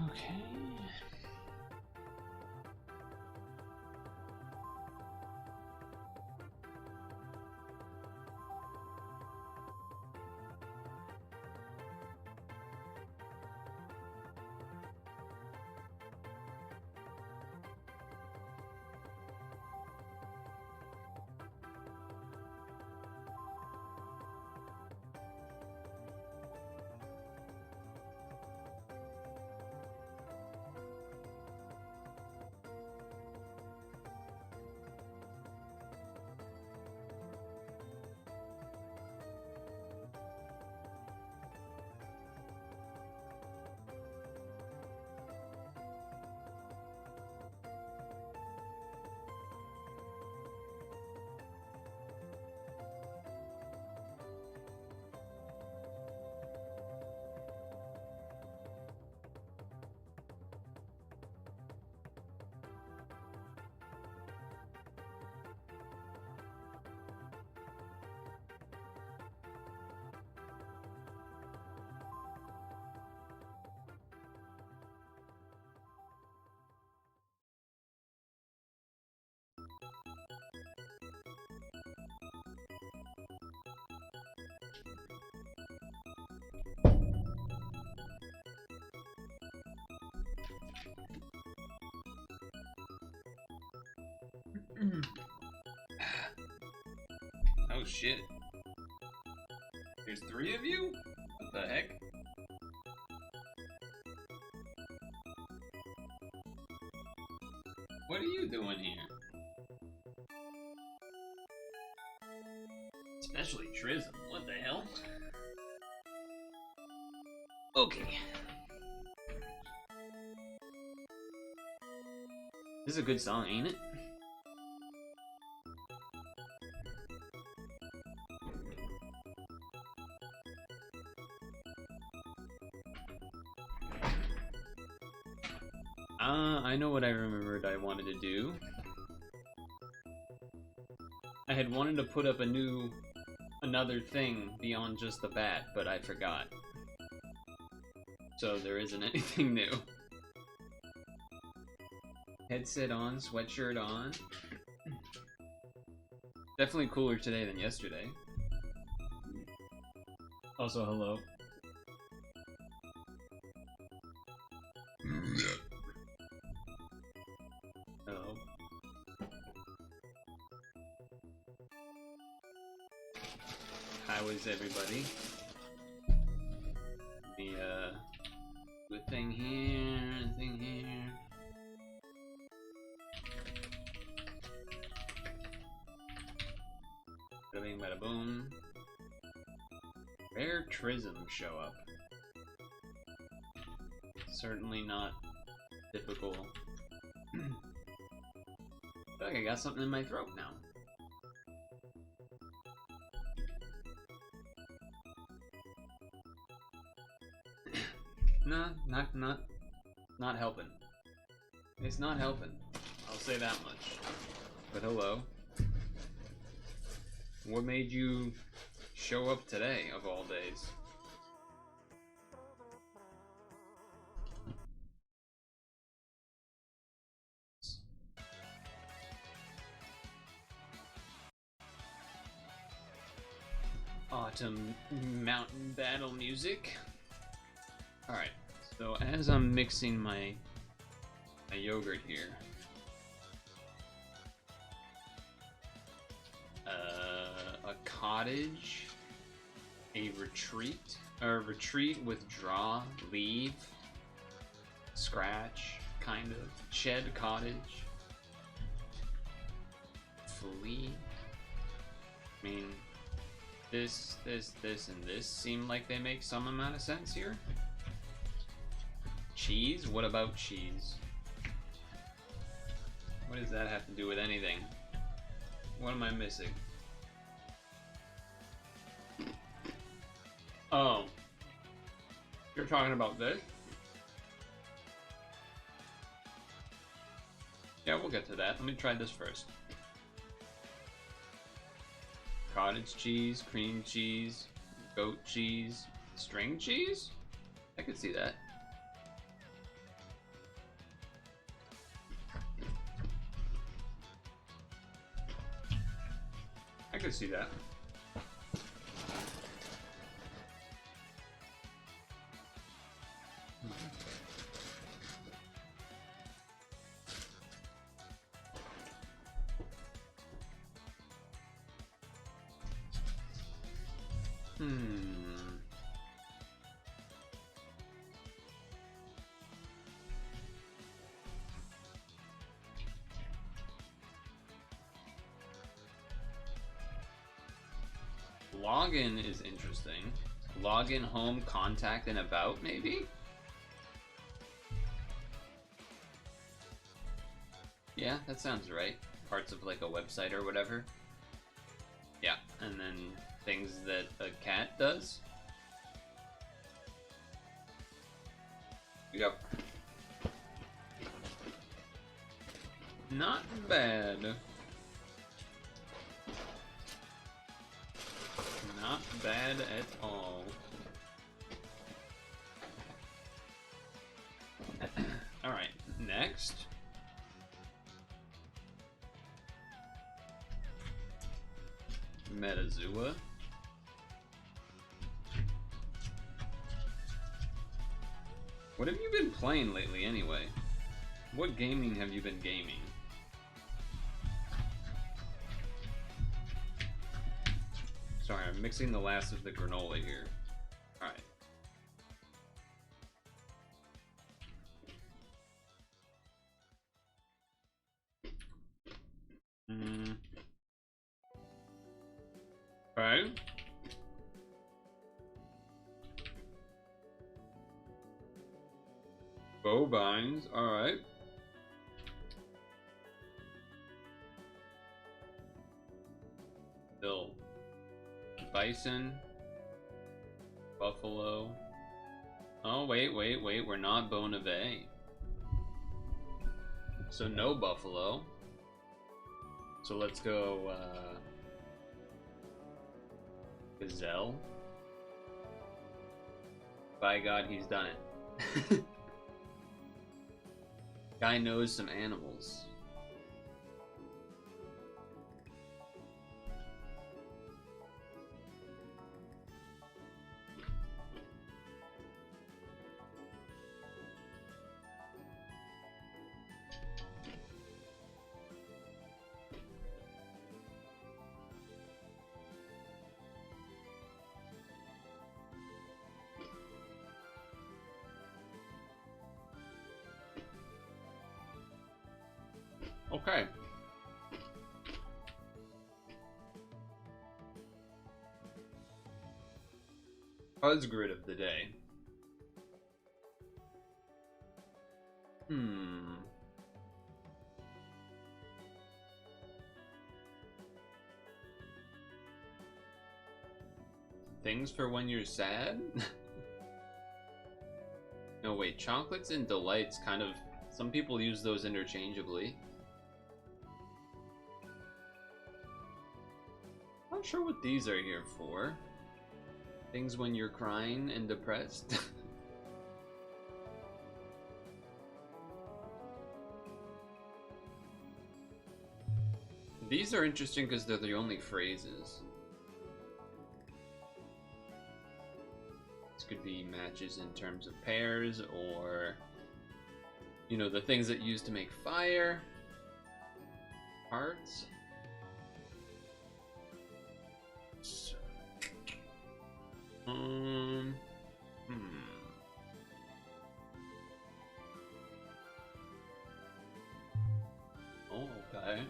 Okay. Oh shit. There's 3 of you? What the heck? What are you doing here? Especially Trism, what the hell? Okay. This is a good song, ain't it? I know what I remembered I wanted to do. I had wanted to put up another thing beyond just the bat, but I forgot. So there isn't anything new. Headset on, sweatshirt on. Definitely cooler today than yesterday. Also, hello. Hello. How is everybody? The good thing here, thing here. Bada bing, bada boom. Rare Trism show up. Certainly not typical. I feel like I got something in my throat now. Nah, not helping. It's not helping. I'll say that much. But hello. What made you show up today, of all days? Autumn mountain battle music. Alright, so as I'm mixing my yogurt here, a cottage, a retreat with draw, leave, scratch, kind of, shed, cottage, flee. I mean, this, and this seem like they make some amount of sense here. Cheese? What about cheese? What does that have to do with anything? What am I missing? Oh. You're talking about this? Yeah, we'll get to that. Let me try this first. Cottage cheese, cream cheese, goat cheese, string cheese? I could see that. I could see that. Login is interesting. Login, home, contact, and about, maybe? Yeah, that sounds right. Parts of like a website or whatever. Yeah, and then things that a cat does. Yep. Not bad. Not bad at all. Alright, next. Metazua. What have you been playing lately anyway? What gaming have you been gaming? Sorry, I'm mixing the last of the granola here. Alright. Alright. Bovines, alright. Still. Bison. Buffalo. Oh, wait, we're not Bonavie. So no buffalo. So let's go, gazelle. By God, he's done it. Guy knows some animals. Okay. Buzz grid of the day. Things for when you're sad? No, wait, chocolates and delights kind of... Some people use those interchangeably. Not sure what these are here for. Things when you're crying and depressed. These are interesting because they're the only phrases. This could be matches in terms of pairs, or, you know, the things that you use to make fire. Hearts. Oh, okay.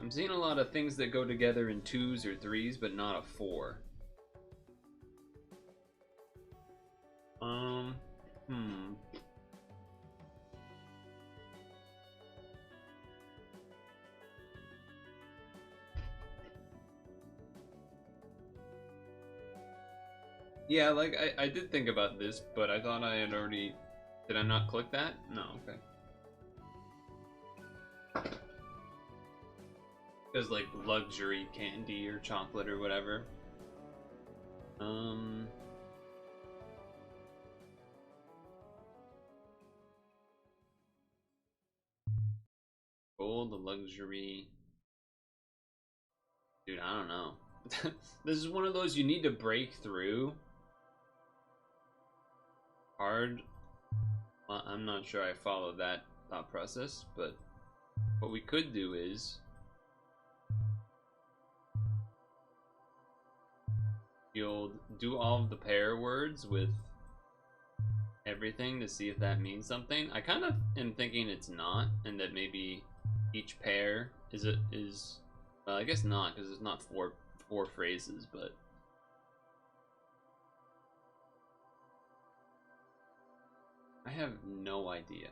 I'm seeing a lot of things that go together in 2s or 3s, but not a 4. Yeah, like, I did think about this, but I thought I had already... Did I not click that? No, okay. Because, like, luxury candy or chocolate or whatever. Gold, the luxury. Dude, I don't know. This is one of those you need to break through. Hard. Well, I'm not sure I follow that thought process, but what we could do is you'll do all of the pair words with everything to see if that means something. I kind of am thinking it's not, and that maybe each pair is well, I guess not, because it's not four phrases, but I have no idea.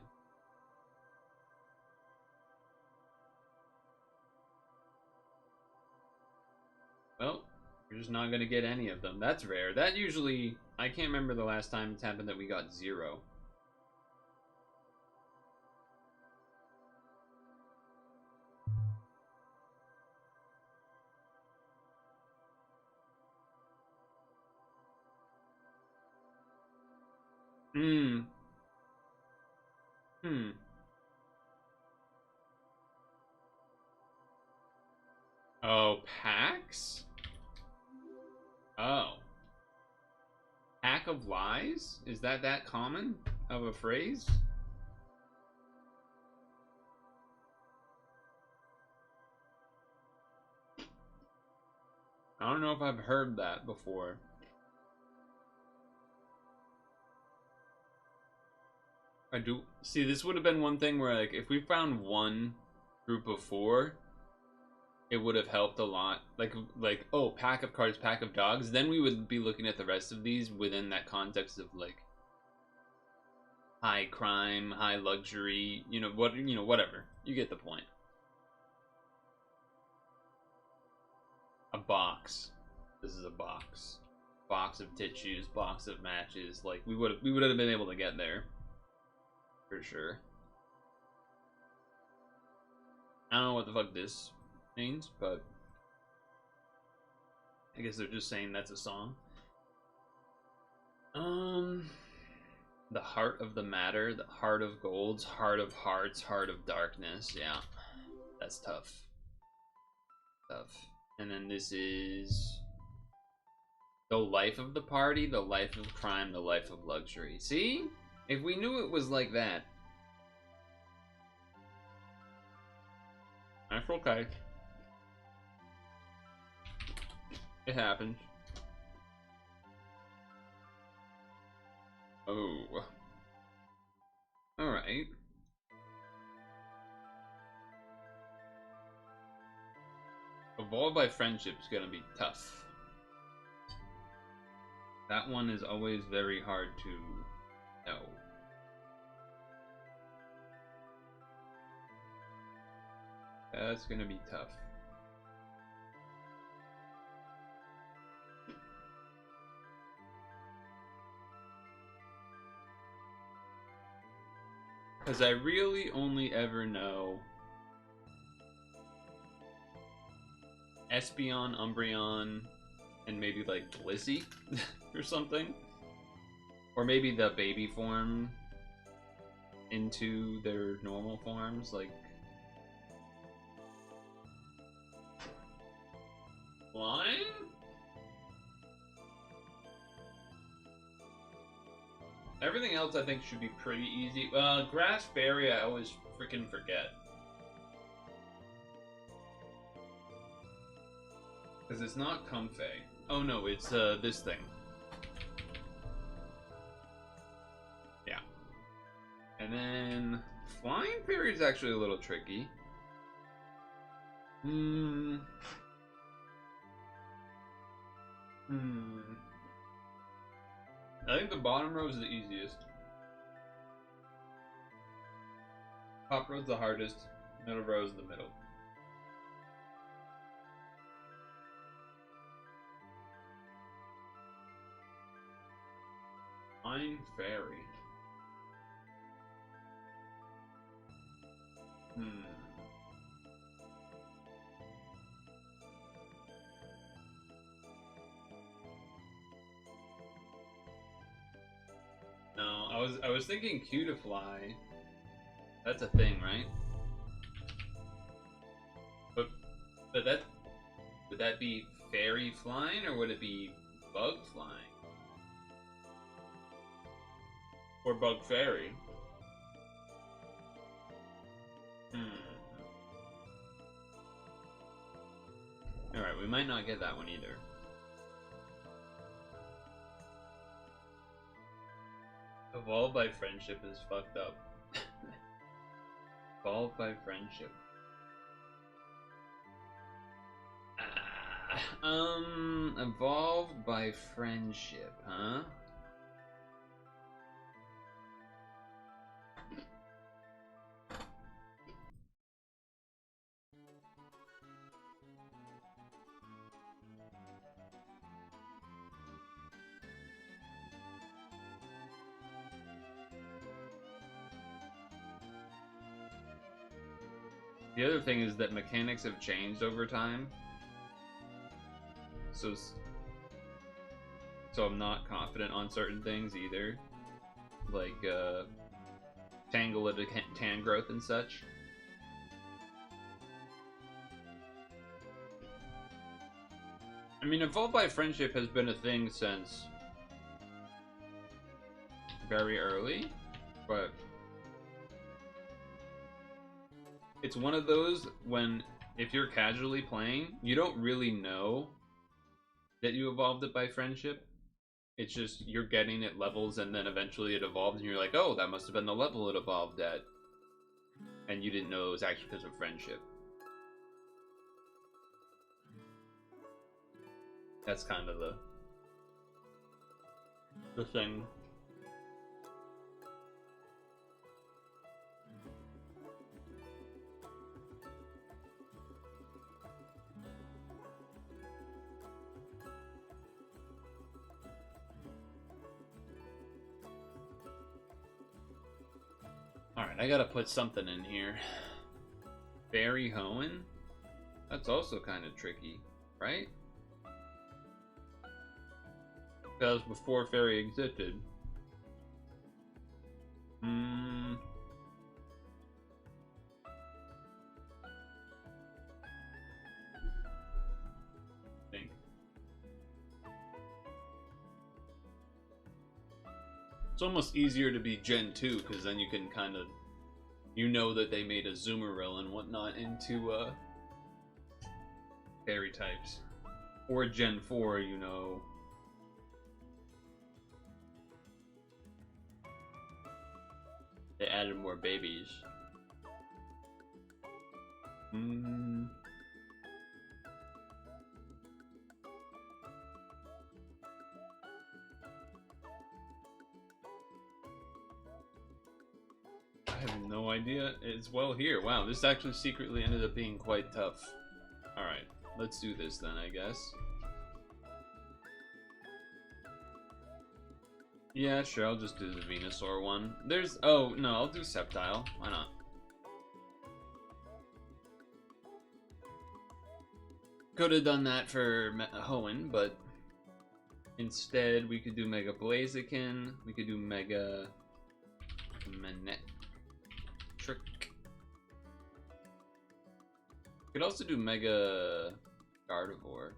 Well, we're just not gonna get any of them. That's rare. That usually, I can't remember the last time it's happened that we got 0. Hmm. Oh, packs? Oh. Pack of lies? Is that common of a phrase? I don't know if I've heard that before. I do. See, this would have been one thing where, like, if we found one group of 4, it would have helped a lot. Like, oh, pack of cards, pack of dogs. Then we would be looking at the rest of these within that context of, like, high crime, high luxury, whatever. You get the point. A box. This is a box. Box of tissues, box of matches. Like, we would have been able to get there. For sure. I don't know what the fuck this means, but I guess they're just saying that's a song. The heart of the matter, the heart of golds, heart of hearts, heart of darkness. Yeah, that's tough. Tough. And then this is the life of the party, the life of crime, the life of luxury. See? If we knew it was like that. That's okay. It happens. Oh. Alright. Evolved by friendship is gonna be tough. That one is always very hard to know. That's gonna be tough. Because I really only ever know Espeon, Umbreon, and maybe like Blissey or something. Or maybe the baby form into their normal forms, like Flying? Everything else I think should be pretty easy. Grass Berry I always freaking forget. Because it's not Comfey. Oh no, it's this thing. Yeah. And then Flying Fairy is actually a little tricky. I think the bottom row is the easiest. Top row is the hardest. Middle row is the middle. Flying Fairy. No, I was thinking Q to fly. That's a thing, right? But that would that be fairy flying or would it be bug flying? Or bug fairy? Alright, we might not get that one either. Evolved by friendship is fucked up. Evolved by friendship. Evolved by friendship, huh? The other thing is that mechanics have changed over time. So I'm not confident on certain things either. Like, Tangle of tan growth and such. I mean, Evolved by Friendship has been a thing since very early, but it's one of those when, if you're casually playing, you don't really know that you evolved it by friendship. It's just you're getting it levels and then eventually it evolves and you're like, oh, that must have been the level it evolved at. And you didn't know it was actually because of friendship. That's kind of the thing. Alright, I gotta put something in here. Fairy Hoenn? That's also kind of tricky, right? Because before Fairy existed. Think. It's almost easier to be Gen 2, because then you can kind of, you know that they made a Zoomeril and whatnot into fairy types. Or Gen 4, you know. They added more babies. I have no idea. It's well here. Wow, this actually secretly ended up being quite tough. Alright, let's do this then, I guess. Yeah, sure, I'll just do the Venusaur one. There's... oh, no, I'll do Sceptile. Why not? Could have done that for Hoenn, but... instead, we could do Mega Blaziken. We could do Mega... Manectric. Could also do Mega... Gardevoir.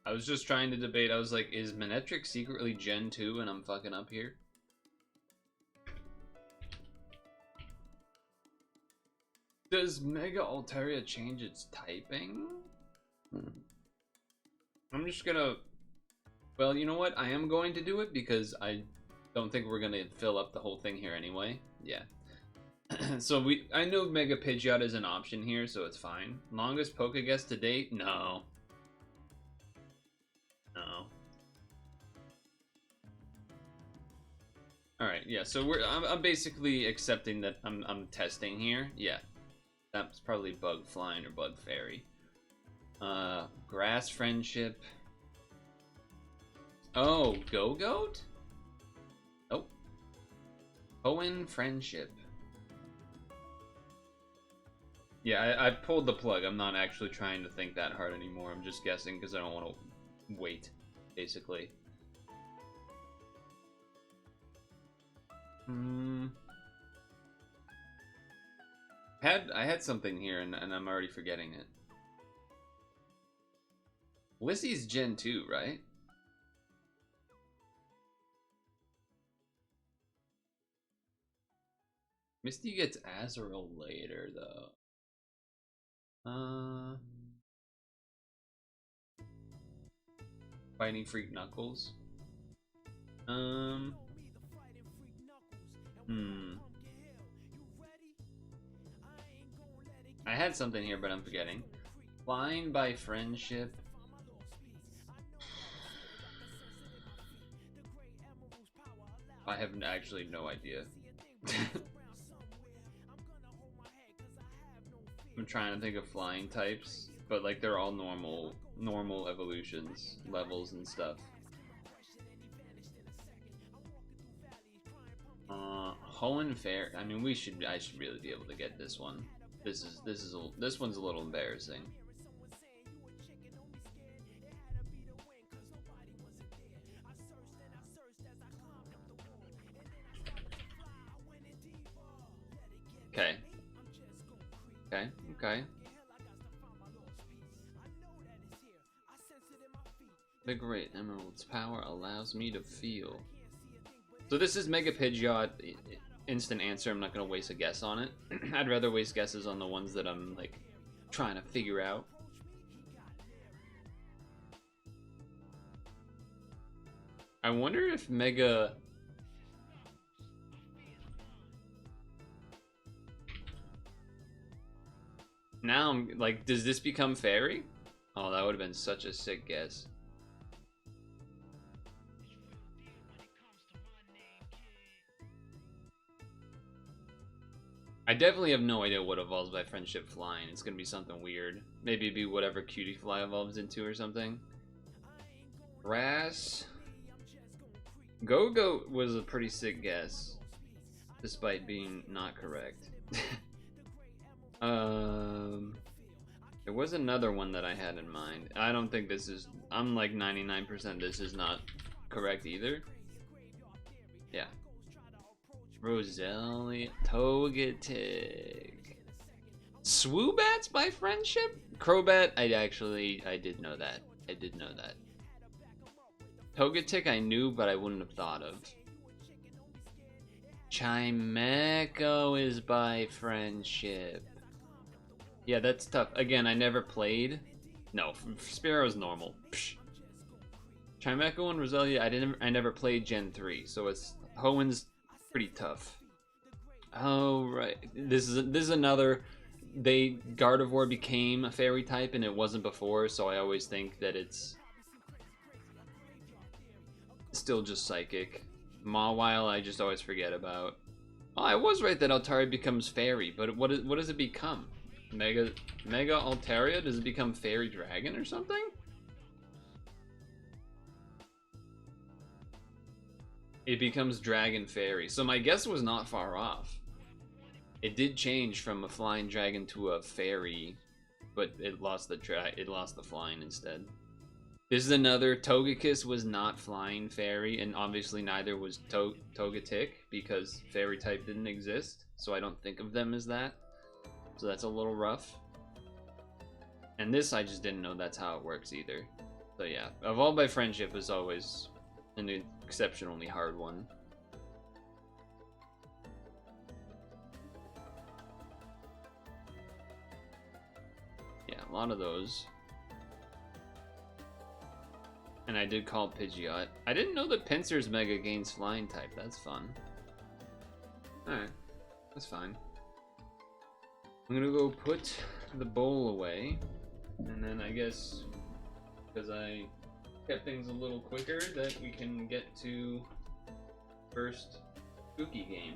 I was just trying to debate, I was like, is Manectric secretly Gen 2 and I'm fucking up here? Does Mega Altaria change its typing? I'm just gonna... well, you know what? I am going to do it because I don't think we're gonna fill up the whole thing here anyway. Yeah. So I know Mega Pidgeot is an option here, so it's fine. Longest Pokeguess to date? No. No. Alright, yeah, so I'm basically accepting that I'm testing here. Yeah. That's probably Bug Flying or Bug Fairy. Grass Friendship. Oh, Go-Goat? Oh. Hoenn Friendship. Yeah, I pulled the plug. I'm not actually trying to think that hard anymore. I'm just guessing because I don't want to wait, basically. Hmm. I had something here and I'm already forgetting it. Lissy's Gen 2, right? Misty gets Azrael later, though. Fighting Freak Knuckles. Hmm. I had something here, but I'm forgetting. Flying by Friendship. I have actually no idea. I'm trying to think of flying types, but like they're all normal evolutions, levels and stuff. Hoenn Fair. I mean, I should really be able to get this one. This one's a little embarrassing. Okay. Okay. Okay. The Great Emerald's power allows me to feel. So this is Mega Pidgeot. Instant answer. I'm not gonna waste a guess on it. I'd rather waste guesses on the ones that I'm like trying to figure out. I wonder if Mega. Now I'm like, does this become Fairy? Oh, that would have been such a sick guess. I definitely have no idea what evolves by Friendship Flying. It's gonna be something weird. Maybe it'd be whatever Cutie Fly evolves into or something. Grass. Go-Go was a pretty sick guess, despite being not correct. There was another one that I had in mind. I don't think this is. I'm like 99% this is not correct either. Yeah. Roselia, Togetic, Swoobats by Friendship, Crobat. I did know that. I did know that. Togetic I knew, but I wouldn't have thought of. Chimecho is by Friendship. Yeah, that's tough. Again, I never played. No, Spearow's normal. Psh. Chimecho and Roselia, I never played Gen 3, so it's Hoenn's pretty tough. Oh right, this is another. Gardevoir became a fairy type and it wasn't before, so I always think that it's still just psychic. Mawile I just always forget about. Oh, I was right that Altaria becomes fairy, but what does it become? Mega Altaria? Does it become Fairy Dragon or something? It becomes Dragon Fairy. So my guess was not far off. It did change from a flying dragon to a fairy, but it lost the flying instead. This is another. Togekiss was not flying fairy, and obviously neither was Togetic because fairy type didn't exist. So I don't think of them as that. So that's a little rough. And this I just didn't know that's how it works either. So yeah, Evolved by Friendship is always an exceptionally hard one. Yeah, a lot of those. And I did call Pidgeot. I didn't know that Pinsir's Mega gains Flying type. That's fun. Alright, that's fine. I'm gonna go put the bowl away. And then I guess, because I kept things a little quicker, that we can get to first spooky game.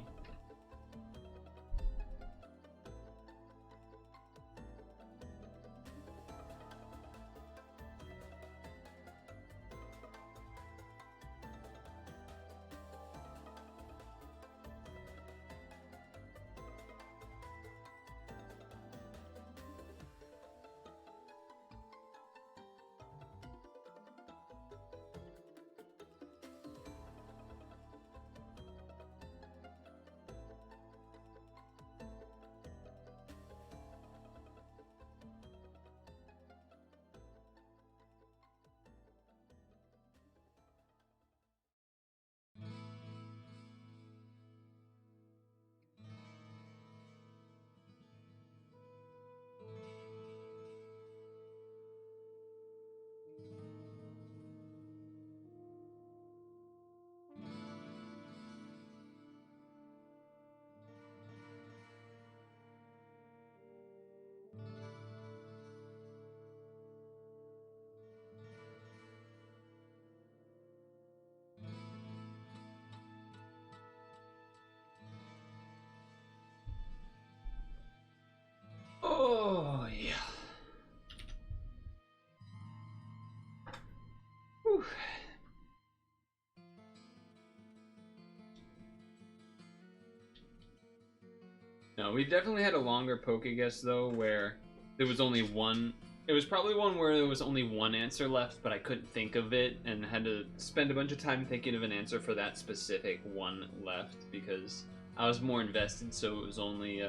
We've definitely had a longer Pokeguess though, where there was only one. It was probably one where there was only one answer left, but I couldn't think of it, and had to spend a bunch of time thinking of an answer for that specific one left because I was more invested. So it was only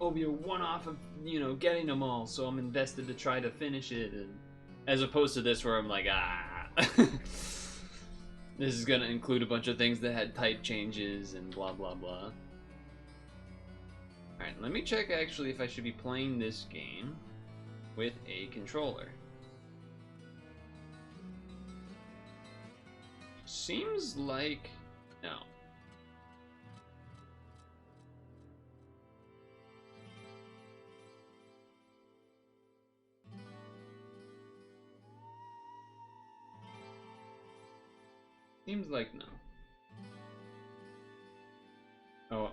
oh, you're one off of getting them all, so I'm invested to try to finish it, and as opposed to this where I'm like this is gonna include a bunch of things that had type changes and blah blah blah. Alright, let me check actually if I should be playing this game with a controller. Seems like no. Seems like no. Oh,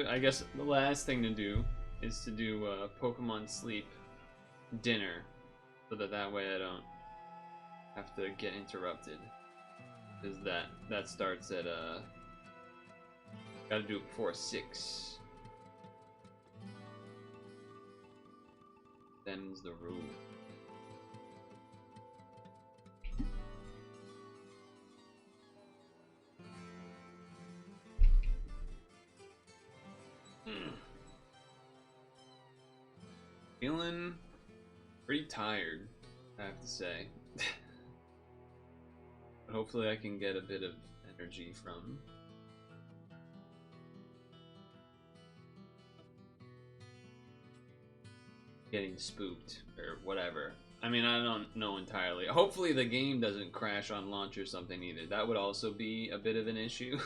I guess the last thing to do is to do Pokemon Sleep dinner, so that way I don't have to get interrupted, because that starts at gotta do it before 6. Them's the rule. Feeling pretty tired, I have to say. But hopefully I can get a bit of energy from getting spooked or whatever. I mean, I don't know entirely. Hopefully the game doesn't crash on launch or something either. That would also be a bit of an issue.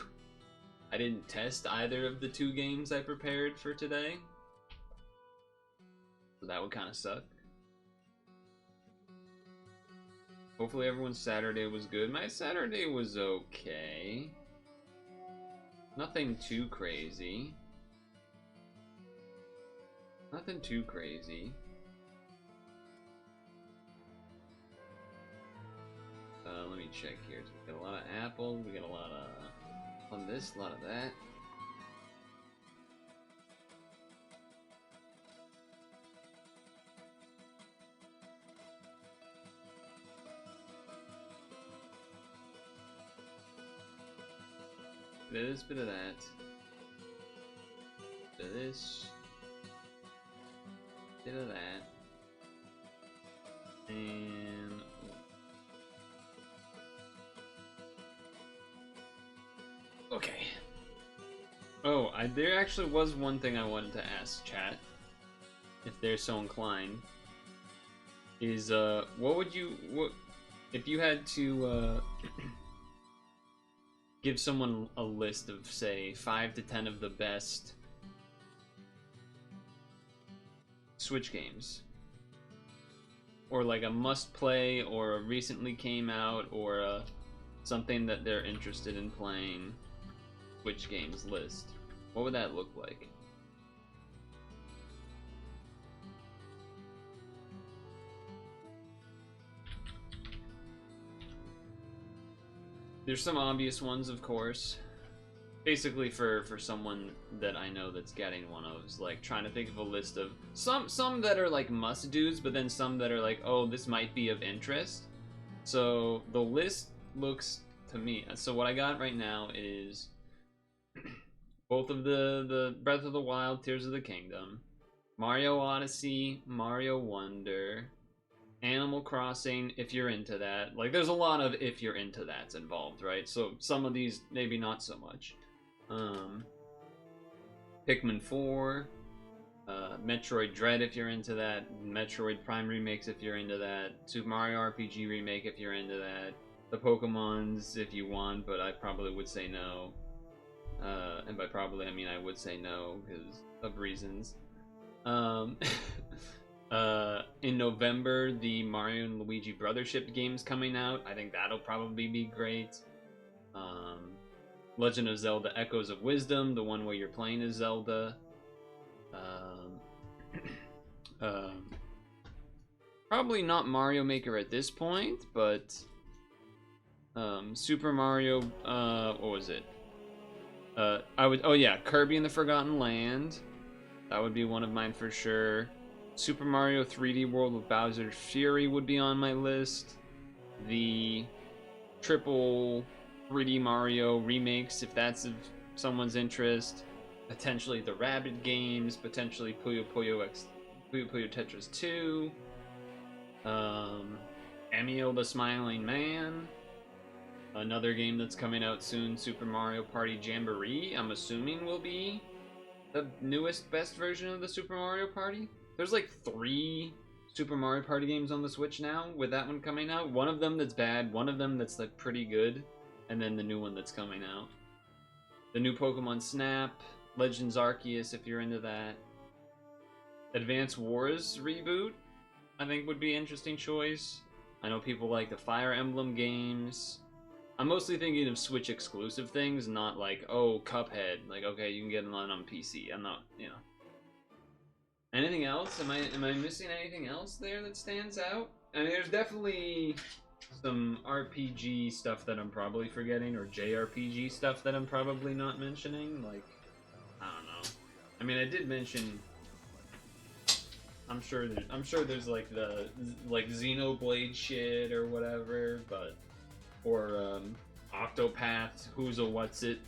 I didn't test either of the 2 games I prepared for today, so that would kind of suck. Hopefully everyone's Saturday was good. My Saturday was okay. Nothing too crazy. Nothing too crazy. Let me check here. We got a lot of apples. We got a lot of on this, a lot of that. Bit of this, bit of that. Bit of this. Bit of that. And okay. Oh, there actually was one thing I wanted to ask chat, if they're so inclined. Is what if you had to give someone a list of, say, 5 to 10 of the best Switch games, or like a must-play, or a recently came out, or something that they're interested in playing Switch games list, what would that look like? There's some obvious ones, of course. Basically, for someone that I know that's getting one of, is like trying to think of a list of some that are like must-dos, but then some that are like, oh, this might be of interest. So the list looks to me. So what I got right now is both of the Breath of the Wild, Tears of the Kingdom, Mario Odyssey, Mario Wonder, Animal Crossing, if you're into that. Like, there's a lot of if you're into that's involved, right? So some of these maybe not so much. Pikmin 4, Metroid Dread if you're into that, Metroid Prime remakes if you're into that, Super Mario RPG remake if you're into that, the Pokemons if you want, but I probably would say no. And by probably I mean I would say no because of reasons. In November, the Mario and Luigi Brothership game's coming out. I think that'll probably be great. Legend of Zelda Echoes of Wisdom, the one where you're playing as Zelda. Probably not Mario Maker at this point, but Super Mario, what was it? Oh yeah, Kirby and the Forgotten Land. That would be one of mine for sure. Super Mario 3D World with Bowser's Fury would be on my list. The triple 3D Mario remakes, if that's of someone's interest. Potentially the Rabbids games, potentially Puyo Puyo Tetris 2. Amio the Smiling Man. Another game that's coming out soon, Super Mario Party Jamboree, I'm assuming will be the newest, best version of the Super Mario Party. There's like 3 Super Mario Party games on the Switch now, with that one coming out. One of them that's bad, one of them that's like pretty good, and then the new one that's coming out. The new Pokemon Snap, Legends Arceus if you're into that. Advance Wars reboot, I think would be an interesting choice. I know people like the Fire Emblem games. I'm mostly thinking of Switch exclusive things, not like, oh, Cuphead. Like, okay, you can get it on PC. I'm not, you know. Anything else? Am I missing anything else there that stands out? I mean, there's definitely some RPG stuff that I'm probably forgetting, or JRPG stuff that I'm probably not mentioning. Like, I don't know. I mean, I did mention. I'm sure there's like the Xenoblade shit or whatever, but. Or Octopath, who's a what's it?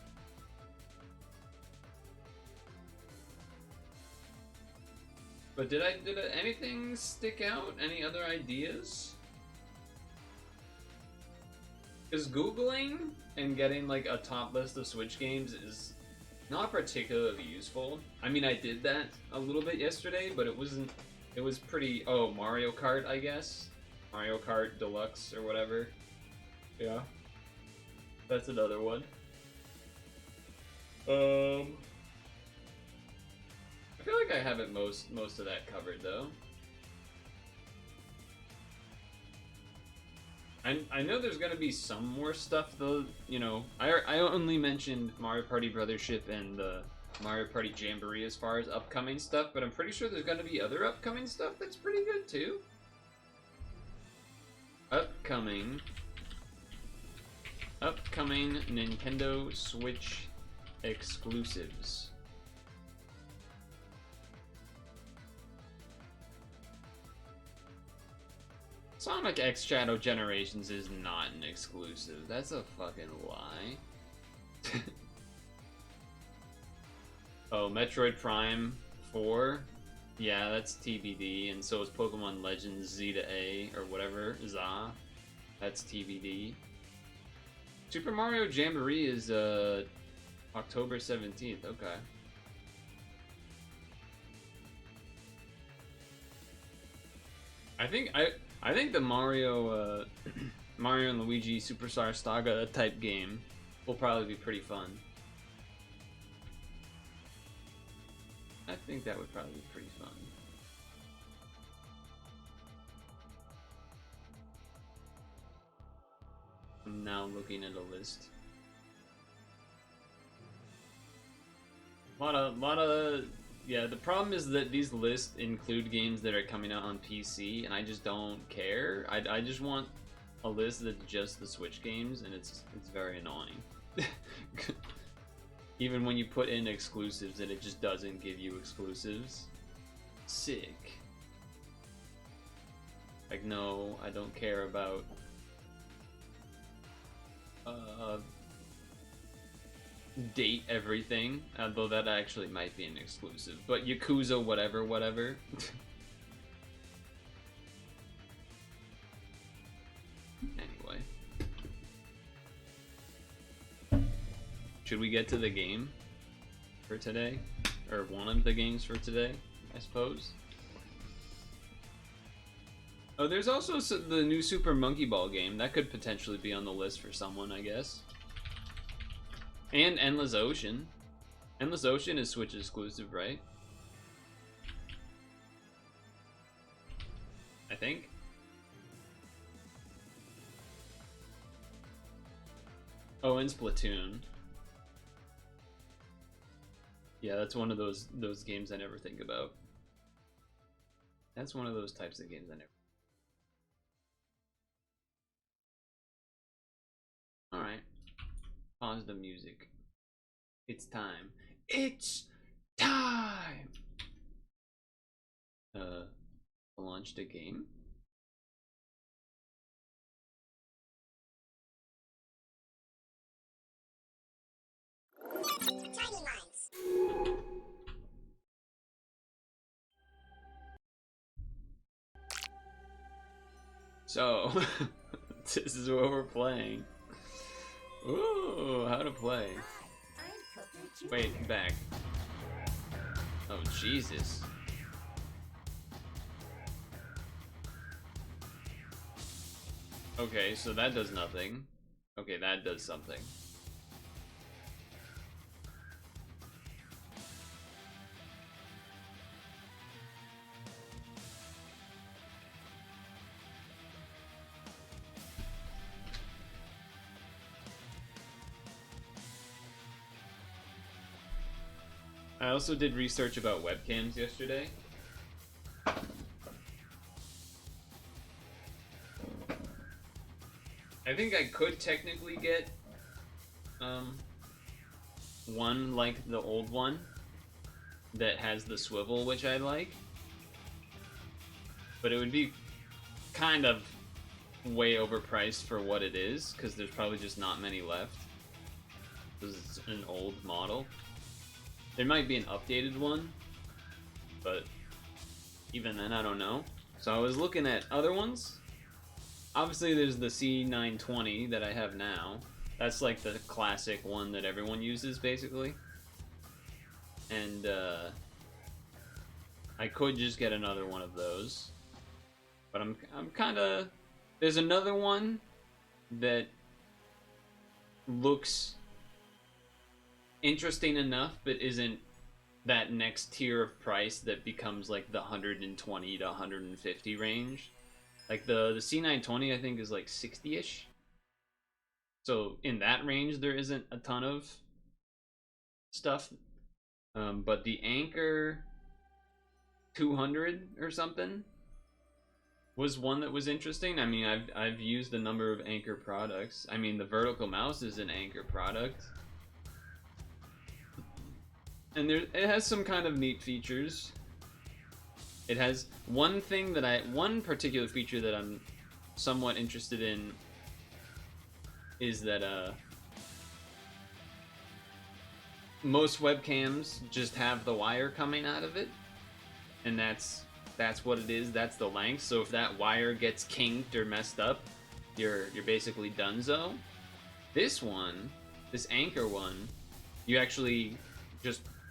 But did anything stick out? Any other ideas? Because Googling and getting like a top list of Switch games is not particularly useful. I mean, I did that a little bit yesterday, but it wasn't. It was pretty. Oh, Mario Kart, I guess. Mario Kart Deluxe or whatever. Yeah, that's another one. I feel like I have it most of that covered though. I know there's gonna be some more stuff though. You know, I only mentioned Mario Party Brothership and the Mario Party Jamboree as far as upcoming stuff, but I'm pretty sure there's gonna be other upcoming stuff that's pretty good too. Upcoming Nintendo Switch exclusives. Sonic X Shadow Generations is not an exclusive. That's a fucking lie. Oh, Metroid Prime 4? Yeah, that's TBD, and so is Pokemon Legends Z to A, or whatever, ZA. That's TBD. Super Mario Jamboree is October 17th. Okay. I think the Mario Mario and Luigi Superstar Saga type game will probably be pretty fun. I think that would probably be pretty fun. I'm now looking at a list. Lot of yeah, the problem is that these lists include games that are coming out on PC, and I just don't care. I just want a list that's just the Switch games, and it's very annoying. Even when you put in exclusives and it just doesn't give you exclusives. Sick. Like, no, I don't care about date everything, although that actually might be an exclusive. But Yakuza whatever. Anyway. Should we get to the game for today? Or one of the games for today, I suppose? Oh, there's also the new Super Monkey Ball game. That could potentially be on the list for someone, I guess. And Endless Ocean. Endless Ocean is Switch exclusive, right? I think. Oh, and Splatoon. Yeah, that's one of those games I never think about. That's one of those types of games I never. Alright. Pause the music. It's time. It's time! launched a game? So, this is what we're playing. Ooh, how to play. Wait, back. Oh, Jesus. Okay, so that does nothing. Okay, that does something. I also did research about webcams yesterday. I think I could technically get one like the old one that has the swivel, which I like, but it would be kind of way overpriced for what it is, because there's probably just not many left, because it's an old model. There might be an updated one, but even then I don't know. So I was looking at other ones. Obviously there's the C920 that I have now. That's like the classic one that everyone uses basically. And I could just get another one of those. But I'm kind of... There's another one that looks interesting enough, but isn't that next tier of price that becomes like the 120 to 150 range. Like the C920 I think is like 60-ish. So in that range there isn't a ton of stuff. But the Anchor 200 or something was one that was interesting. I mean, I've used a number of Anchor products. I mean, the vertical mouse is an Anchor product. And it has some kind of neat features. It has one particular feature that I'm somewhat interested in is that most webcams just have the wire coming out of it, and that's what it is. That's the length. So if that wire gets kinked or messed up, you're basically donezo. This Anchor one, you actually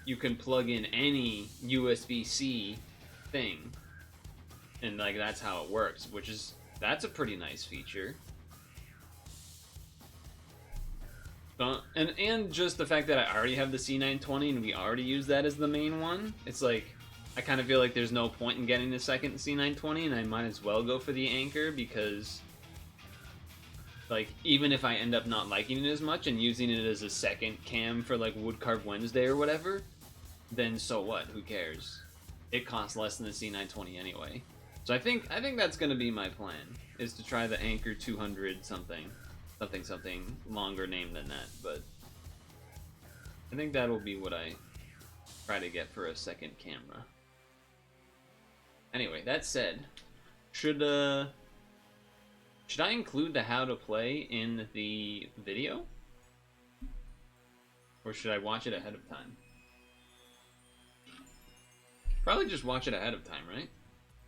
you can plug in any USB-C thing, and like that's how it works, that's a pretty nice feature. And just the fact that I already have the C920 and we already use that as the main one, it's like I kind of feel like there's no point in getting the second C920, and I might as well go for the Anchor, because like even if I end up not liking it as much and using it as a second cam for like Woodcarve Wednesday or whatever, then so what? Who cares? It costs less than the C920 anyway. So I think that's gonna be my plan, is to try the Anchor 200 something longer name than that, but I think that'll be what I try to get for a second camera. Anyway, that said, should I include the how to play in the video? Or should I watch it ahead of time? Probably just watch it ahead of time, right?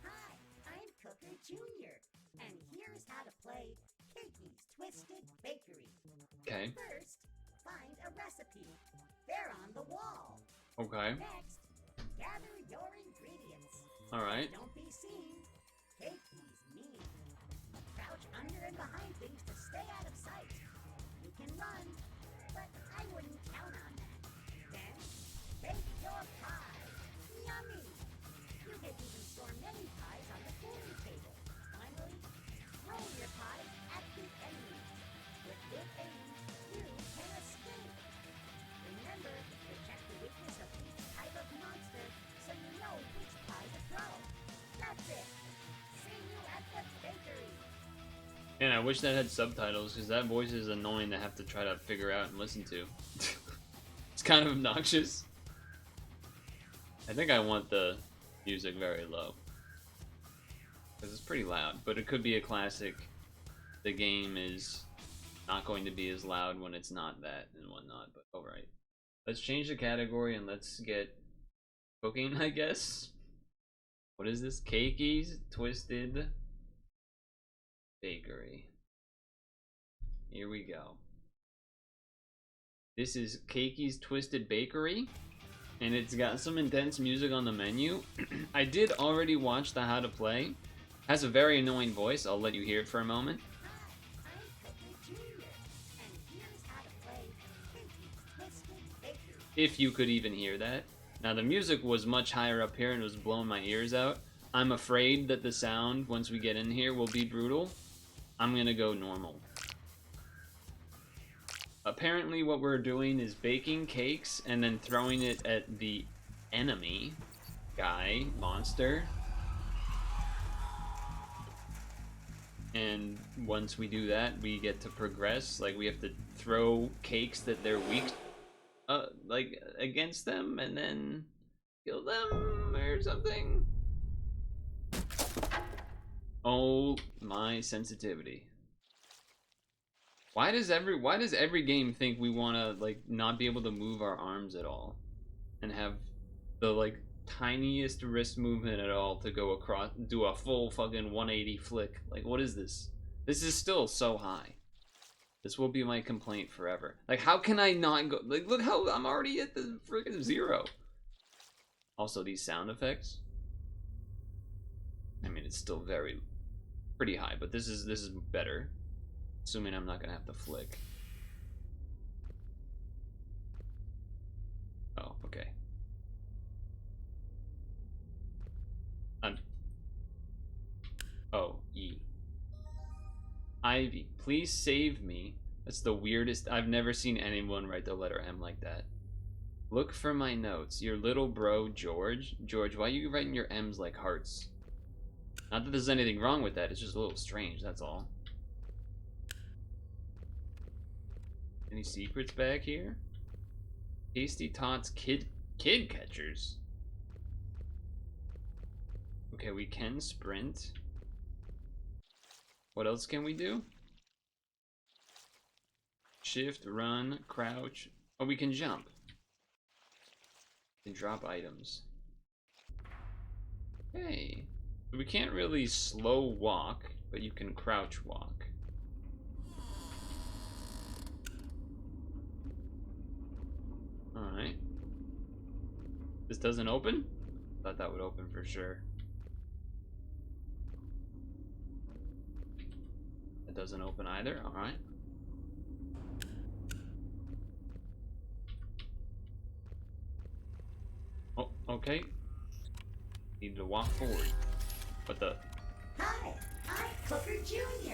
Hi, I'm Cooker Jr., and here's how to play Cakey's Twisted Bakery. Okay. First, find a recipe. They're on the wall. Okay. Next, gather your ingredients. Alright. Don't be seen. Cakey's mean. Crouch under and behind things to stay out of sight. You can run, but I wouldn't count on that. Then, bake your pie. Yummy! You can even store many pies on the cooling table. Finally, roll your pies at the enemy. With good aim, you can escape. Remember to check the weakness of each type of monster so you know which pie to throw. That's it. See you at the bakery. And I wish that had subtitles, because that voice is annoying to have to try to figure out and listen to. It's kind of obnoxious. I think I want the music very low. Because it's pretty loud, but it could be a classic. The game is not going to be as loud when it's not that and whatnot, but alright. Let's change the category and let's get cooking, I guess. What is this? Cakey's Twisted Bakery. Here we go. This is Cakey's Twisted Bakery, and it's got some intense music on the menu. I did already watch the how to play. Has a very annoying voice. I'll let you hear it for a moment. If you could even hear that. Now the music was much higher up here and it was blowing my ears out. I'm afraid that the sound, once we get in here, will be brutal. I'm gonna go normal. Apparently what we're doing is baking cakes and then throwing it at the enemy guy, monster. And once we do that, we get to progress. Like, we have to throw cakes that they're weak, like, against them and then kill them or something. Oh, my sensitivity. Why does every game think we want to, like, not be able to move our arms at all and have the, like, tiniest wrist movement at all to go across, do a full fucking 180 flick? Like, what is this? This is still so high. This will be my complaint forever. Like, how can I not go? Like, look how I'm already at the freaking 0. Also, these sound effects. I mean, it's still pretty high, but this is better. Assuming I'm not gonna have to flick. Oh, okay. Oh, E. Ivy, please save me. That's the weirdest. I've never seen anyone write the letter M like that. Look for my notes. Your little bro, George. George, why are you writing your M's like hearts? Not that there's anything wrong with that. It's just a little strange, that's all. Any secrets back here? Tasty Tots kid catchers. Okay, we can sprint. What else can we do? Shift, run, crouch. Oh, we can jump. We can drop items. Hey. We can't really slow walk, but you can crouch walk. Alright. This doesn't open? Thought that would open for sure. It doesn't open either? Alright. Oh, okay. Need to walk forward. What the? Hi, I'm Cooker Jr.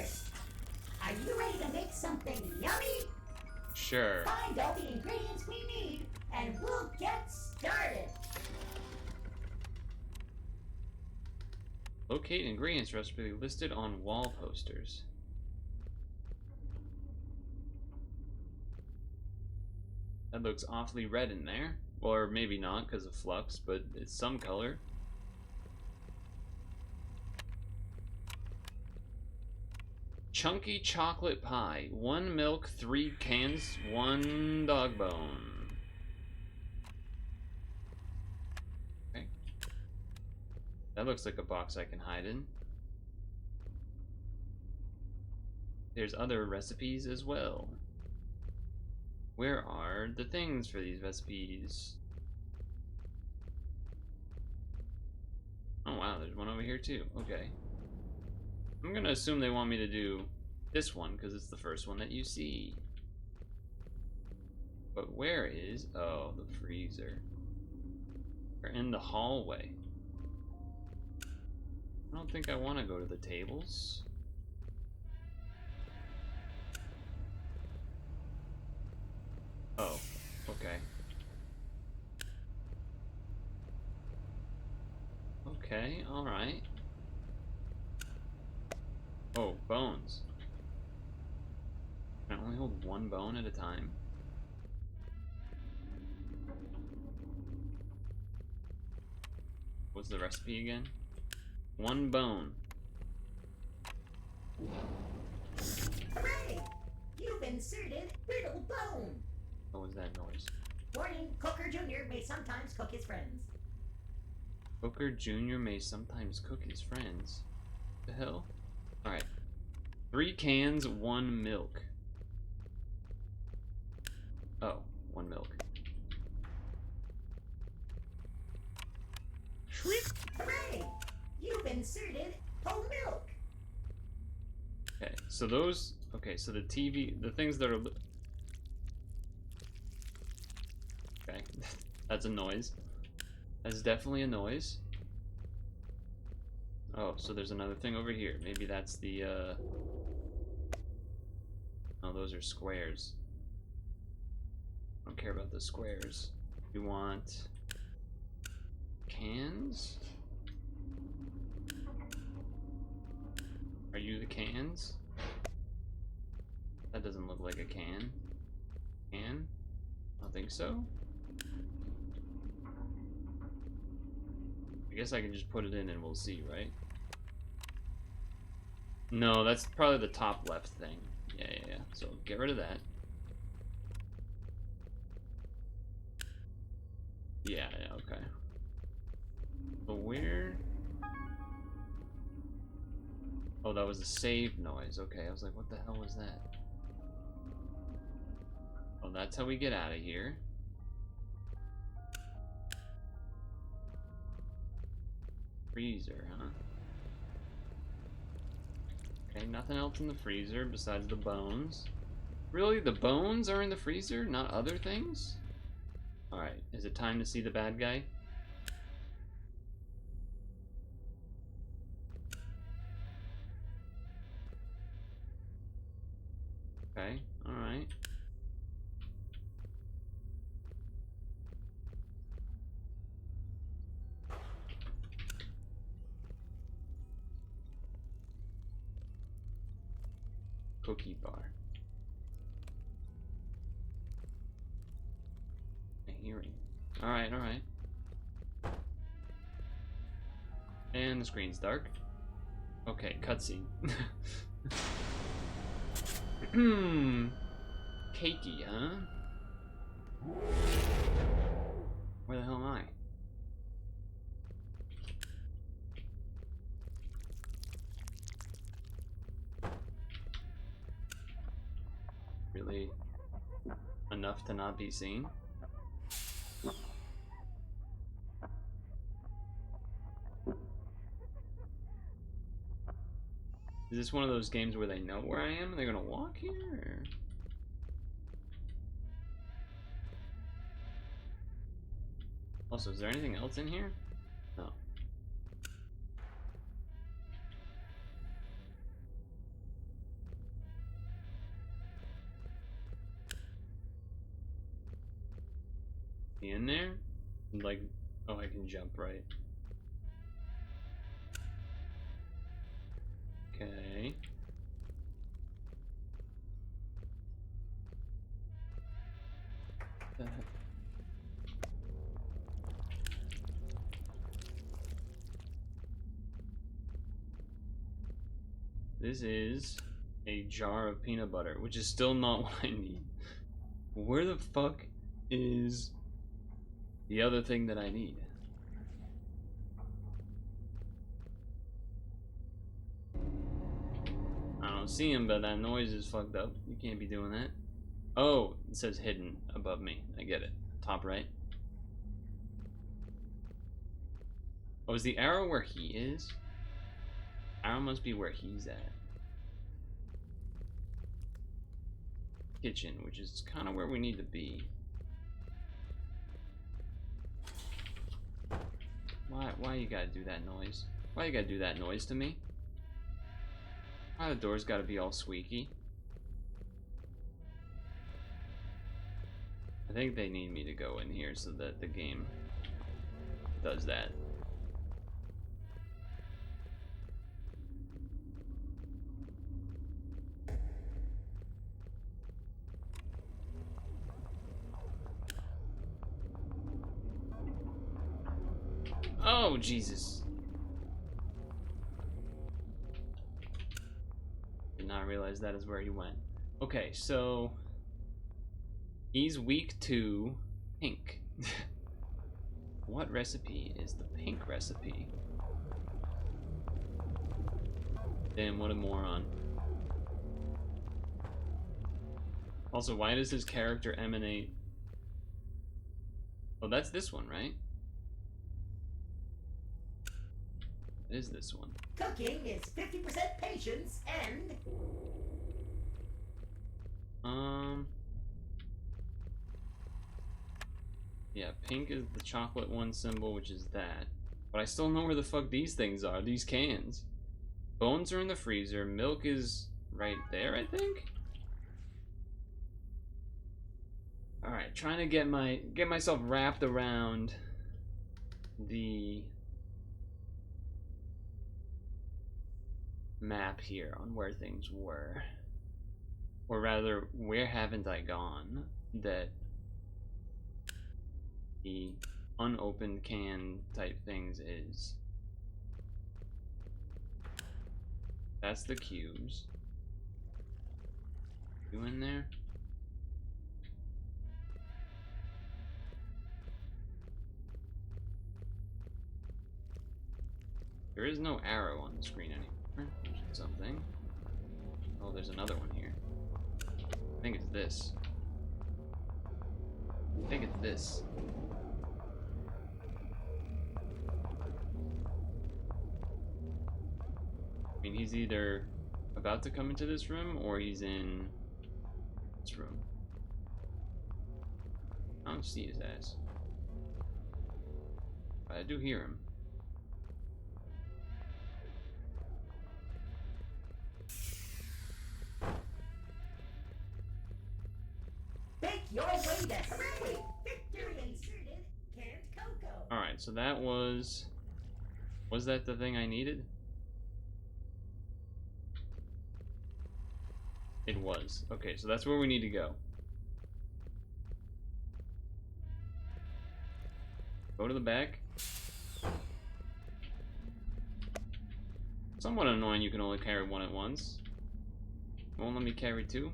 Are you ready to make something yummy? Sure. Find all the ingredients we need, and we'll get started. Locate ingredients recipe listed on wall posters. That looks awfully red in there. Or maybe not because of flux, but it's some color. Chunky chocolate pie. 1 milk, 3 cans, 1 dog bone. Okay. That looks like a box I can hide in. There's other recipes as well. Where are the things for these recipes? Oh wow, there's one over here too. Okay. I'm gonna assume they want me to do this one because it's the first one that you see. But where is... oh, the freezer. We're in the hallway. I don't think I want to go to the tables. Oh, okay. Okay, alright. Oh, bones. Can I only hold 1 bone at a time? What's the recipe again? 1 bone. Hooray! You've inserted brittle bone. What was that noise? Warning, Cooker Jr. may sometimes cook his friends. Booker Jr. may sometimes cook his friends. The hell? Alright. 3 cans, 1 milk. Oh, 1 milk. Hooray! You've inserted whole milk. Okay, so those... Okay, so the TV... The things that are... Okay, that's a noise. That's definitely a noise. Oh, so there's another thing over here. Maybe that's the, Oh, those are squares. I don't care about the squares. You want... cans? Are you the cans? That doesn't look like a can. Can? I don't think so. I guess I can just put it in and we'll see, right? No, that's probably the top left thing. Yeah. So get rid of that. Yeah, okay. But where? Oh, that was a save noise. Okay, I was like, what the hell was that? Oh, that's how we get out of here. Freezer, huh? Okay, nothing else in the freezer besides the bones. Really? The bones are in the freezer, not other things? Alright, is it time to see the bad guy? Okay, alright. Cookie bar. A hearing. Alright. And the screen's dark. Okay, cutscene. Cakey, huh? Where the hell am I? Really enough to not be seen? Is this one of those games where they know where I am and they're gonna walk here? Or? Also, is there anything else in here? No. In there? Like, oh, I can jump, right? Okay. This is a jar of peanut butter, which is still not what I need. Where the fuck is the other thing that I need? I don't see him, but that noise is fucked up. You can't be doing that. Oh, it says hidden above me. I get it. Top right. Oh, is the arrow where he is? Arrow must be where he's at. Kitchen, which is kind of where we need to be. Why you gotta do that noise? Why you gotta do that noise to me? Why the door's gotta be all squeaky? I think they need me to go in here so that the game does that. Oh, Jesus. not realize that is where he went. Okay, so he's weak to pink. What recipe is the pink recipe? Damn, what a moron. Also, why does his character emanate? Oh, that's this one, right? It is this one. Cooking is 50% patience and... Yeah, pink is the chocolate one symbol, which is that. But I still know where the fuck these things are, these cans. Bones are in the freezer, milk is right there, I think? Alright, trying to get myself wrapped around the map here on where things were. Or rather, where haven't I gone that the unopened can type things is. That's the cubes. You in there? There is no arrow on the screen anymore. Something. Oh, there's another one here. I think it's this. I think it's this. I mean, he's either about to come into this room or he's in this room. I don't see his ass. But I do hear him. Make your way to victory inserted canned cocoa. Alright, so that was that the thing I needed? It was. Okay, so that's where we need to go. Go to the back. Somewhat annoying you can only carry one at once. Won't let me carry two.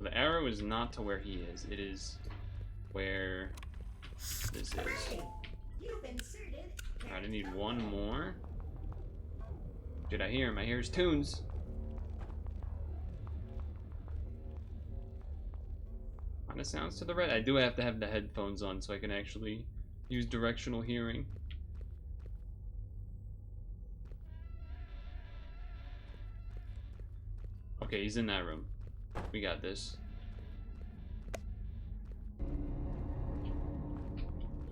The arrow is not to where he is. It is where this is. You've inserted. Alright, I need one more. Did I hear him? I hear his tunes. Kinda sounds to the right. I do have to have the headphones on so I can actually use directional hearing. Okay, he's in that room. We got this.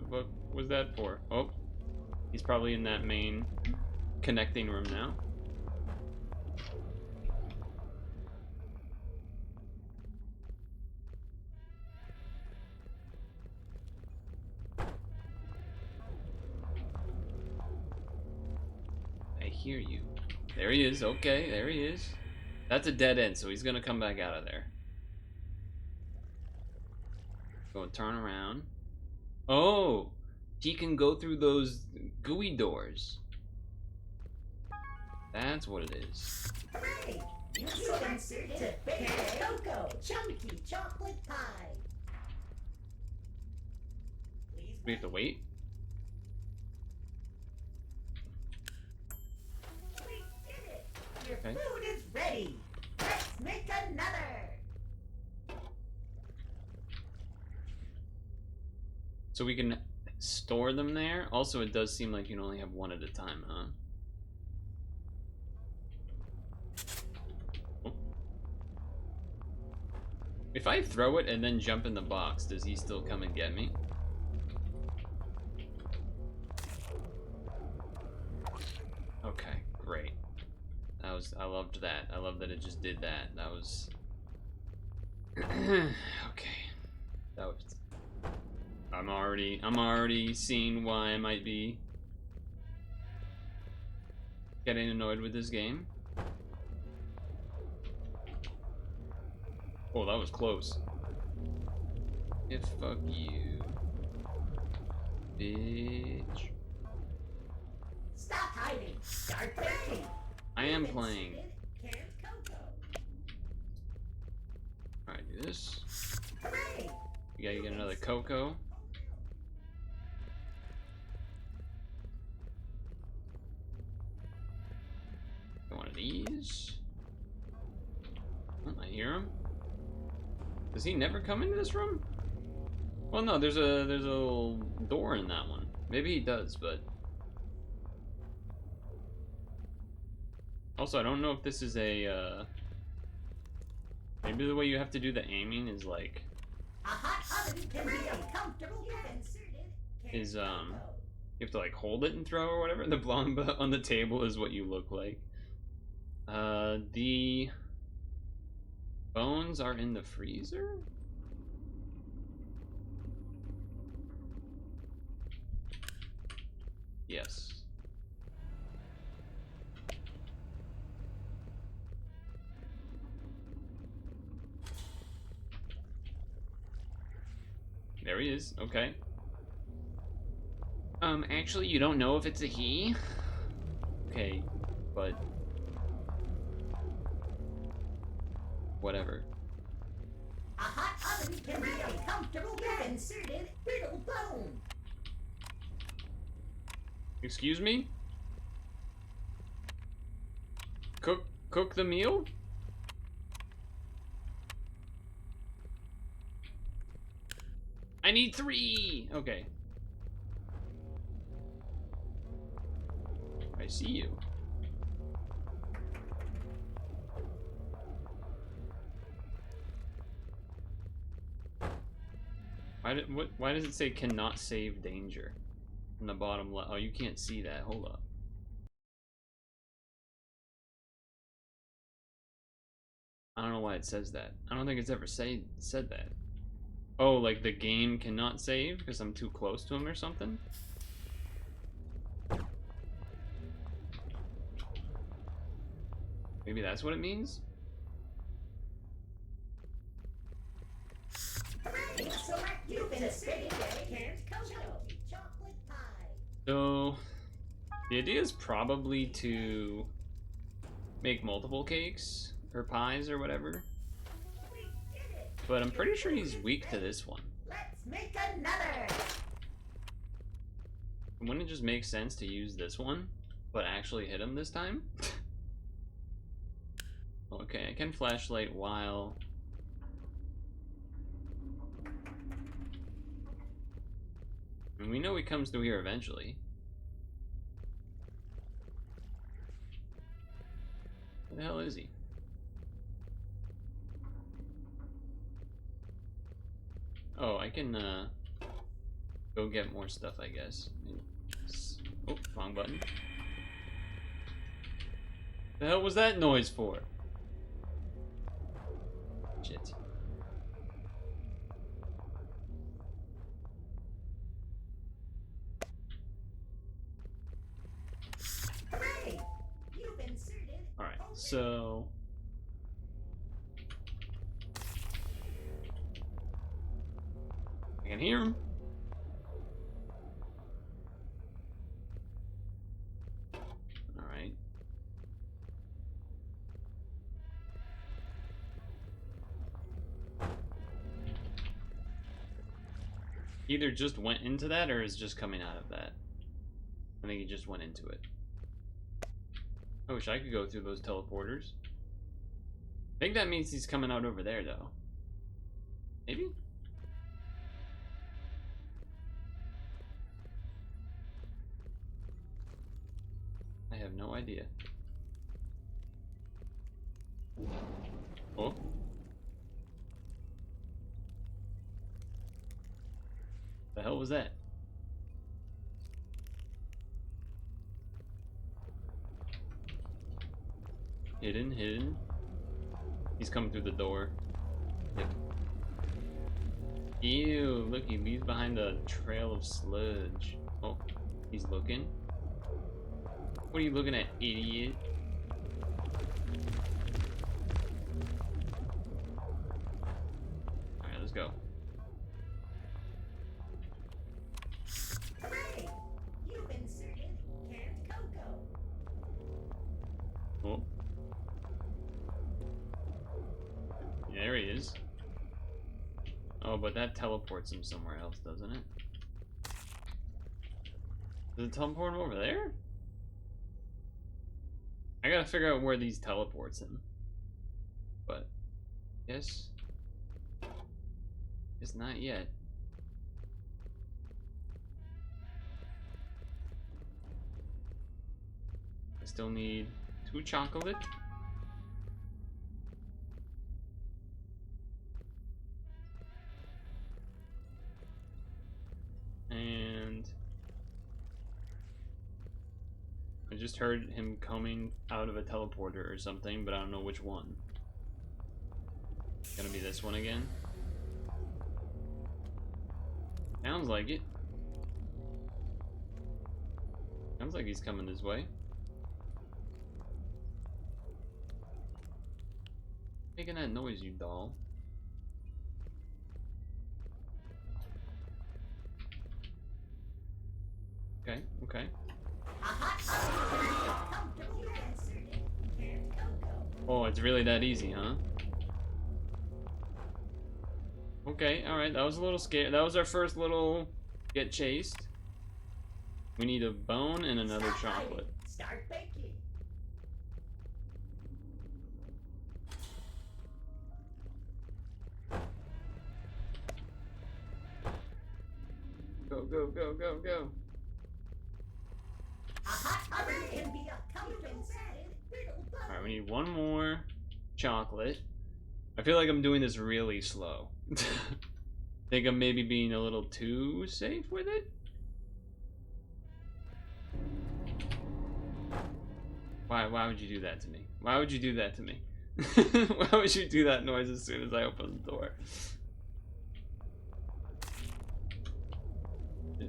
What was that for? Oh, he's probably in that main connecting room now. I hear you. There he is. Okay, there he is. That's a dead end, so he's gonna come back out of there. Go and turn around. Oh! He can go through those gooey doors. That's what it is. Hooray! You've inserted canned cocoa, chunky chocolate pie. Please We have to wait? we did it. Your Okay. food is ready. Let's make another. So we can store them there? Also, it does seem like you can only have one at a time, huh? Oh. If I throw it and then jump in the box, does he still come and get me? Okay, great. I loved that. I love that it just did that. That was okay. That was I'm already seeing why I might be getting annoyed with this game. Oh, that was close. If fuck you. Bitch. Stop hiding. Start playing. I am playing. Canned cocoa. Alright, do this. Hooray! You gotta get another cocoa. Get one of these. Oh, I hear him. Does he never come into this room? Well, no, there's a little door in that one. Maybe he does, but also I don't know if this is a maybe the way you have to do the aiming is like A hot oven can be uncomfortable. is you have to like hold it and throw or whatever. The blonde on the table is what you look like. The bones are in the freezer? Yes. There he is. Okay. Actually, you don't know if it's a he? Okay, but whatever. A hot oven can be uncomfortable. Get inserted brittle bone. Excuse me? Cook the meal? I need 3! Okay. I see you. Why does it say cannot save danger? In the bottom left. Oh, you can't see that. Hold up. I don't know why it says that. I don't think it's ever said that. Oh, like the game cannot save because I'm too close to him or something? Maybe that's what it means? So, the idea is probably to make multiple cakes or pies or whatever. But I'm pretty sure he's weak to this one. Let's make another. Wouldn't it just make sense to use this one, but actually hit him this time? Okay, I can flashlight while... I mean, we know he comes through here eventually. Where the hell is he? Oh, I can go get more stuff, I guess. Oh, wrong button. The hell was that noise for? Shit. Hooray! You've inserted. Alright, so... I can hear him. Alright. Either just went into that or is just coming out of that. I think he just went into it. I wish I could go through those teleporters. I think that means he's coming out over there, though. Maybe? I have no idea. Oh. The hell was that? Hidden. He's coming through the door. Yep. Ew, look, he leaves behind a trail of sludge. Oh, he's looking. What are you looking at, idiot? Alright, let's go. but that teleports him somewhere else, doesn't it? Does it teleport him over there? I gotta figure out where these teleports him. But, yes. It's not yet. I still need 2 chocolate. And I just heard him coming out of a teleporter or something, but I don't know which one. It's gonna be this one again. Sounds like it. Sounds like he's coming this way. Making that noise, you doll. Okay, okay. Oh, it's really that easy, huh? Okay, alright, that was a little scary. That was our first little get chased. We need a bone and another chocolate. Start baking. Go, go, go, go, go. Alright, we need one more chocolate. I feel like I'm doing this really slow. Think I'm maybe being a little too safe with it? Why would you do that to me? Why would you do that to me? Why would you do that noise as soon as I open the door?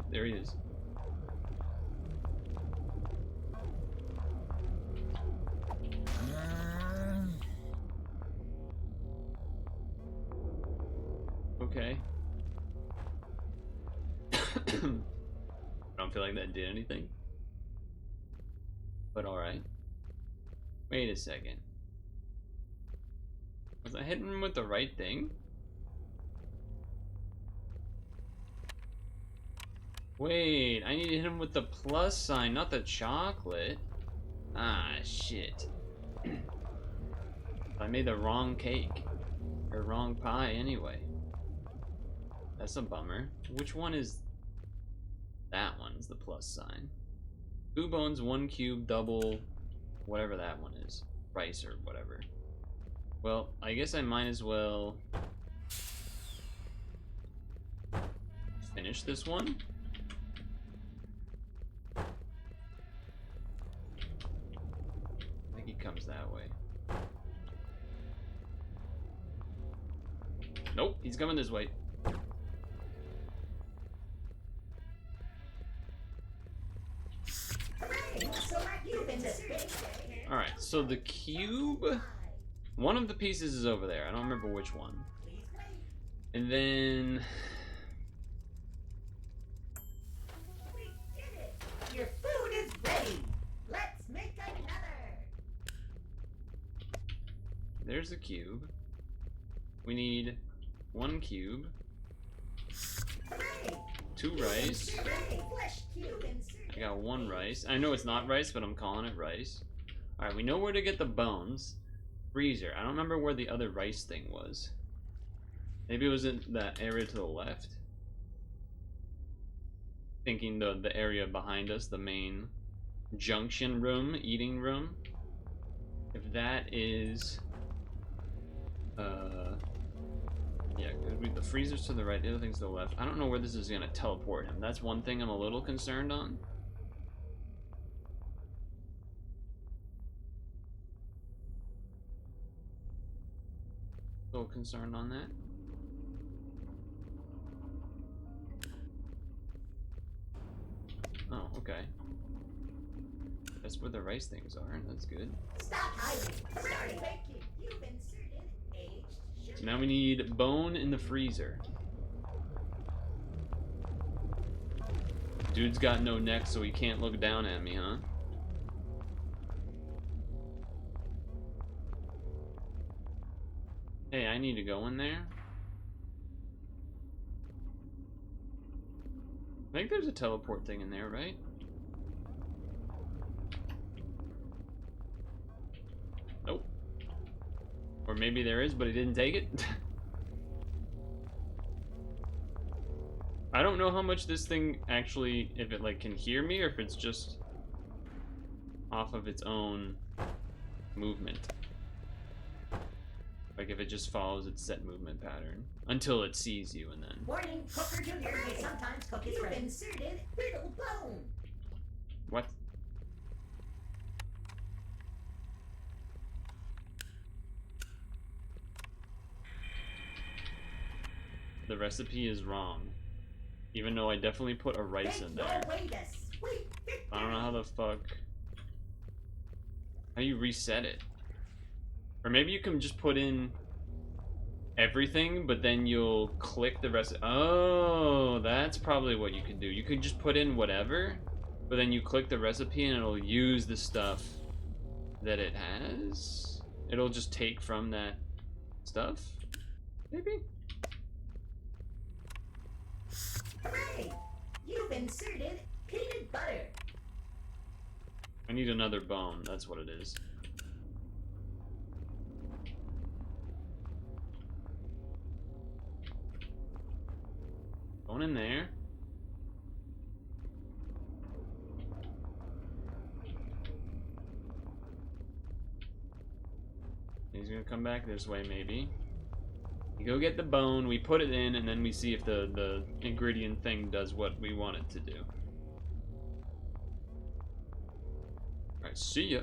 There he is. Okay. I don't feel like that did anything. But alright. Wait a second. Was I hitting him with the right thing? Wait, I need to hit him with the plus sign, not the chocolate. Ah, shit. I made the wrong cake. Or wrong pie, anyway. That's a bummer. Which one is... That one's the plus sign. 2 bones, 1 cube, double... Whatever that one is. Rice or whatever. Well, I guess I might as well... finish this one. I think he comes that way. Nope, he's coming this way. Alright, so the cube... One of the pieces is over there. I don't remember which one. And then... We did it! Your food is ready! Let's make another! There's the cube. We need 1 cube. 2 rice. I got 1 rice. I know it's not rice, but I'm calling it rice. Alright, we know where to get the bones. Freezer. I don't remember where the other rice thing was. Maybe it was in that area to the left. Thinking the area behind us, the main junction room, eating room. If that is... yeah, the freezer's to the right, the other thing's to the left. I don't know where this is gonna teleport him. That's one thing I'm a little concerned on. A little concerned on that. Oh, okay. That's where the rice things are. That's good. Stop hiding! Start baking! You've inserted aged sugar. So now we need bone in the freezer. Dude's got no neck, so he can't look down at me, huh? Hey, I need to go in there. I think there's a teleport thing in there, right? Nope. Or maybe there is, but he didn't take it. I don't know how much this thing actually, if it like can hear me or if it's just off of its own movement. Like if it just follows its set movement pattern until it sees you and then. Warning, Cooker Jr. may sometimes cook his friend. Inserted brittle bone. What? The recipe is wrong. Even though I definitely put a rice in there. I don't know how the fuck. How do you reset it? Or maybe you can just put in everything, but then you'll click the rest. Oh, that's probably what you could do. You could just put in whatever, but then you click the recipe and it'll use the stuff that it has. It'll just take from that stuff, maybe? Hooray! You've inserted peanut butter. I need another bone, that's what it is. Going in there. He's gonna come back this way, maybe. You go get the bone, we put it in, and then we see if the ingredient thing does what we want it to do. Alright, see ya.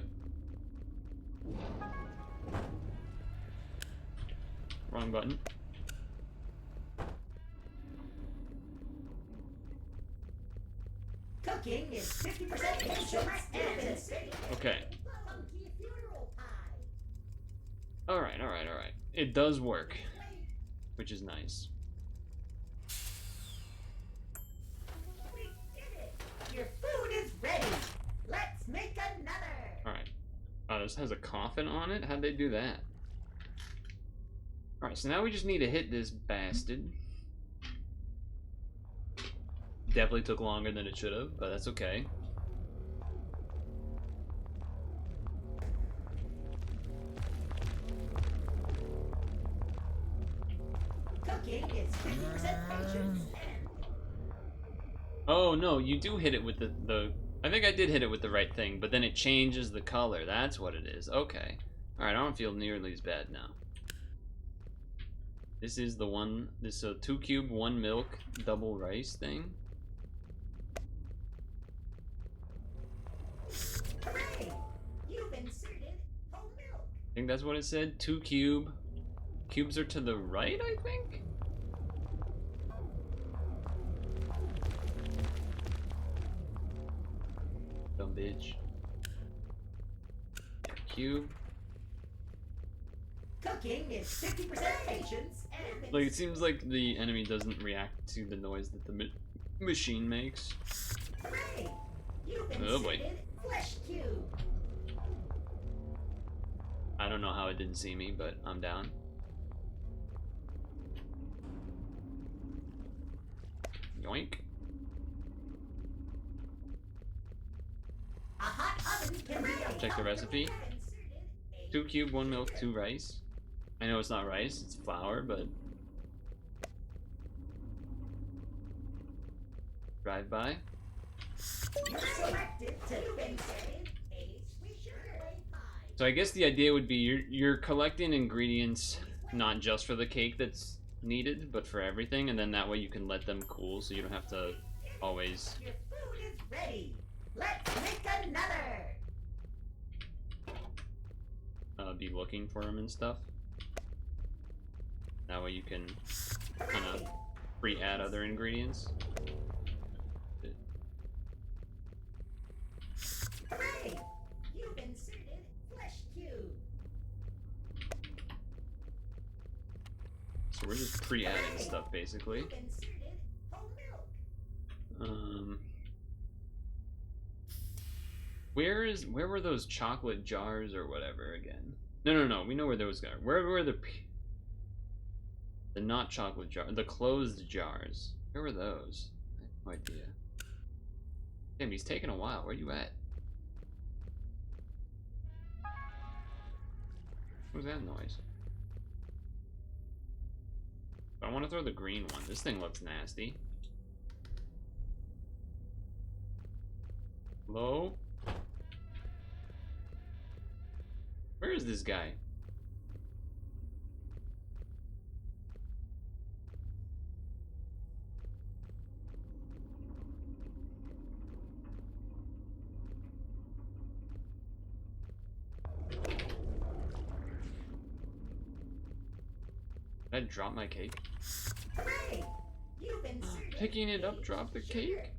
Wrong button. Cooking is 50% patience and Okay. funky funeral pie. Alright. It does work, which is nice. We did it! Your food is ready! Let's make another! Alright. Oh, this has a coffin on it? How'd they do that? Alright, so now we just need to hit this bastard. Definitely took longer than it should have, but that's okay. Cooking is 50% patience and... Oh no, you do hit it with the I think I did hit it with the right thing, but then it changes the color. That's what it is. Okay. Alright, I don't feel nearly as bad now. This is the one, this 2 cube, 1 milk, double rice thing. Hooray! You've inserted whole milk. I think that's what it said. 2 cube. Cubes are to the right, I think? Dumb bitch. Yeah, cube. Cooking is 50% patience and... Like, it seems like the enemy doesn't react to the noise that the machine makes. Hooray! You've Oh boy. inserted flesh cube. I don't know how it didn't see me, but I'm down. Yoink. A hot oven can be a Check the recipe. Inserted a 2 cube, 1 milk, 2 rice. I know it's not rice, it's flour, but... Drive by. You selected to insert a sweet sugar pie. So I guess the idea would be you're collecting ingredients not just for the cake that's needed, but for everything, and then that way you can let them cool so you don't have to always... Your food is ready. Let's make another. be looking for them and stuff. That way you can kind of re-add other ingredients. Hooray! You've inserted flesh cube. So we're just pre-adding stuff basically. You've inserted whole milk. Where were those chocolate jars or whatever again? No, we know where those are. Where were the not chocolate jar, the closed jars? Where were those? No idea. Damn, he's taking a while. Where you at? What was that noise? I want to throw the green one. This thing looks nasty. Hello? Where is this guy? Did I drop my cake? Hooray! You've inserted Picking it up a dropped the sugar. cake?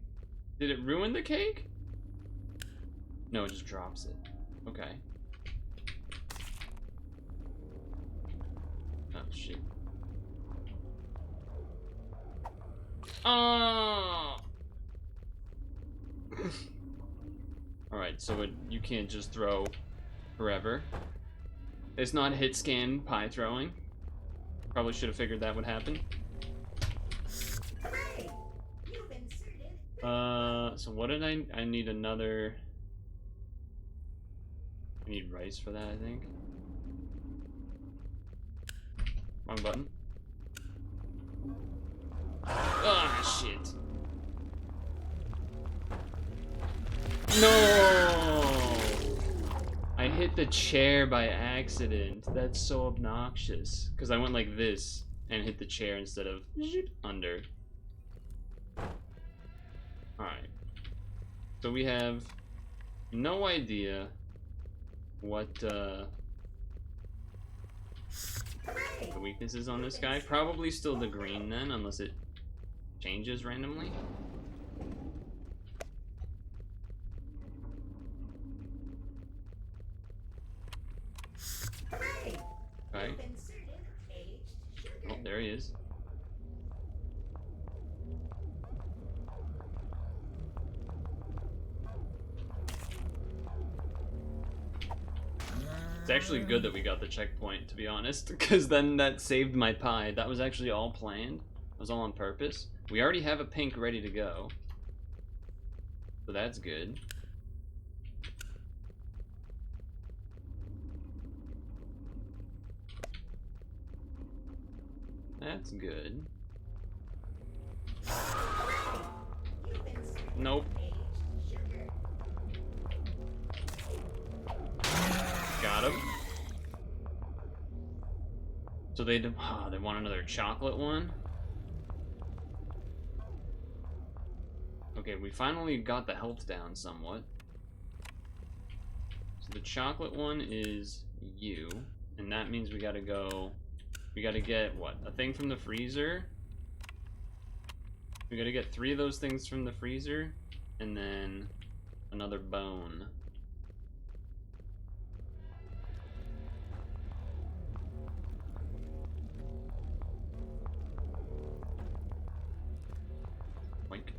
Did it ruin the cake? No, it just drops it. Okay. Oh, shit. Oh! Alright, so you can't just throw forever. It's not hit scan pie throwing. Probably should have figured that would happen. Hooray! You've inserted So what did I need another... I need rice for that, I think. Wrong button. Ah, shit. No! I hit the chair by accident. That's so obnoxious. Because I went like this and hit the chair instead of under. Alright. So we have no idea what the weakness is on this guy. Probably still the green then, unless it changes randomly. Okay. Oh, there he is. It's actually good that we got the checkpoint, to be honest, because then that saved my pie. That was actually all planned. It was all on purpose. We already have a pink ready to go. So that's good. That's good. Nope. Got him. So they want another chocolate one? Okay, we finally got the health down somewhat. So the chocolate one is you, and that means we gotta go... We gotta get, what, a thing from the freezer? We gotta get 3 of those things from the freezer, and then another bone. Wink.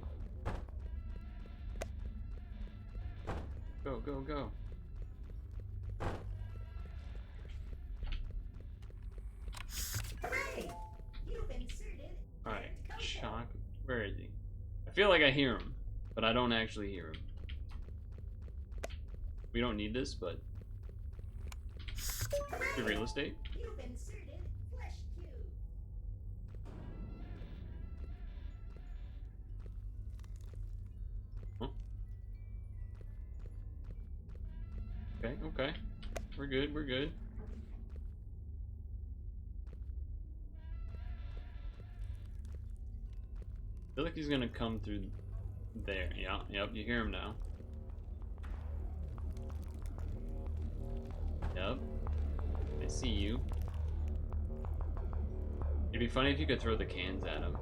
Go, go, go. Alright, chocolate. Where is he? I feel like I hear him, but I don't actually hear him. We don't need this, but... The real estate? Huh? Okay, okay. We're good, we're good. I feel like he's gonna come through there. Yeah, yep, you hear him now. Yep. I see you. It'd be funny if you could throw the cans at him.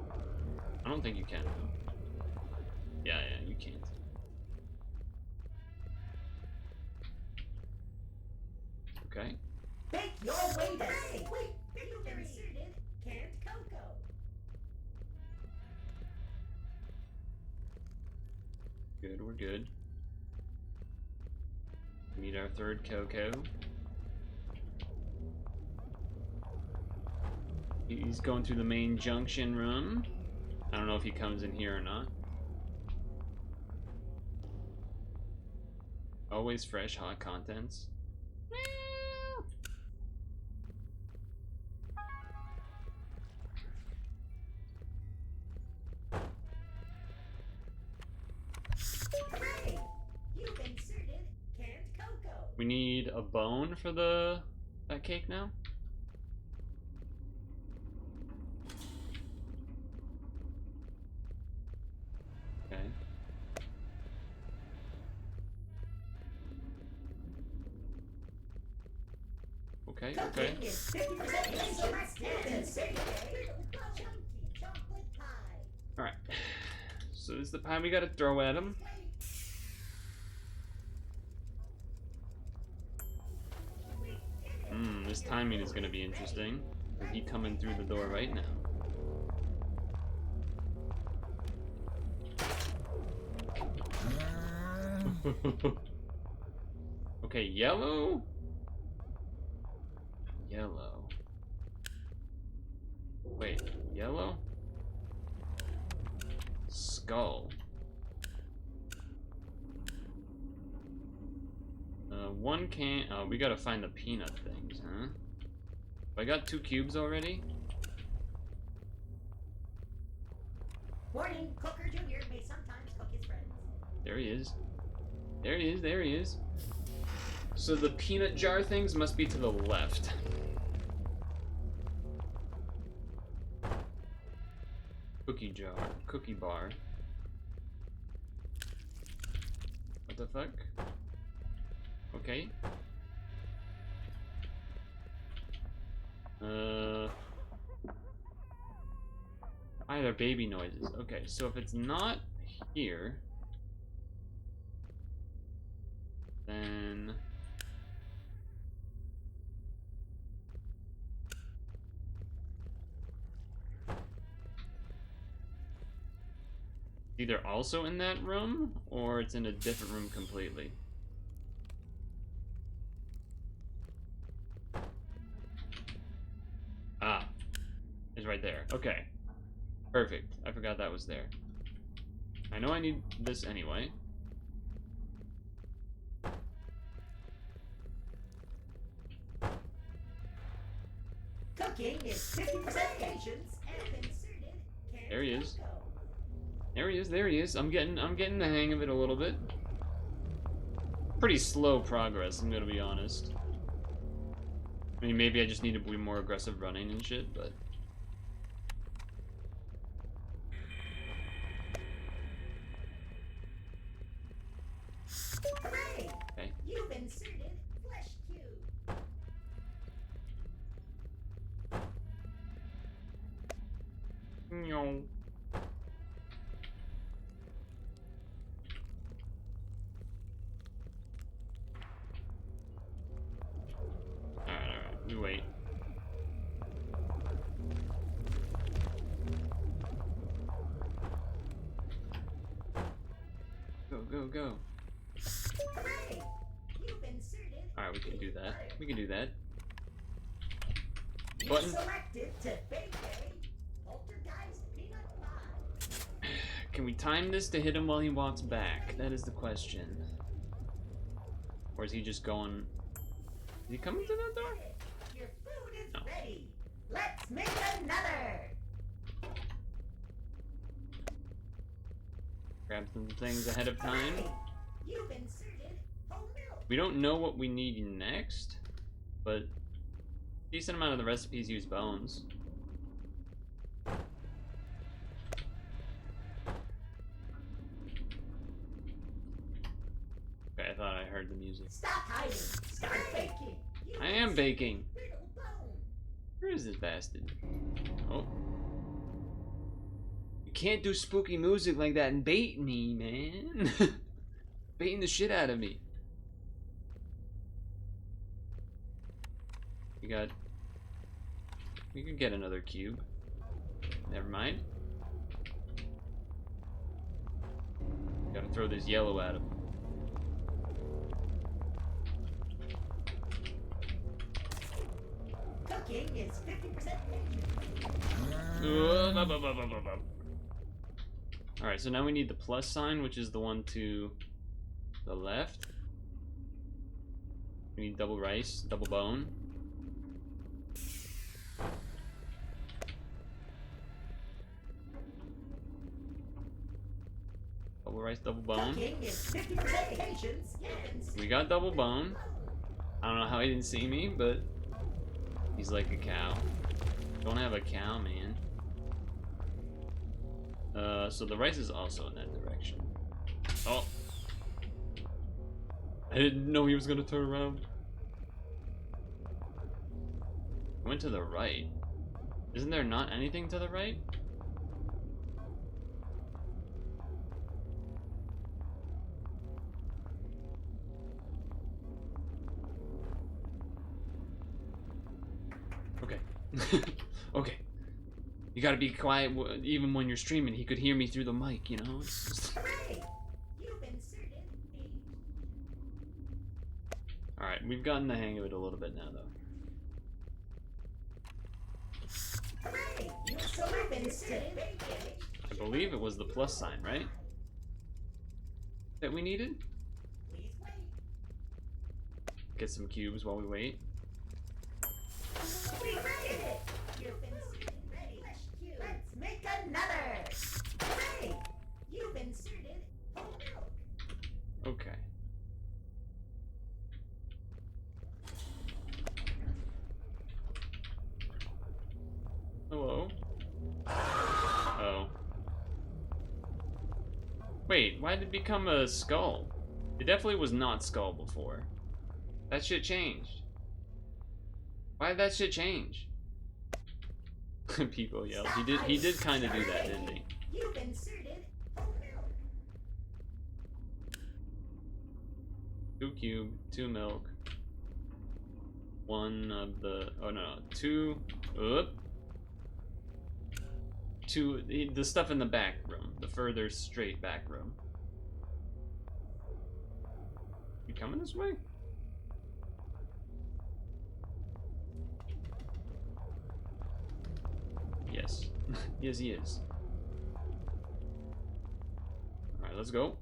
I don't think you can. Yeah, you can't. Okay. Make your way to wait. You've inserted canned cocoa. Good, we're good. Need our 3rd cocoa. He's going through the main junction room. I don't know if he comes in here or not. Always fresh, hot contents. Hooray! You've inserted canned cocoa. We need a bone for that cake now. Okay. Okay, okay. Cooking is 50% selected. Chunky chocolate pie. Alright. So this is the pie we gotta throw at him. This timing is gonna be interesting. He coming through the door right now. Okay, yellow. Yellow. Wait, yellow? Skull. One can. Oh, we gotta find the peanut things, huh? I got 2 cubes already. Warning, Cooker Jr. may sometimes cook his friends. There he is. There he is, there he is. So the peanut jar things must be to the left. Cookie jar, cookie bar. What the fuck? Okay. Either baby noises. Okay, so if it's not here, then either also in that room or it's in a different room completely. Ah, it's right there. Okay, perfect. I forgot that was there. I know I need this anyway. Cooking is 50% patience and inserted canned There he is. cocoa. There he is, there he is. I'm getting the hang of it a little bit. Pretty slow progress, I'm gonna be honest. I mean, maybe I just need to be more aggressive running and shit, but Hooray! okay. You've inserted flesh cube. No. Alright, we wait. Go, go, go. Hooray! You've inserted. Alright, we can do that. We can do that. You Button. selected to bake a poltergeist peanut pie. Can we time this to hit him while he walks back? That is the question. Or is he just going... Is he coming through that door? Your food is No. ready. Let's make another. Grab some things ahead of time. Hooray! You've inserted whole milk. We don't know what we need next, but a decent amount of the recipes use bones. Okay, I thought I heard the music. Stop hiding. Start baking. You I am baking. brittle bone. Where is this bastard? Oh. You can't do spooky music like that and bait me, man. Baiting the shit out of me. We can get another cube. Never mind. Gotta throw this yellow at him. Cooking is 50% Alright, so now we need the plus sign, which is the one to the left. We need double rice, double bone. Double rice, double bone. We got double bone. I don't know how he didn't see me, but he's like a cow. Don't have a cow, man. So the rice is also in that direction. Oh. I didn't know he was gonna turn around. Went to the right. Isn't there not anything to the right? Okay. Okay. You gotta be quiet even when you're streaming. He could hear me through the mic, you know? Alright, we've gotten the hang of it a little bit now, though. I believe it was the plus sign, right? That we needed? Get some cubes while we wait. We made it! You've inserted ready. Let's make another! Hooray! You've inserted whole milk. Okay. Hello? Oh. Wait, why did it become a skull? It definitely was not skull before. That shit changed. Why did that shit change? People yelled. He did kind of do that, didn't he? You've inserted whole milk. 2 cube, 2 milk. 1 of the, oh no, 2, oop. 2, the stuff in the back room, the further straight back room. You coming this way? Yes. Yes, he is. Alright, let's go.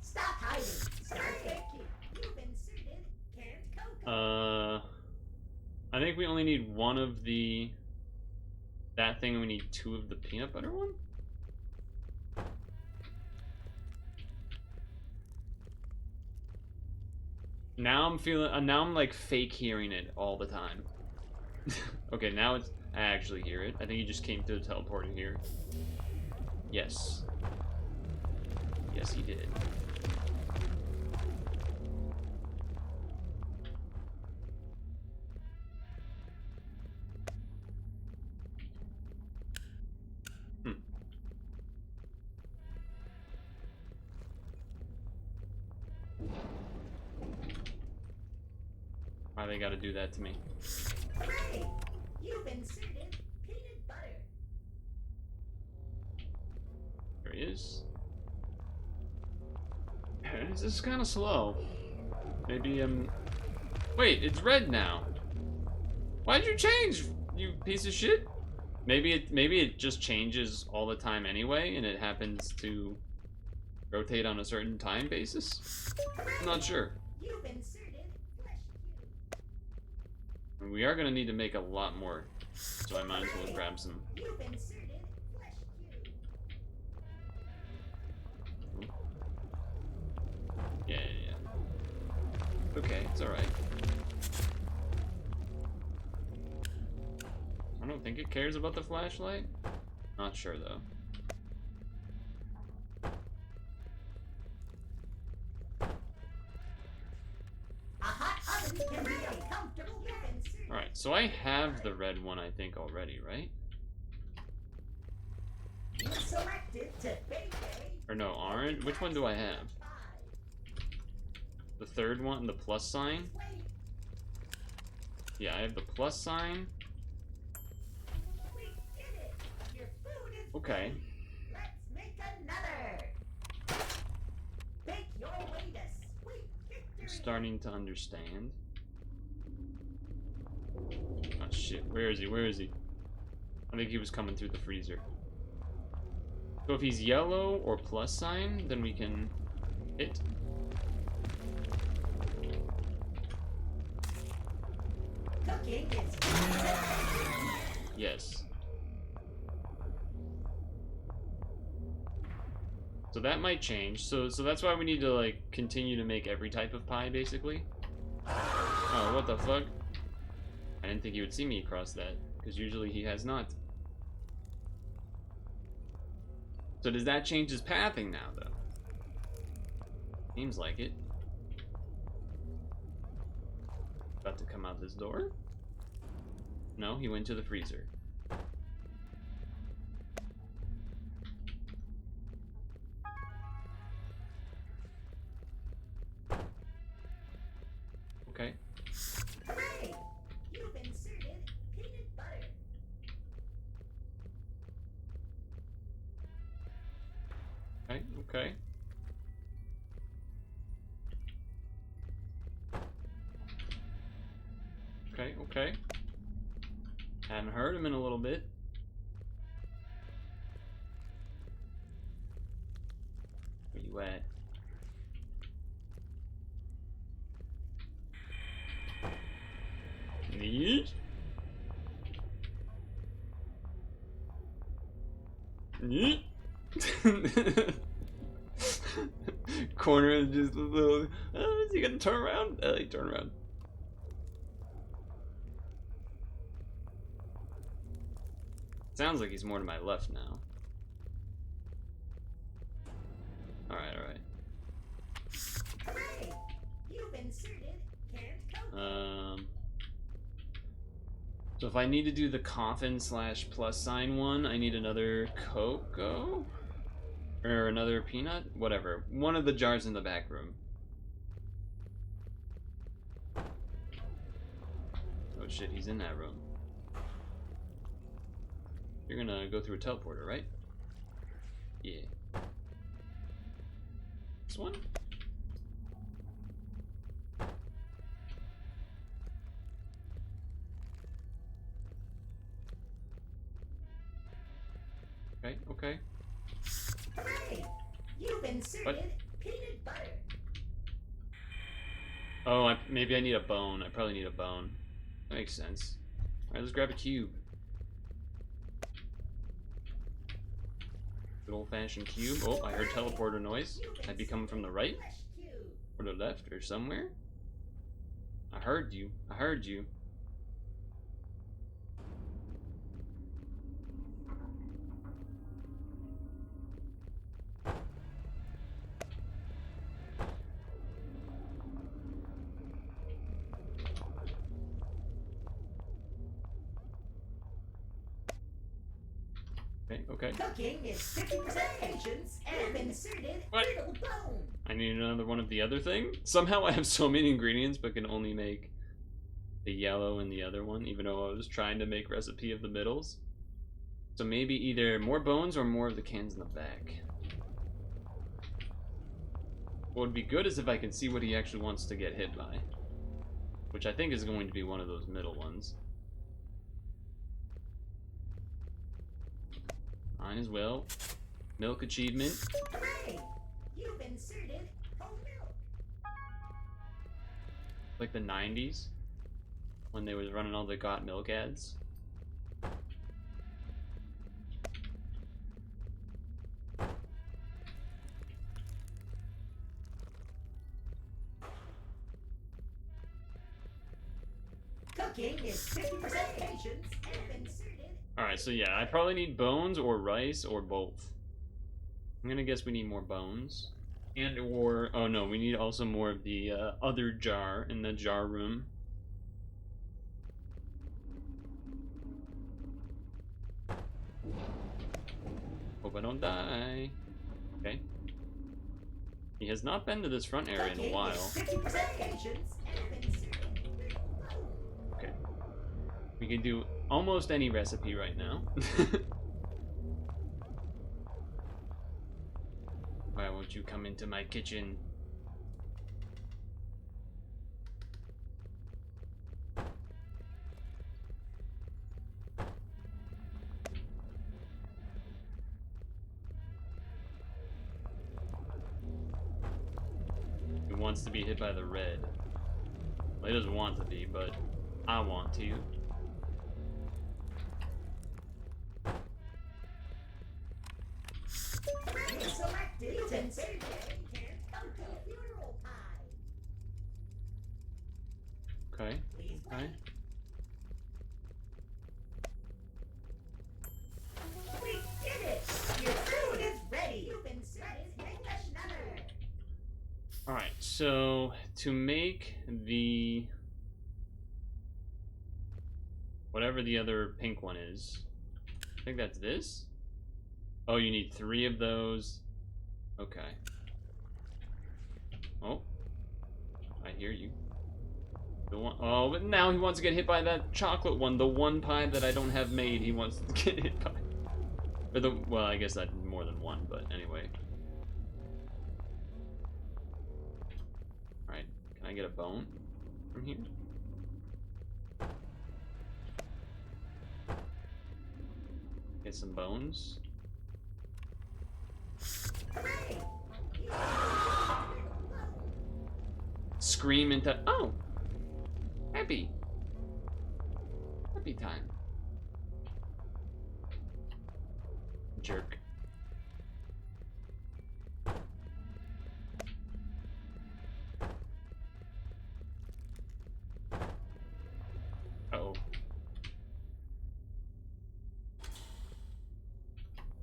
Stop hiding. Start thinking. You've inserted canned cocoa. I think we only need 1 of the that thing, and we need 2 of the peanut butter one. Now I'm feeling, now I'm like fake hearing it all the time. Okay, now it's, I actually hear it. I think he just came through the teleporting here. Yes. Yes, he did. Why they gotta do that to me? Hooray! You've inserted peanut butter. There he is. This is kind of slow. Maybe wait, it's red now. Why'd you change, you piece of shit? Maybe it just changes all the time anyway, and it happens to rotate on a certain time basis. I'm not sure. You've inserted flesh cube. We are gonna need to make a lot more, so I might as well grab some. You've inserted flesh cube. Yeah. Okay, it's alright. I don't think it cares about the flashlight. Not sure though. A hot oven can be a comfortable bed. Alright, so I have the red one, I think, already, right? You selected to bake a Or no, orange? Which one do I have? The third one, the plus sign? Yeah, I have the plus sign. We did it. Your food is Okay. ready. Let's make another. Bake your way to sweet victory. I'm starting to understand. shit. Where is he? Where is he? I think he was coming through the freezer. So if he's yellow or plus sign, then we can hit. Cooking is Yes. So that might change. So that's why we need to like continue to make every type of pie, basically. Oh, what the fuck? I didn't think he would see me across that, because usually he has not. So does that change his pathing now, though? Seems like it. About to come out this door? No, he went to the freezer. Okay. Hooray! You've inserted peanut butter. Okay, okay. Okay, okay. Hadn't heard him in a little bit. Where you at? Neat. Neat. Corner is just a little. Is he gonna turn around? He turn around. Sounds like he's more to my left now. Alright, alright. Hooray! You've inserted canned coke. So if I need to do the coffin / plus sign one, I need another cocoa? Or another peanut? Whatever. One of the jars in the back room. Oh shit, he's in that room. You're gonna go through a teleporter, right? Yeah. This one? Okay, okay. Hooray! You've inserted peanut butter. Oh, maybe I need a bone. I probably need a bone. That makes sense. Alright, let's grab a cube. Good old-fashioned cube. Oh, I heard teleporter noise. Might be coming from the right? Flesh cube. Or the left, or somewhere? I heard you. I heard you. Okay, okay. Cooking is 50% patience and inserted What? little bone. I need another one of the other thing. Somehow I have so many ingredients, but can only make the yellow and the other one, even though I was trying to make recipe of the middles. So maybe either more bones or more of the cans in the back. What would be good is if I can see what he actually wants to get hit by. Which I think is going to be one of those middle ones. Mine as well. Milk achievement. Hooray! You've inserted whole milk. Like the 90s. When they was running all the Got Milk ads. Cooking is 50% patience and inserted. Alright, so yeah, I probably need bones or rice or both. I'm gonna guess we need more bones. And or, oh no, we need also more of the other jar in the jar room. Hope I don't die. Okay. He has not been to this front area in a while. 50% patience and inserted. Okay. We can do almost any recipe right now. Why won't you come into my kitchen? wants to be hit by the red. Well, he doesn't want to be, but I want to. Selected Sunday can't come to funeral pie. Okay. Please Okay. wait. We did it! Your food is ready! You've been served. Make another! Alright, so to make the whatever the other pink one is, I think that's this? Oh, you need 3 of those. Okay. Oh. I hear you. The one, oh, but now he wants to get hit by that chocolate one, the one pie that I don't have made, he wants to get hit by. Or the, well, I guess that's more than one, but anyway. Alright, can I get a bone from here? Get some bones. Scream into, oh! Happy. Happy time. Jerk. Uh-oh.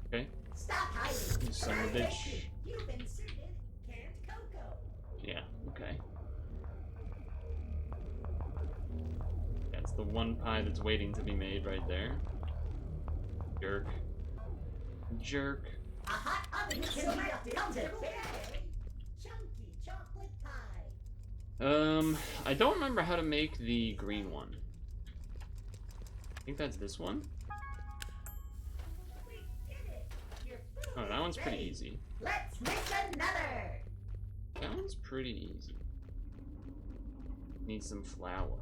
Okay. Stop hiding! You son of a bitch. You've inserted canned cocoa. Yeah, okay. That's the one pie that's waiting to be made right there. Jerk. Jerk. A hot oven selected today. Chunky chocolate pie. I don't remember how to make the green one. I think that's this one. We did it. Your food Oh, that is one's pretty ready. easy. Let's make another. That one's pretty easy. Need some flour.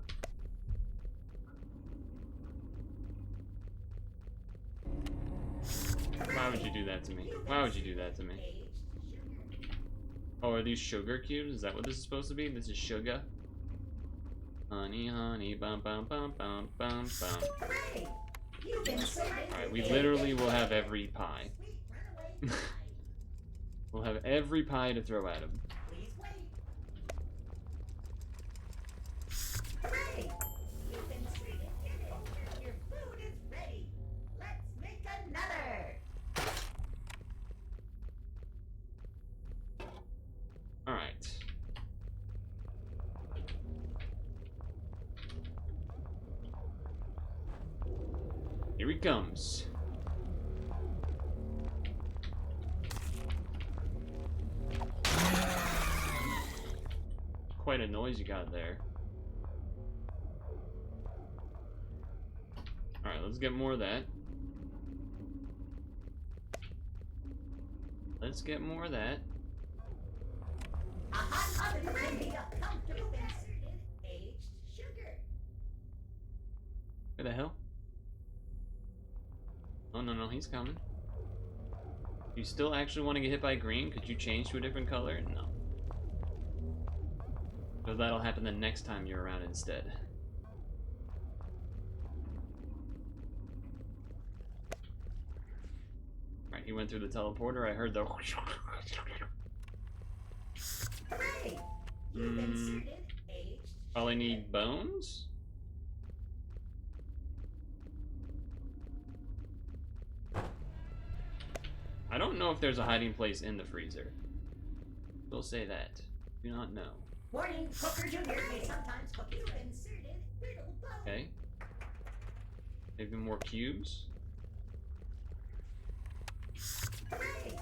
Why would you do that to me? Why would you do that to me? Aged sugar. Oh, are these sugar cubes? Is that what this is supposed to be? This is sugar? Honey, honey, bum, bum, bum, bum, bum, bum. Hooray! You've been selected. Alright, we literally will have every pie. Sweet runaway pie. We'll have every pie to throw at him. Please wait. Hooray! You've been seated in it. Your food is ready. Let's make another. Alright. Here he comes. Quite a noise you got there. Alright, let's get more of that. Let's get more of that. A hot oven can be a comfortable inserted aged sugar. Where the hell? Oh, no, no, he's coming. You still actually want to get hit by green? Could you change to a different color? No. So that'll happen the next time you're around instead. Alright, he went through the teleporter. I heard the... Hooray! You've inserted aged Probably need bones? I don't know if there's a hiding place in the freezer. We'll say that. Do not know. Warning, Cooker Jr. may sometimes cook. You've inserted brittle bone. Okay. Maybe more cubes? Hooray!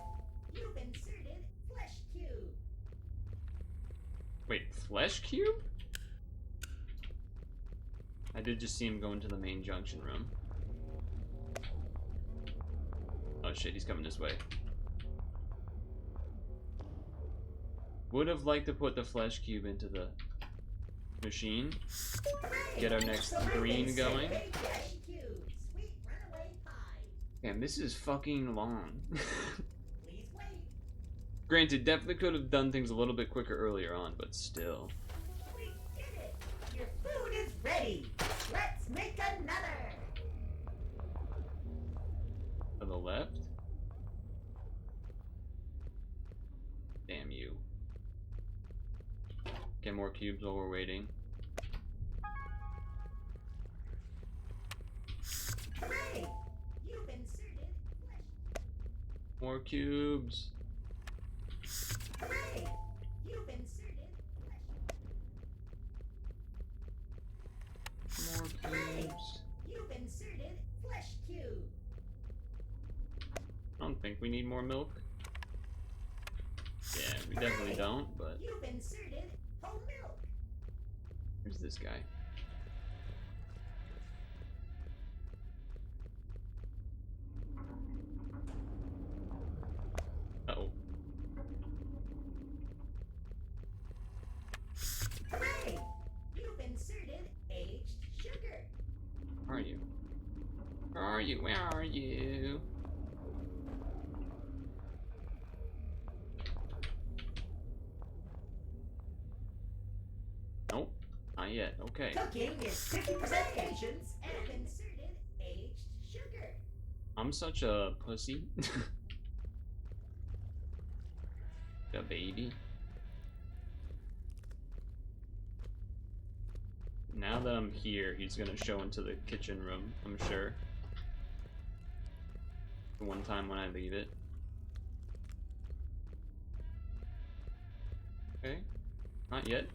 You've inserted flesh cube. Wait, flesh cube? I did just see him go into the main junction room. Oh shit, he's coming this way. Would have liked to put the flesh cube into the machine. Get our next green going. Flesh cube. Sweet runaway pie. Damn, this is fucking long. Please wait. Granted, definitely could have done things a little bit quicker earlier on, but still. We did it! Your food is ready! Let's make another! To the left? Damn you. Get more cubes while we're waiting. Hooray! You've inserted flesh. More cubes. Hooray! You've inserted flesh. More cubes. You've inserted flesh cube. I don't think we need more milk. Yeah, we definitely don't, but You've inserted whole milk. who's this guy? Uh-oh. Hooray! You've inserted aged sugar. Where are you? Where are you? Where are you? Nope, not yet. Okay. Cooking is 50% patience and inserted aged sugar. I'm such a pussy. A baby. Now that I'm here, he's gonna show into the kitchen room, I'm sure. The one time when I leave it. Okay. Not yet.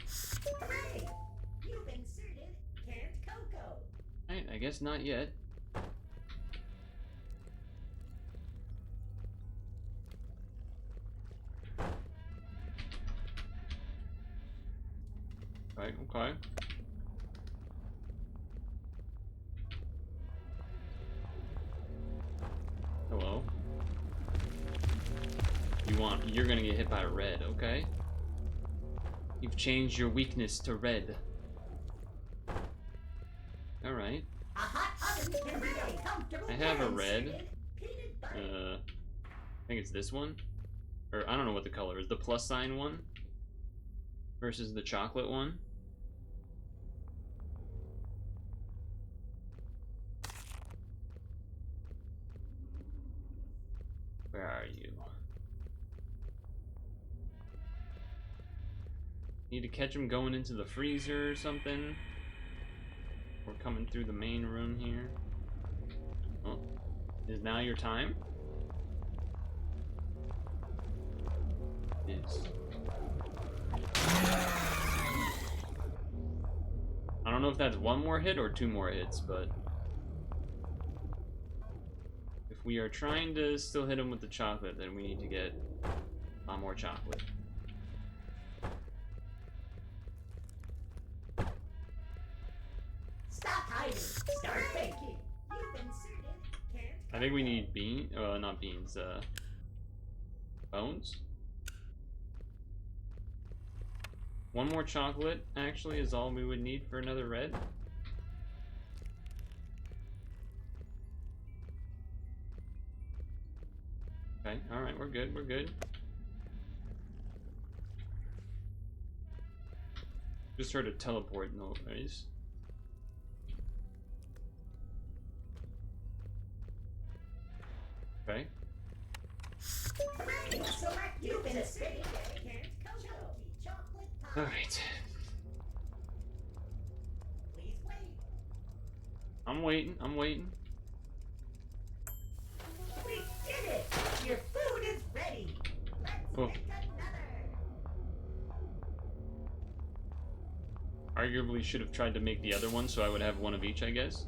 Hooray! You've inserted canned cocoa. Alright, I guess not yet. Okay, okay. Hello. You're gonna get hit by red, okay? You've changed your weakness to red. Alright. A hot oven can be a comfortable I have a and red. inserted peanut butter. I think it's this one. Or I don't know what the color is. The plus sign one versus the chocolate one. Where are you? Need to catch him going into the freezer or something. We're coming through the main room here. Oh, is now your time? It is. I don't know if that's one more hit or two more hits, but if we are trying to still hit him with the chocolate, then we need to get a lot more chocolate. Stop hiding. Start baking. You've inserted canned I think we need not beans, bones? One more chocolate, actually, is all we would need for another red. Okay, alright, we're good, we're good. Just heard a teleport noise. Okay. Select you've inserted canned cocoa. Chocolate pie. Alright. Please wait. I'm waiting, I'm waiting. We did it! Your food is ready. Let's Oh. make another. Arguably should have tried to make the other one so I would have one of each, I guess.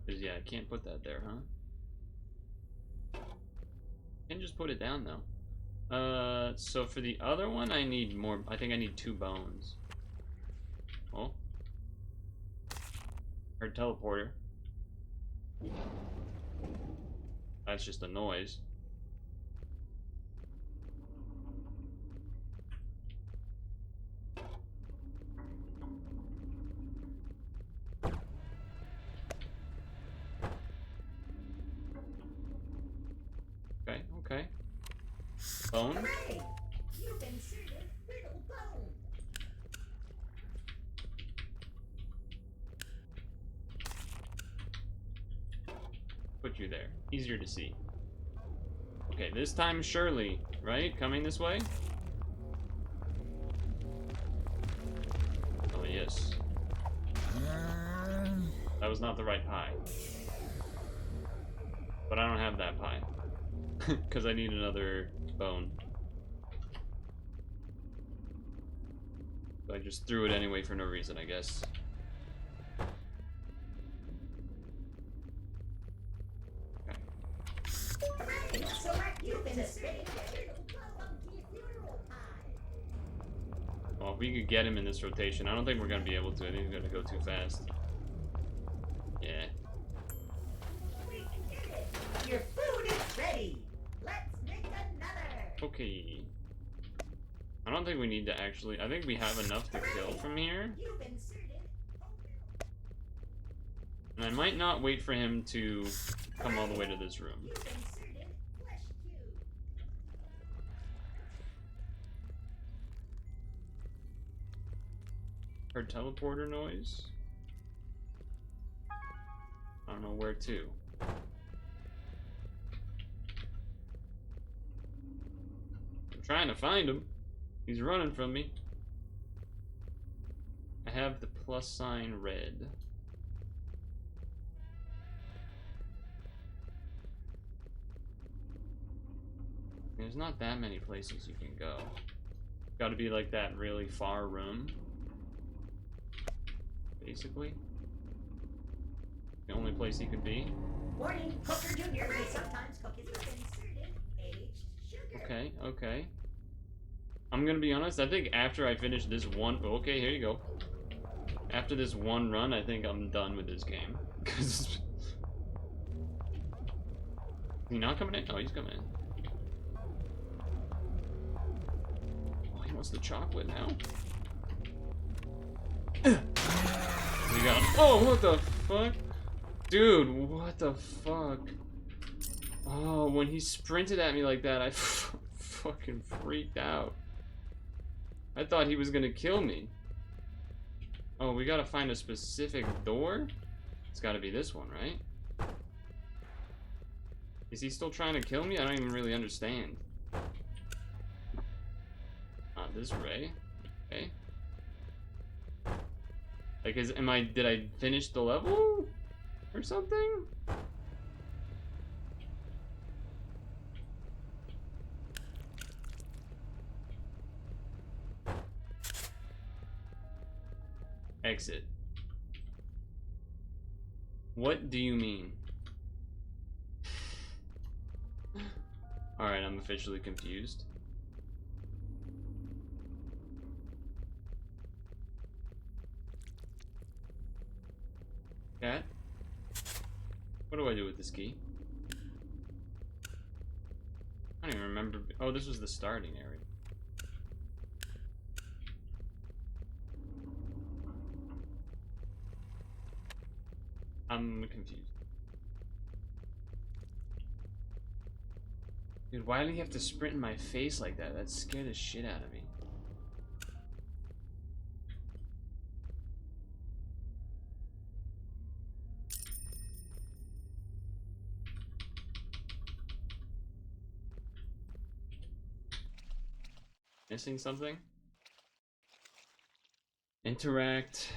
Because, yeah, I can't put that there, huh? Can just put it down, though. So for the other one, I need more. I think I need 2 bones. Oh. Heard teleporter. That's just a noise. Bone? Hooray! You've inserted brittle bone. Put you there. Easier to see. Okay, this time Shirley, right? Coming this way? Oh, yes. That was not the right pie. But I don't have that pie. Because I need another bone. So I just threw it anyway for no reason, I guess. Hooray! Select you've inserted brittle funky funeral pie. Well, if we could get him in this rotation, I don't think we're going to be able to. I think he's going to go too fast. Yeah. We did it! Your food is ready! Let's make another! Okay. I don't think we need to actually... I think we have enough to kill from here. You've inserted And I might not wait for him to come all the way to this room. You've inserted flesh cube. Heard teleporter noise. I don't know where to. I'm trying to find him. He's running from me. I have the plus sign red. There's not that many places you can go. Gotta be like that really far room. Basically. The only place he could be. Warning, Cooker Jr. may sometimes cook his inserted aged sugar. Okay, okay. I'm gonna be honest, I think after I finish this one... Okay, here you go. After this one run, I think I'm done with this game. Cause... Is he not coming in? Oh, he's coming in. Oh, he wants the chocolate now. We got him. Oh, what the fuck? Dude, what the fuck? Oh, when he sprinted at me like that, I fucking freaked out. I thought he was gonna kill me. Oh, we gotta find a specific door? It's gotta be this one, right? Is he still trying to kill me? I don't even really understand. Not this Ray. Okay. Like, did I finish the level? Or something? Exit. What do you mean? Alright, I'm officially confused. Cat? What do I do with this key? I don't even remember. Oh, this was the starting area. I'm confused. Dude, why did he have to sprint in my face like that? That scared the shit out of me. Missing something? Interact.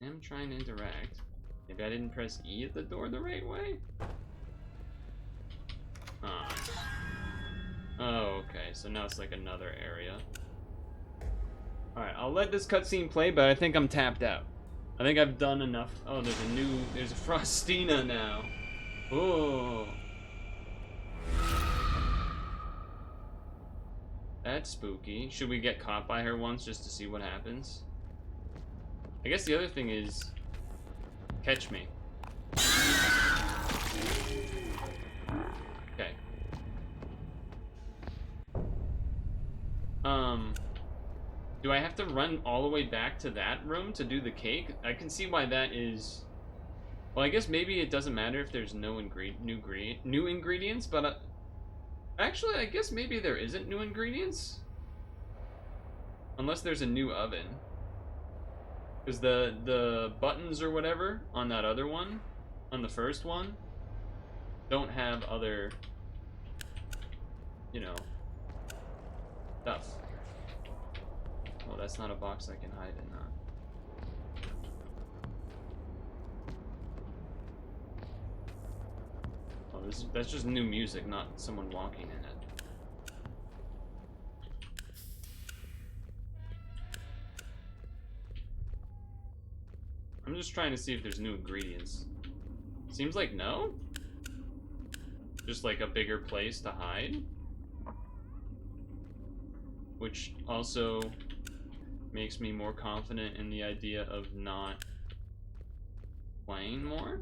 I'm trying to interact. Maybe I didn't press E at the door the right way? Oh. Oh, okay. So now it's like another area. Alright, I'll let this cutscene play, but I think I'm tapped out. I think I've done enough. Oh, there's a Frostina now. Oh. That's spooky. Should we get caught by her once just to see what happens? I guess the other thing is... Catch me. Okay. Do I have to run all the way back to that room to do the cake? I can see why that is Well, I guess maybe it doesn't matter if there's no new ingredients, but actually, I guess maybe there isn't new ingredients, unless there's a new oven. Because the buttons or whatever on that other one, on the first one, don't have other, you know, stuff. Oh, that's not a box I can hide in, huh? Oh, that's just new music, not someone walking in it. I'm just trying to see if there's new ingredients. Seems like no? Just like a bigger place to hide? Which also makes me more confident in the idea of not playing more.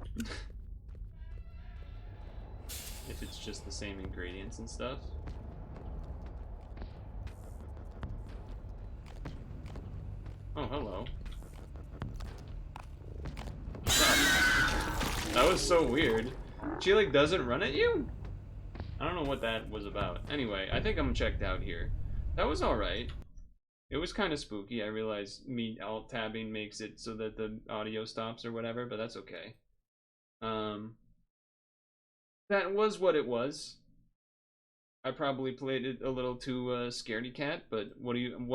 If it's just the same ingredients and stuff. Oh, hello. That was so weird. She like doesn't run at you? I don't know what that was about. Anyway, I think I'm checked out here. That was alright. It was kind of spooky. I realize me alt-tabbing makes it so that the audio stops or whatever, but that's okay. That was what it was. I probably played it a little too scaredy cat, but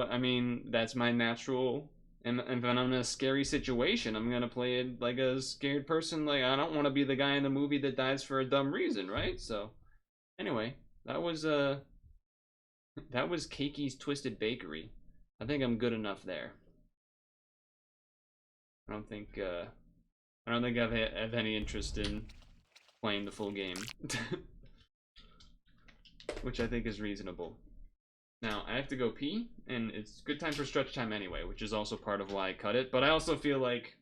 I mean, that's my natural, and when I'm in a scary situation, I'm gonna play it like a scared person. Like, I don't want to be the guy in the movie that dies for a dumb reason, right? So, anyway, that was Cakey's Twisted Bakery. I think I'm good enough there. I don't think I have any interest in playing the full game. Which I think is reasonable. Now, I have to go pee, and it's good time for stretch time anyway, which is also part of why I cut it, but I also feel like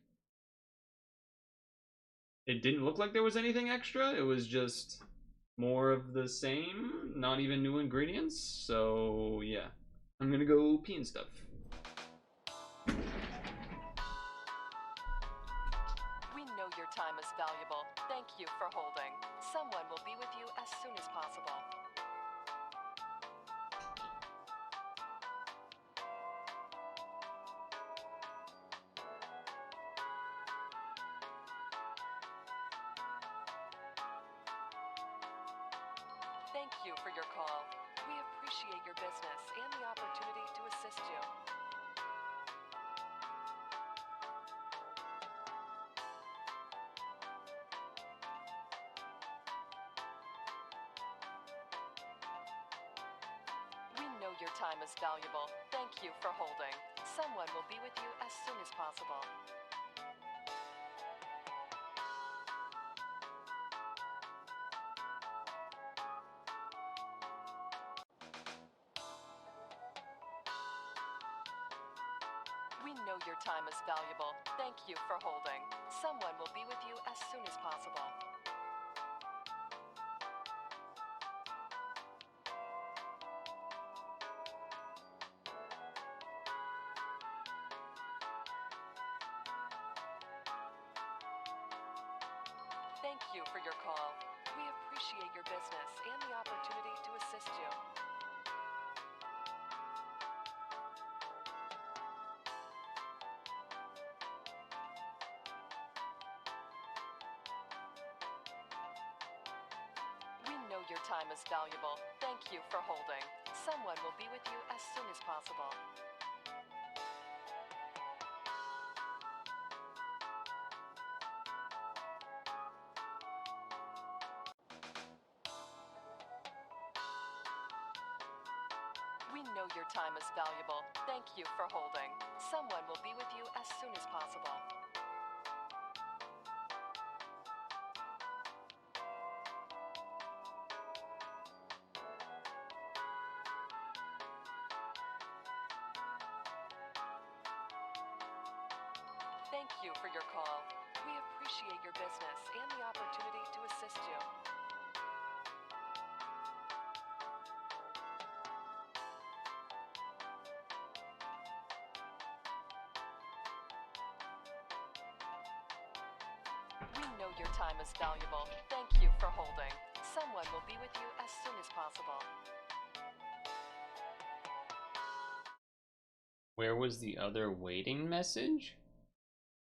it didn't look like there was anything extra. It was just more of the same, not even new ingredients, so yeah. I'm gonna go pee and stuff. We know your time is valuable. Thank you for holding. Someone will be with you as soon as possible. Thank you for your call. We appreciate your business and the opportunity to assist you. We know your time is valuable. Thank you for holding. Someone will be with you as soon as possible. We know your time is valuable. Thank you for holding. Someone will be with you as soon as possible. Thank you for your call. We appreciate your business and the opportunity to assist you. We know your time is valuable. Thank you for holding. Someone will be with you as soon as possible. We know your time is valuable. Thank you for holding. Someone will be with you as soon as possible. Thank you for your call. We appreciate your business and the opportunity to assist you. We know your time is valuable. Thank you for holding. Someone will be with you as soon as possible. Where was the other waiting message?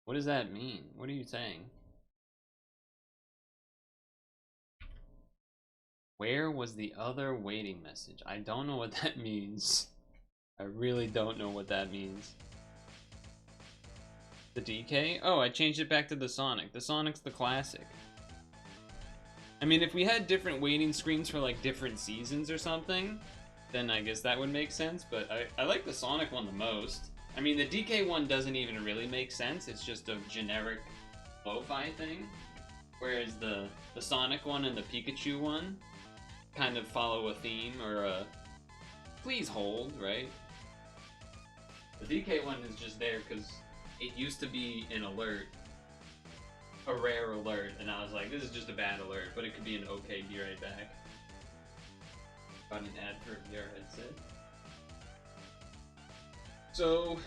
What does that mean? What are you saying? Where was the other waiting message? I don't know what that means. I really don't know what that means. The DK? Oh, I changed it back to the Sonic. The Sonic's the classic. I mean, if we had different waiting screens for like different seasons or something, then I guess that would make sense, but I like the Sonic one the most. I mean, the DK one doesn't even really make sense. It's just a generic lo-fi thing. Whereas the Sonic one and the Pikachu one kind of follow a theme or a please hold, right? The DK one is just there because it used to be an alert, a rare alert, and I was like, this is just a bad alert, but it could be an okay, be right back. Got an ad for a VR headset. So,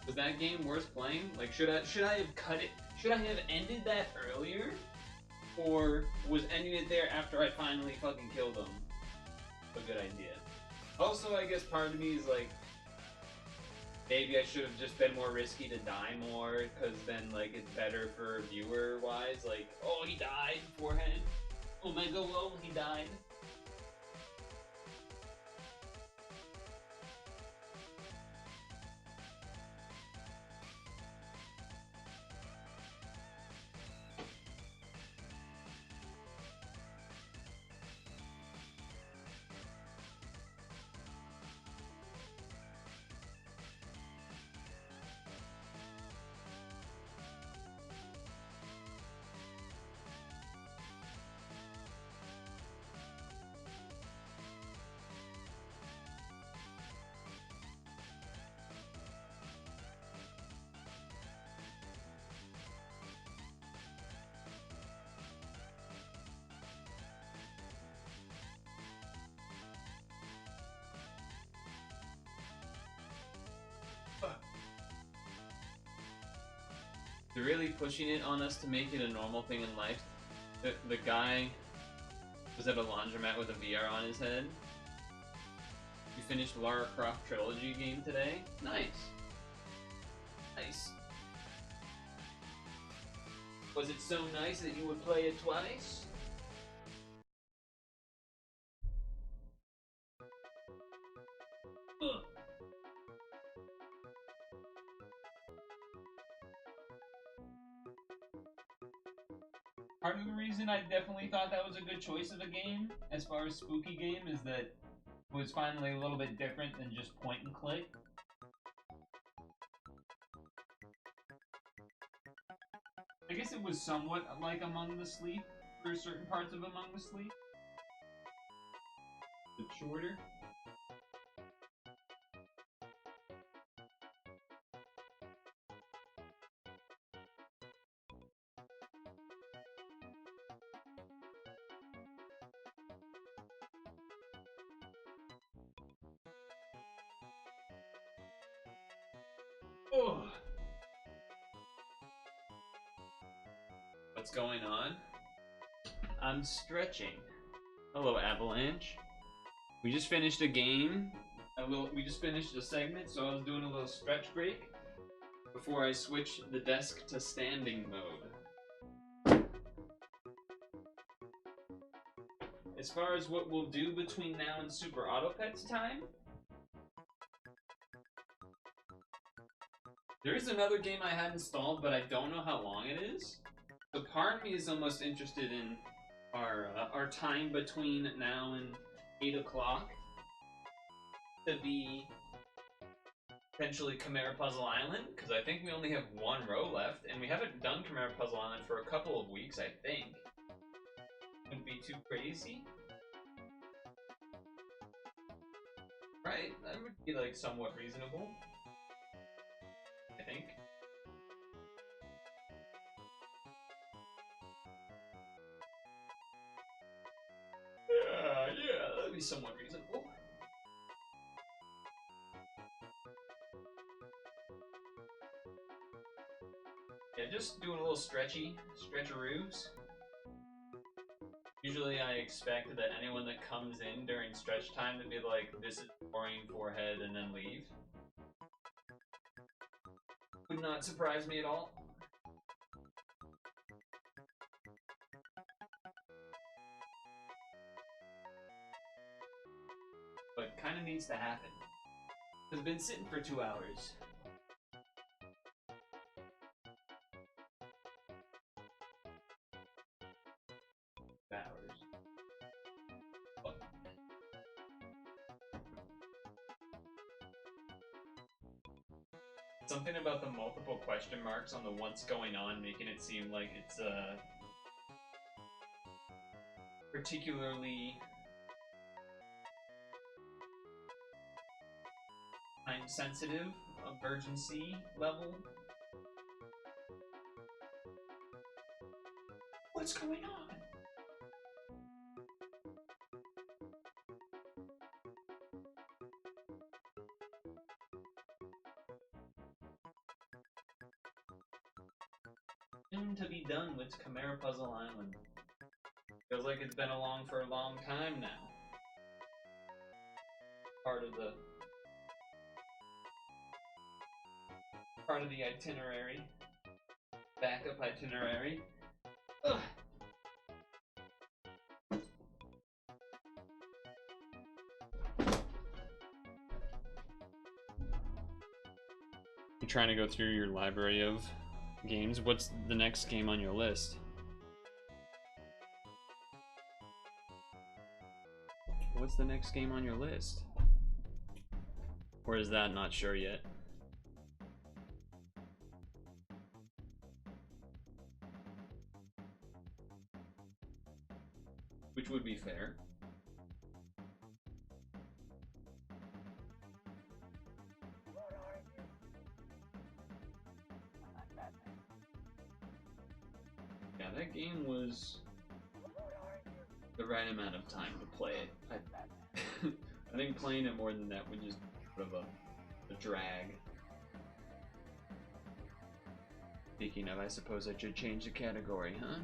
was that game worth playing? Like, should I have cut it? Should I have ended that earlier? Or was ending it there after I finally fucking killed him a good idea? Also, I guess part of me is like, maybe I should have just been more risky to die more, because then, like, it's better for viewer-wise. Like, oh, he died beforehand. Omega Low, he died. They're really pushing it on us to make it a normal thing in life. The guy was at a laundromat with a VR on his head. You finished Lara Croft trilogy game today? Nice. Nice. Was it so nice that you would play it twice? Ugh. Part of the reason I definitely thought that was a good choice of a game, as far as spooky game, is that it was finally a little bit different than just point and click. I guess it was somewhat like Among the Sleep for certain parts of Among the Sleep. But shorter. Oh. What's going on? I'm stretching. Hello, Avalanche. We just finished a game. We just finished a segment, so I was doing a little stretch break before I switch the desk to standing mode. As far as what we'll do between now and Super Auto Pets time, there is another game I had installed, but I don't know how long it is. So part of me is almost interested in our time between now and 8 o'clock to be potentially Khimera Puzzle Island, because I think we only have one row left, and we haven't done Khimera Puzzle Island for a couple of weeks, I think. Wouldn't be too crazy. Right? That would be, like, somewhat reasonable. I think. Yeah, that'd be somewhat reasonable. Yeah, just doing a little stretcheroos. Usually I expect that anyone that comes in during stretch time to be like, this is boring forehead, and then leave. Would not surprise me at all. But kind of needs to happen. It's been sitting for 2 hours. Something about the multiple question marks on the what's going on making it seem like it's particularly time sensitive, emergency level. What's going on? Soon to be done with Khimera Puzzle Island. Feels like it's been along for a long time now. Part of the itinerary. Backup itinerary. Ugh. You're trying to go through your library of games. What's the next game on your list? What's the next game on your list? Or is that not sure yet? Which would be fair. Yeah, that game was the right amount of time to play it. I think playing it more than that would just be sort of a drag. Speaking of, I suppose I should change the category, huh?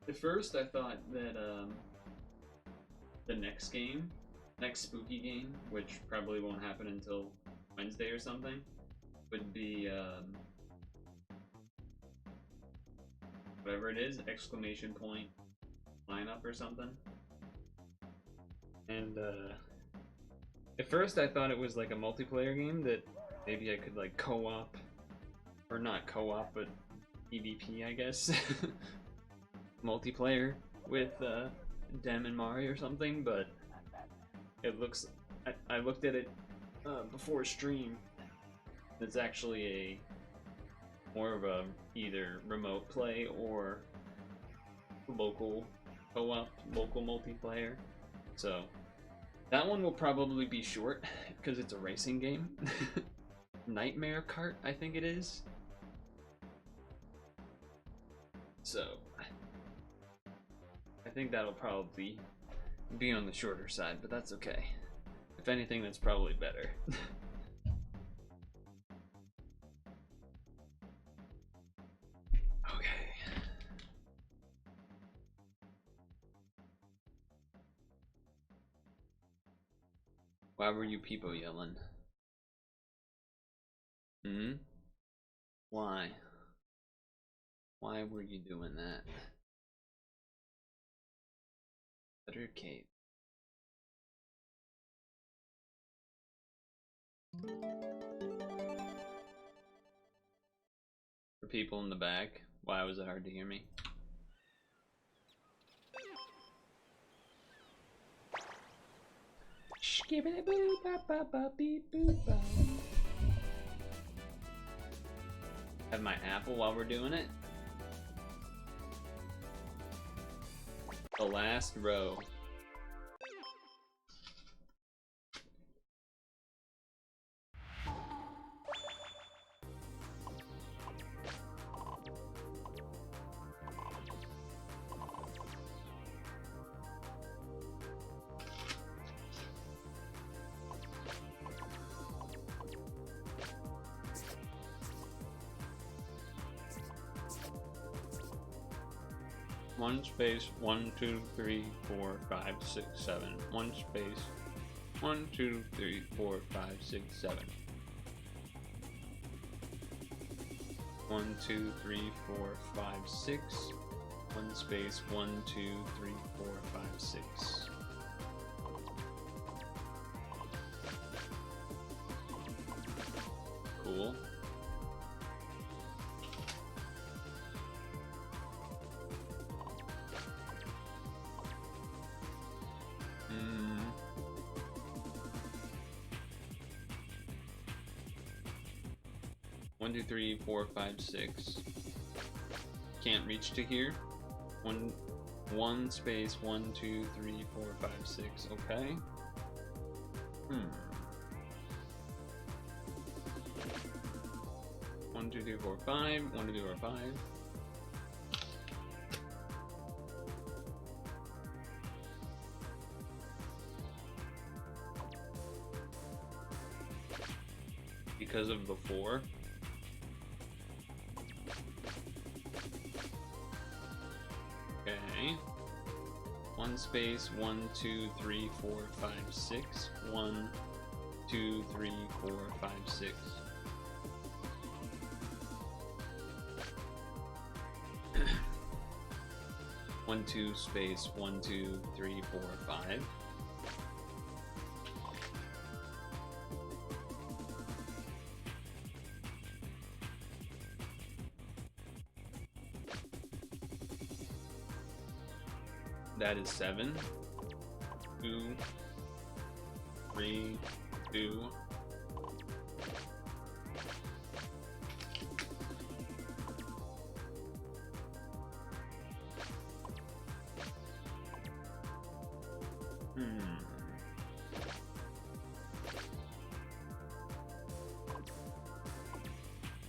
At first, I thought that the next spooky game, which probably won't happen until Wednesday or something, would be whatever it is, exclamation point lineup or something. And at first, I thought it was like a multiplayer game that maybe I could like co-op, or not co-op, but PvP, I guess. Multiplayer with Dem and Mari or something, but it looks. I looked at it before stream. It's actually a more of a either remote play or local co-op, local multiplayer. So that one will probably be short because it's a racing game. Nightmare Kart, I think it is. So I think that'll probably be on the shorter side, but that's okay. If anything, that's probably better. Okay. Why were you people yelling? Hmm? Why? Why were you doing that? Better Kate. For people in the back, why was it hard to hear me? Have my apple while we're doing it. The last row. 1 space 1 2 3 4 5 6 7. 1 space 1 2 3 4 5 6 7. 1 2 3 4 5 6. 1 space 1 2 3 4 5 6. Cool. One, two, three, four, five, six. Can't reach to here. One space 1 2 3 4 5 6. Okay. 1 2 3 4 5. 1 2 3 4 5. Because of the 4. Okay. 1 space 1 2 3 4 5 6. 1 2 3 4 5 6. One two space 1 2 3 4 5. That is 7. 2 3 2.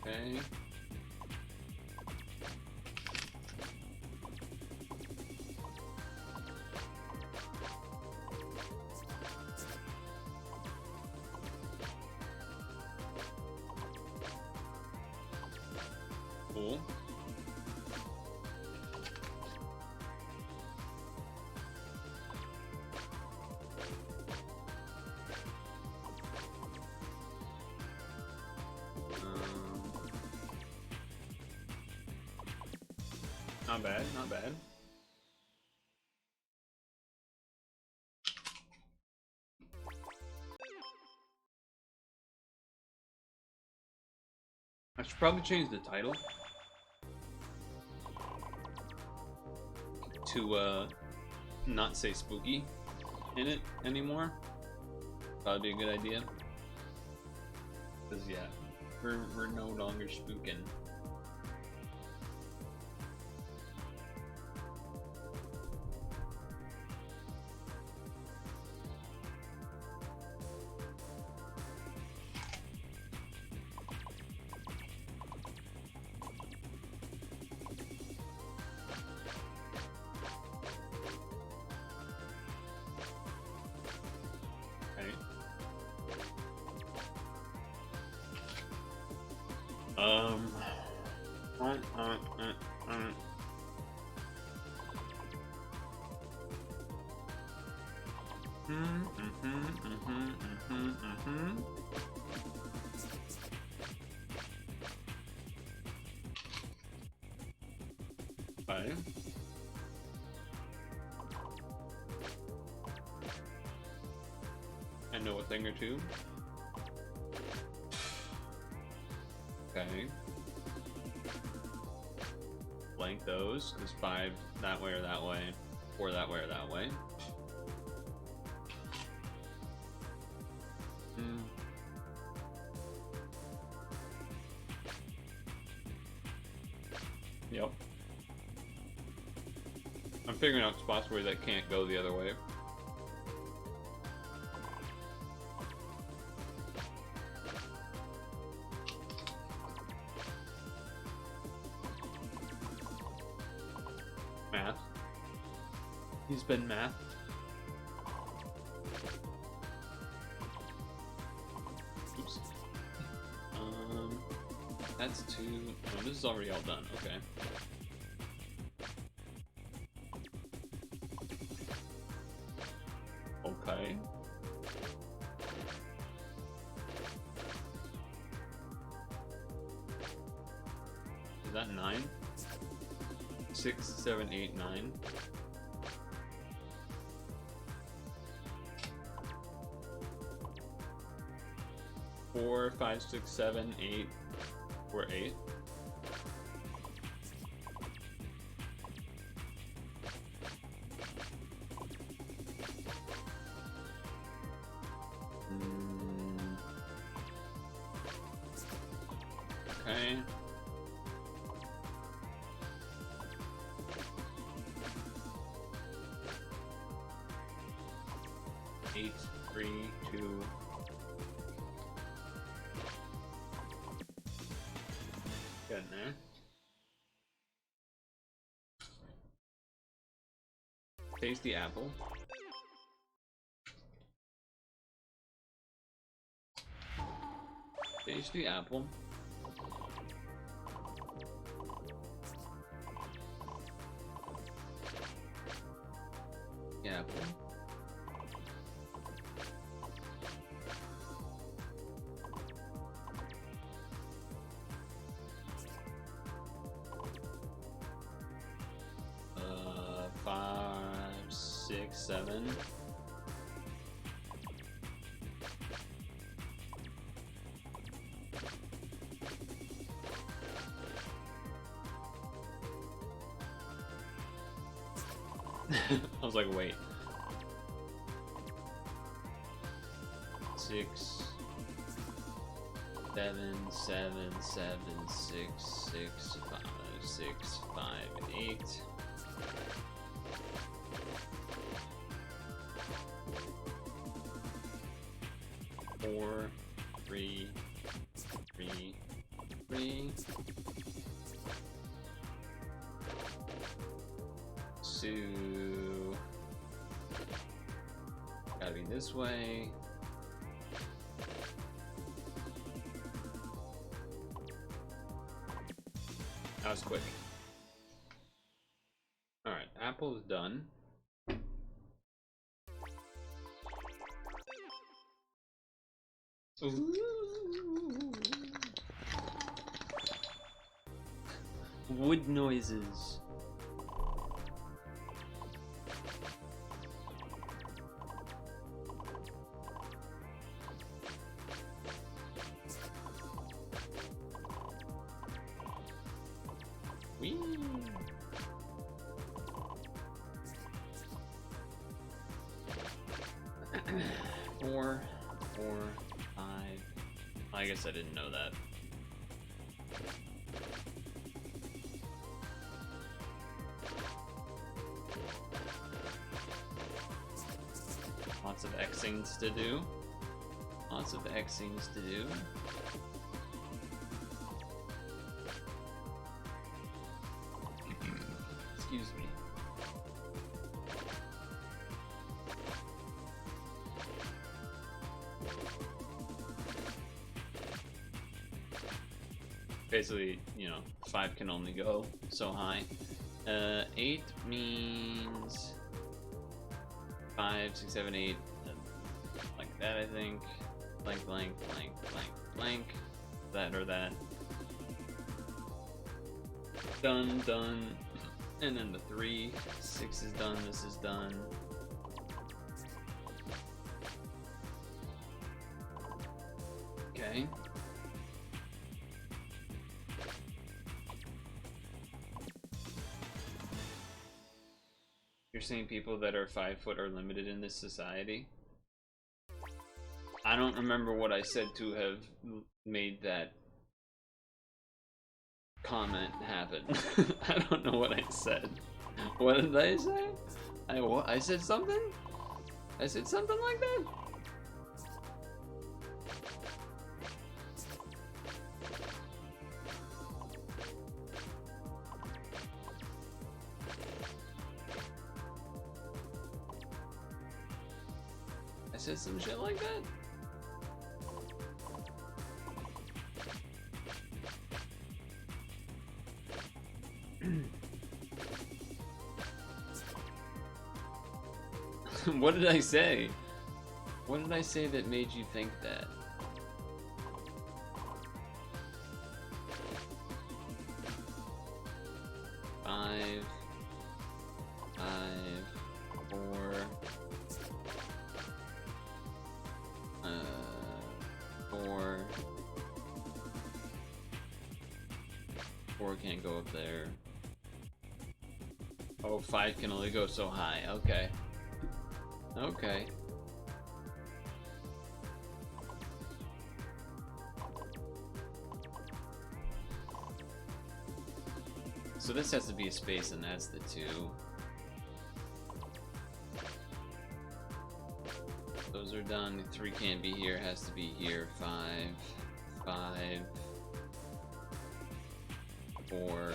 Okay. Cool. Not bad, not bad. I should probably change the title to not say spooky in it anymore. Probably be a good idea. Cause yeah, we're no longer spooking. Okay. I know a thing or two. Okay. Blank those, because 5 that way or that way, 4 that way or that way. Yep. I'm figuring out spots where that can't go the other way. Math. He's been math. Oops. That's 2. Oh, this is already all done. Okay. Okay. Is that 9? 6, 7, 8, 9. Four, 5, 6, 7, 8, or 8. Okay. Eight, 3, 2. Getting there. Tasty apple. Tasty apple. Apple. Five, 6, 7. I was like, wait. 6, 7, 7, 7, 6, 6, 5, 6, 5, 8. Four, 3, 3, 3. 2. Gotta be this way. That was quick. Alright, apple's done. Ooh. Wood noises. Whee. 4, 4, 5. I guess I didn't know that. Lots of Xings to do. Lots of Xings to do. Excuse me. Basically, you know, 5 can only go so high. 8 means 5, 6, 7, 8, like that, I think. Blank, blank, blank, blank, blank. That or that. Done, done. And then the 3, 6 is done, this is done. Okay. You're saying people that are 5 foot are limited in this society? I don't remember what I said to have made that comment happen. I don't know what I said. What did I say? I said something? I said something like that? I said some shit like that? What did I say? What did I say that made you think that? Five, 4, 4. 4 can't go up there. Oh, 5 can only go so high. Okay. Okay. So this has to be a space, and that's the 2. Those are done. 3 can't be here. It has to be here. 5, 5, 4.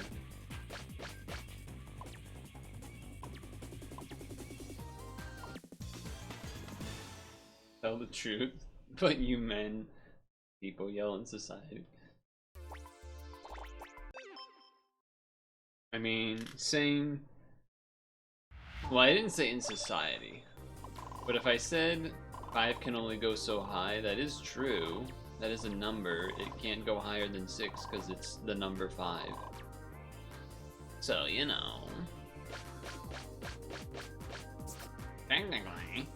Tell the truth, but you men, people yell in society. I mean, saying, well, I didn't say in society, but if I said 5 can only go so high, that is true. That is a number. It can't go higher than 6 because it's the number 5. So, you know. Technically.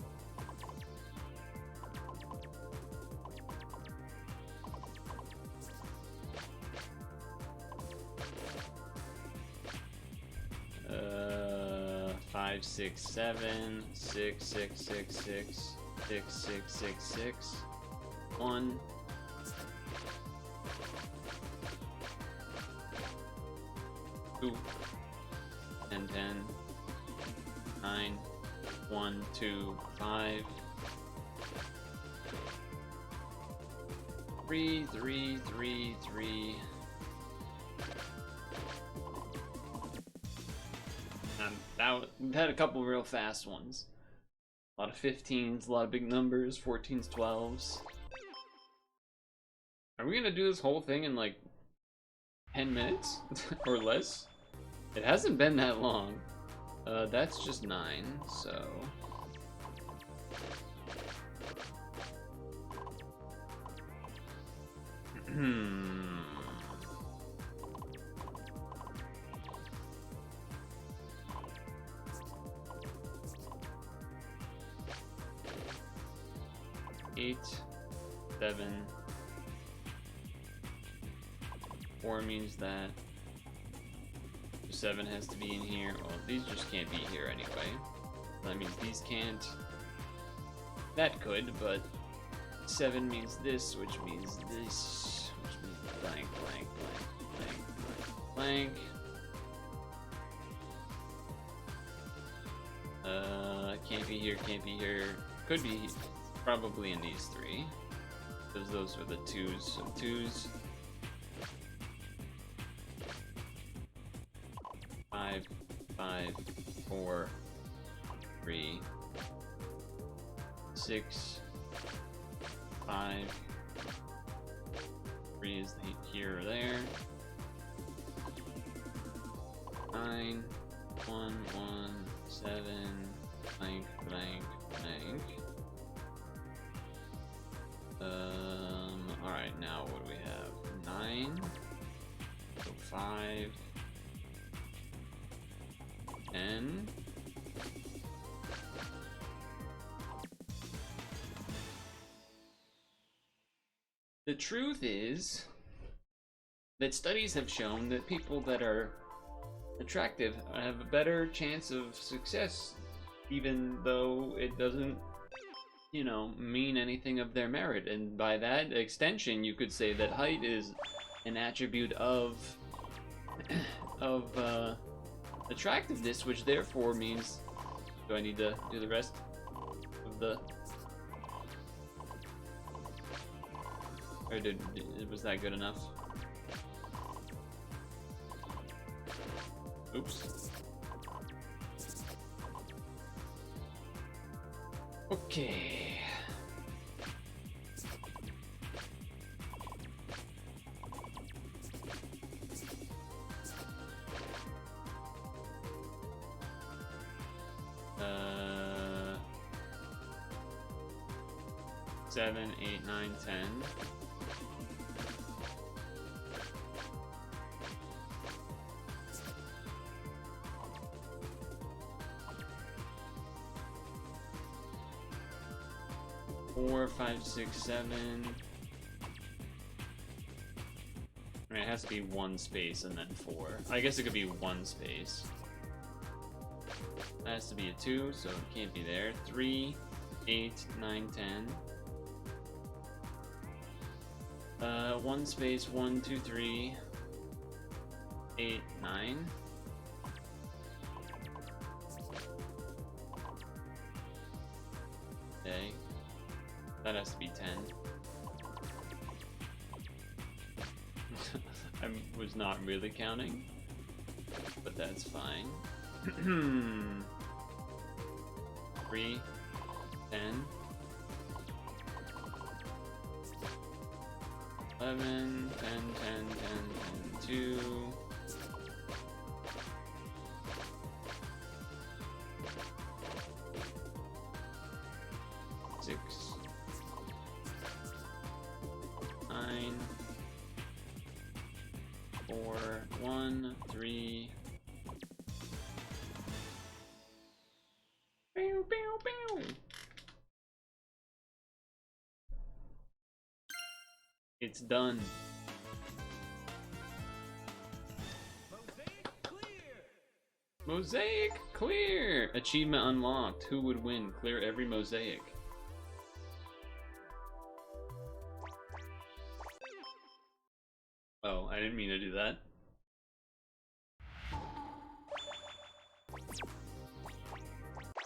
Five, 6, 7, 6, 6, 6, 6, 6, 6, 6, 6, 1. Two, 10, 10, 9, 1, 2, 5, 3, 3, 3, 3. We've had a couple real fast ones. A lot of 15s, a lot of big numbers, 14s, 12s. Are we gonna do this whole thing in like 10 minutes or less? It hasn't been that long. That's just 9, so. Eight, 7, 4 means that 7 has to be in here. Well, these just can't be here anyway. That means these can't. That could, but 7 means this, which means this, which means blank, blank, blank, blank, blank, blank. Can't be here, can't be here. Could be probably in these 3. Because those were the 2s, so 2s. 5, 5, 4, 3, 6, 5. 3 is here or there. 9, 1, 1, 7, blank, blank, blank. Alright, now what do we have? 9, so 5, 10. The truth is that studies have shown that people that are attractive have a better chance of success, even though it doesn't, you know, mean anything of their merit. And by that extension, you could say that height is an attribute of attractiveness, which therefore means, do I need to do the rest of the, or was that good enough? Oops. Okay. 7, 8, 9, 10. Four, 5, 6, 7. I mean, it has to be one space and then 4. I guess it could be one space. That has to be a 2, so it can't be there. 3, 8, 9, 10. One space, 1, 2, 3, 8, 9. Okay. That has to be 10. I was not really counting, but that's fine. 3, 10, 11, 10, 10, 10, 10, 2. It's done. Mosaic clear! Achievement unlocked. Who would win? Clear every mosaic. Oh, I didn't mean to do that.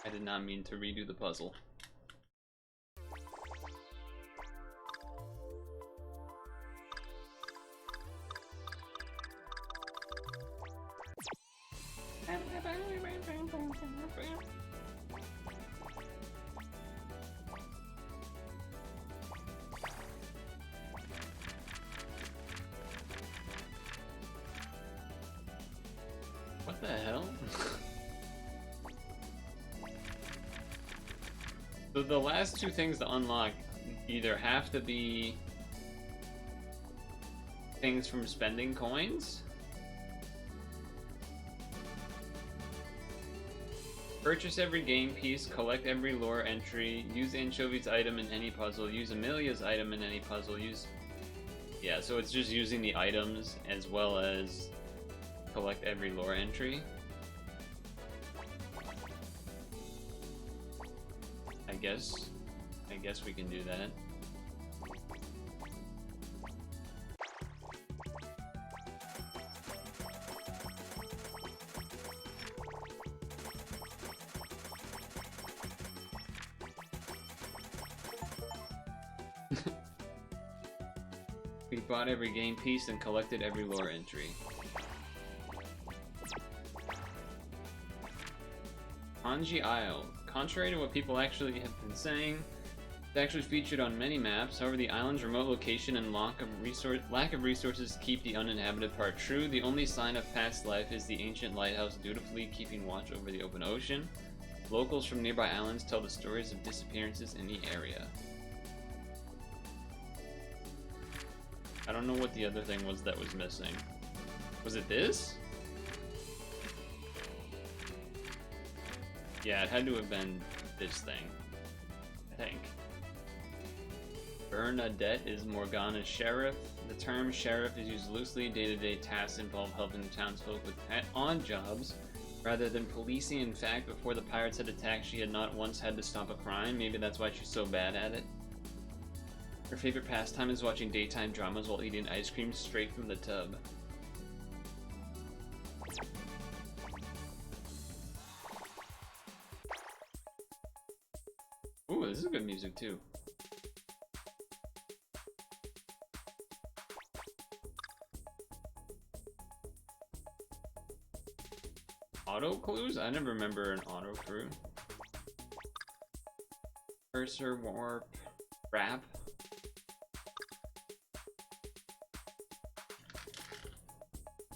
I did not mean to redo the puzzle. What the hell? So the last two things to unlock either have to be things from spending coins, purchase every game piece, collect every lore entry, use Anchovy's item in any puzzle, use Amelia's item in any puzzle, yeah, so it's just using the items as well as collect every lore entry. I guess we can do that. We bought every game piece and collected every lore entry. Anji Isle. Contrary to what people actually have been saying, it's actually featured on many maps. However, the island's remote location and lack of resources keep the uninhabited part true. The only sign of past life is the ancient lighthouse dutifully keeping watch over the open ocean. Locals from nearby islands tell the stories of disappearances in the area. I don't know what the other thing was that was missing. Was it this? Yeah, it had to have been this thing, I think. Bernadette is Morgana's sheriff. The term sheriff is used loosely. Day-to-day tasks involve helping the townsfolk with on jobs rather than policing. In fact, before the pirates had attacked, she had not once had to stop a crime. Maybe that's why she's so bad at it. Her favorite pastime is watching daytime dramas while eating ice cream straight from the tub. Ooh, this is good music too. Auto clues? I never remember an auto clue. Cursor, warp, wrap.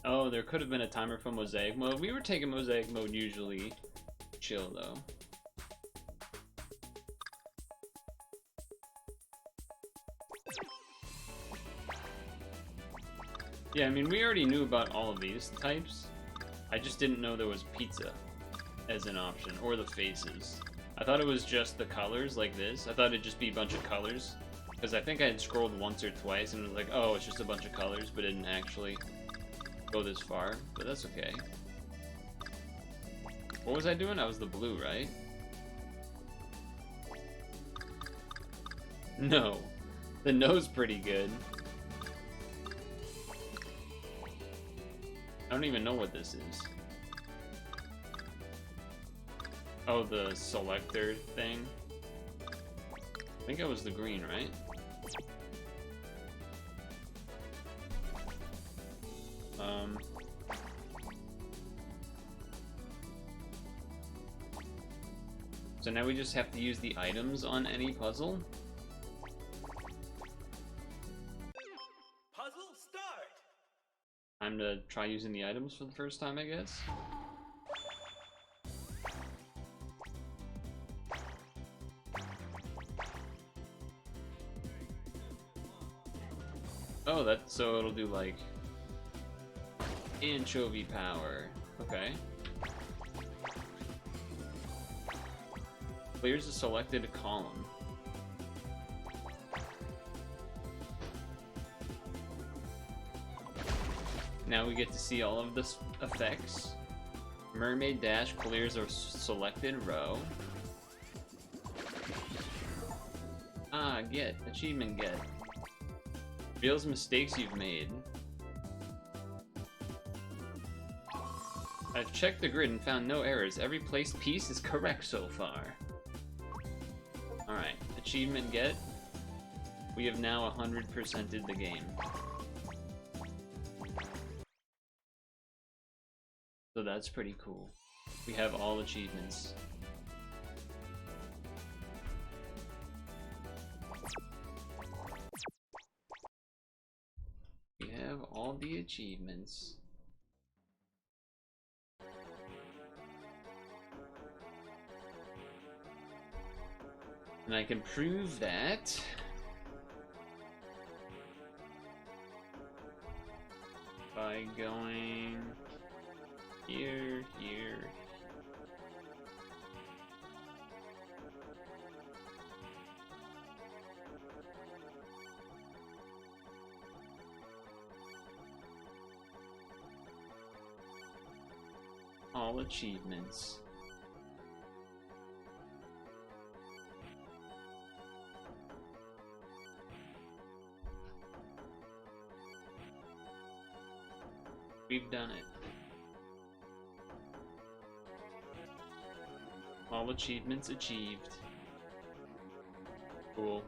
Oh, there could have been a timer for mosaic mode. We were taking mosaic mode usually. Chill though. Yeah, I mean, we already knew about all of these types. I just didn't know there was pizza as an option, or the faces. I thought it was just the colors like this. I thought it'd just be a bunch of colors. Because I think I had scrolled once or twice and it was like, oh, it's just a bunch of colors, but it didn't actually go this far. But that's okay. What was I doing? I was the blue, right? No. The no's pretty good. I don't even know what this is. Oh, the selector thing? I think it was the green, right? So now we just have to use the items on any puzzle? Puzzle start! Time to try using the items for the first time, I guess? Oh, that's so it'll do like anchovy power. Okay. Clears a selected column. Now we get to see all of the effects. Mermaid Dash clears a selected row. Ah, get. Achievement get. Reveals mistakes you've made. I've checked the grid and found no errors. Every placed piece is correct so far. Alright, achievement get. We have now 100%ed the game. So that's pretty cool. We have all achievements. We have all the achievements. And I can prove that by going here, here. All achievements. We've done it. All achievements achieved. Cool.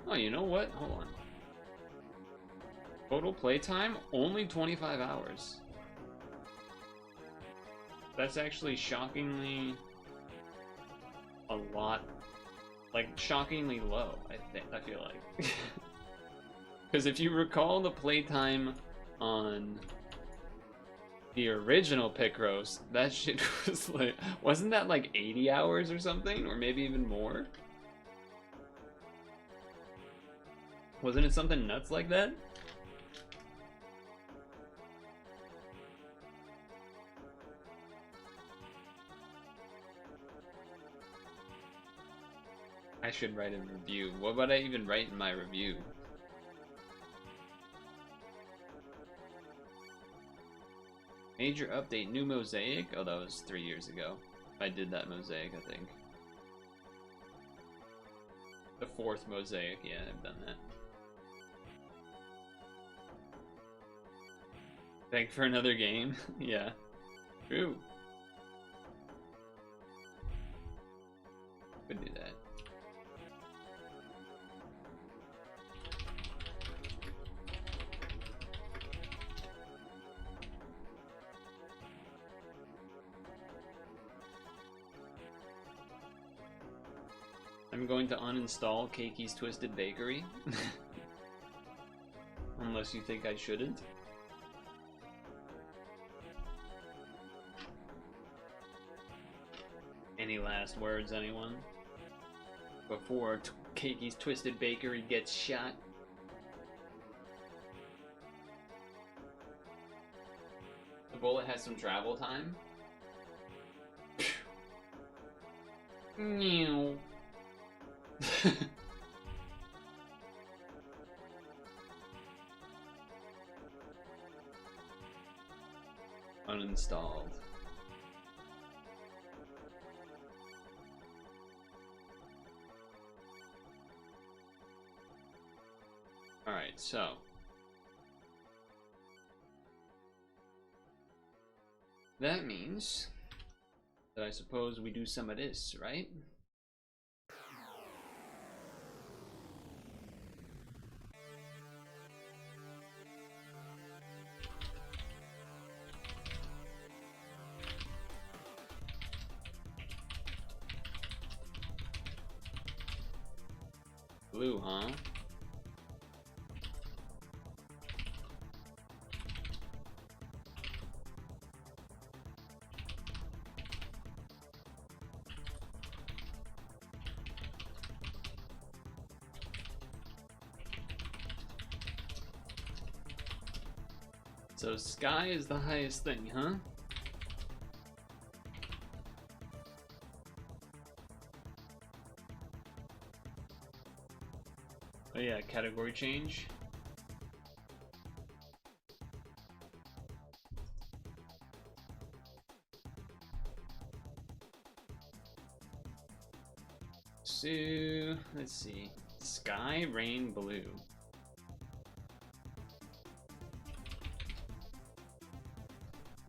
Oh, you know what? Hold on. Total playtime? Only 25 hours. That's actually shockingly a lot. Like, shockingly low, I feel like. Because if you recall the playtime on the original Picross, that shit was like, wasn't that like 80 hours or something? Or maybe even more? Wasn't it something nuts like that? I should write a review. What would I even write in my review? Major update, new mosaic? Oh, that was 3 years ago. I did that mosaic, I think. The 4th mosaic, yeah, I've done that. Thank for another game? Yeah. True. Could do that. I'm going to uninstall Cakey's Twisted Bakery. Unless you think I shouldn't. Any last words, anyone? Before Cakey's Twisted Bakery gets shot? cool. It has some travel time. Meow. Uninstalled. Alright, so that means that I suppose we do some of this, right? Blue, huh? So sky is the highest thing, huh? Oh yeah, category change. So, let's see. Sky, rain, blue.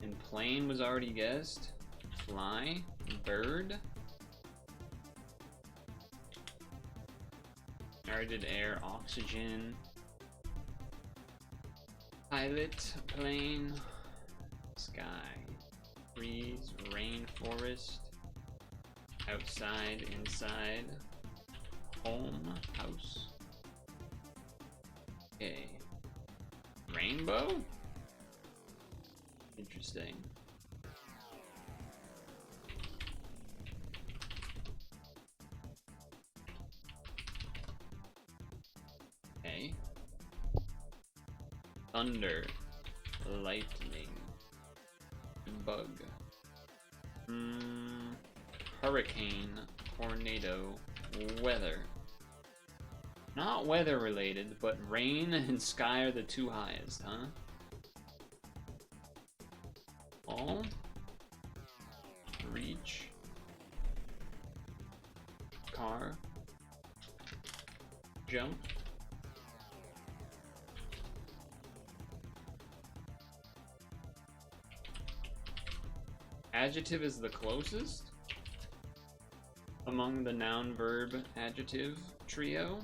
And plane was already guessed. Fly, bird. I already did air, oxygen. Pilot, plane, sky, breeze, rainforest, outside, inside, home, house. Okay. Rainbow? Interesting. Okay. Thunder, lightning, bug, hurricane, tornado, weather. Not weather related, but rain and sky are the two highest, huh? All, reach, car, jump. Adjective is the closest among the noun, verb, adjective trio.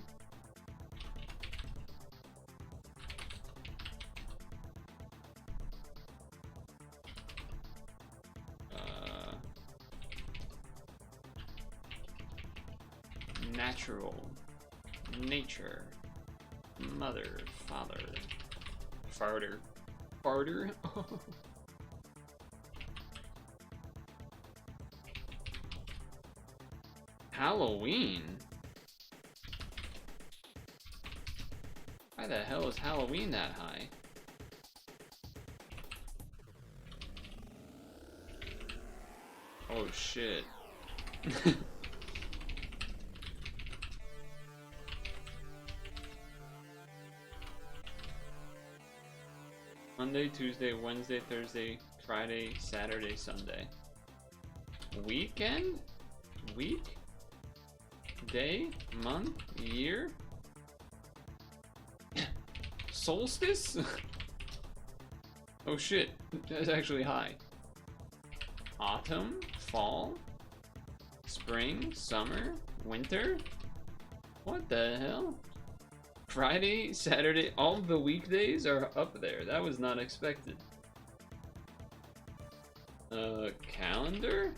Natural, nature, mother, father, farter, farter. Halloween? Why the hell is Halloween that high? Oh shit. Monday, Tuesday, Wednesday, Thursday, Friday, Saturday, Sunday. Weekend? Week? Day? Month? Year? Solstice? Oh shit, that's actually high. Autumn? Fall? Spring? Summer? Winter? What the hell? Friday, Saturday, all the weekdays are up there. That was not expected. Calendar?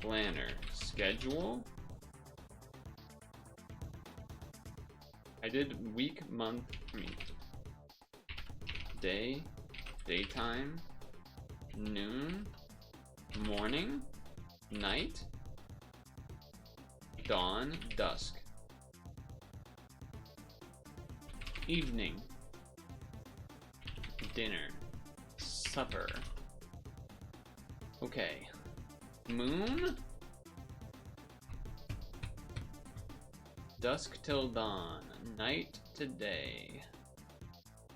Planner. Schedule? I did week, month, day, daytime, noon, morning, night, dawn, dusk. Evening, dinner, supper, Okay. Moon. Dusk till dawn. Night to day.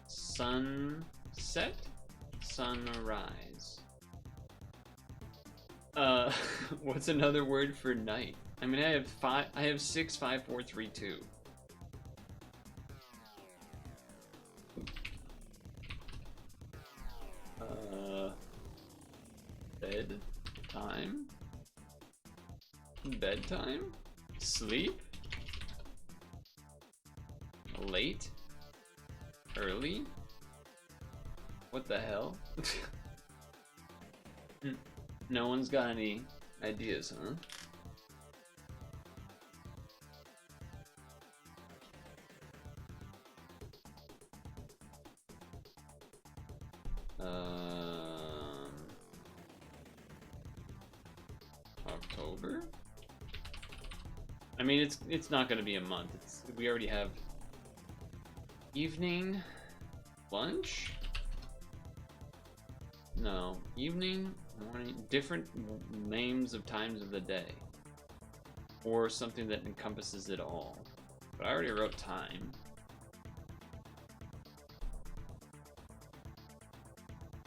Sunset. Sunrise. What's another word for night? I mean, I have 6, 5, 4, 3, 2. Bed time. Bedtime. Sleep. Late. Early. What the hell? No one's got any ideas, huh? October? I mean, it's not gonna be a month. We already have evening, lunch? No, evening, morning, different names of times of the day. Or something that encompasses it all. But I already wrote time.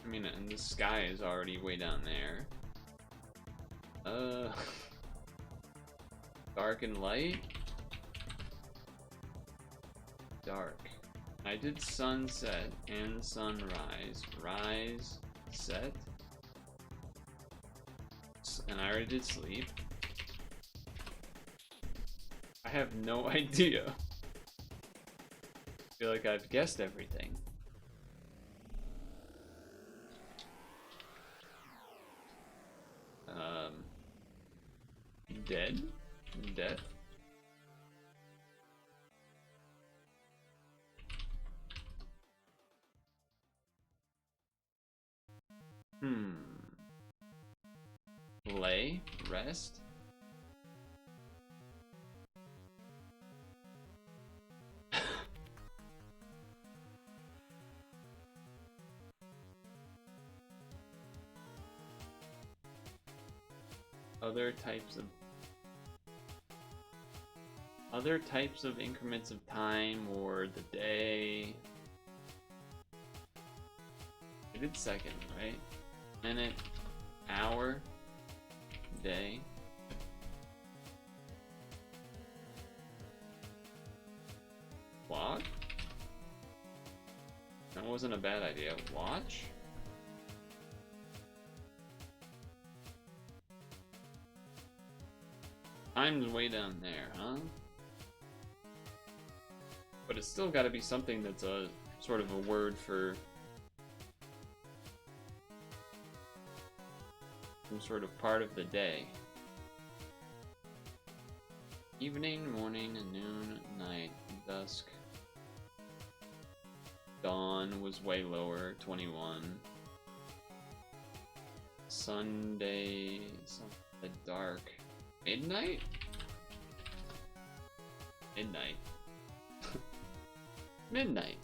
I mean, and the sky is already way down there. Dark and light? Dark. I did sunset and sunrise. Rise, set. And I already did sleep. I have no idea. I feel like I've guessed everything. Dead? Death? Lay? Rest? Other types of increments of time or the day. I did second, right? Minute, hour, day. Clock? That wasn't a bad idea. Watch? Time's way down there, huh? But it's still got to be something that's a sort of a word for some sort of part of the day. Evening, morning, noon, night, dusk. Dawn was way lower, 21. Sunday, dark. Midnight? Midnight. Midnight.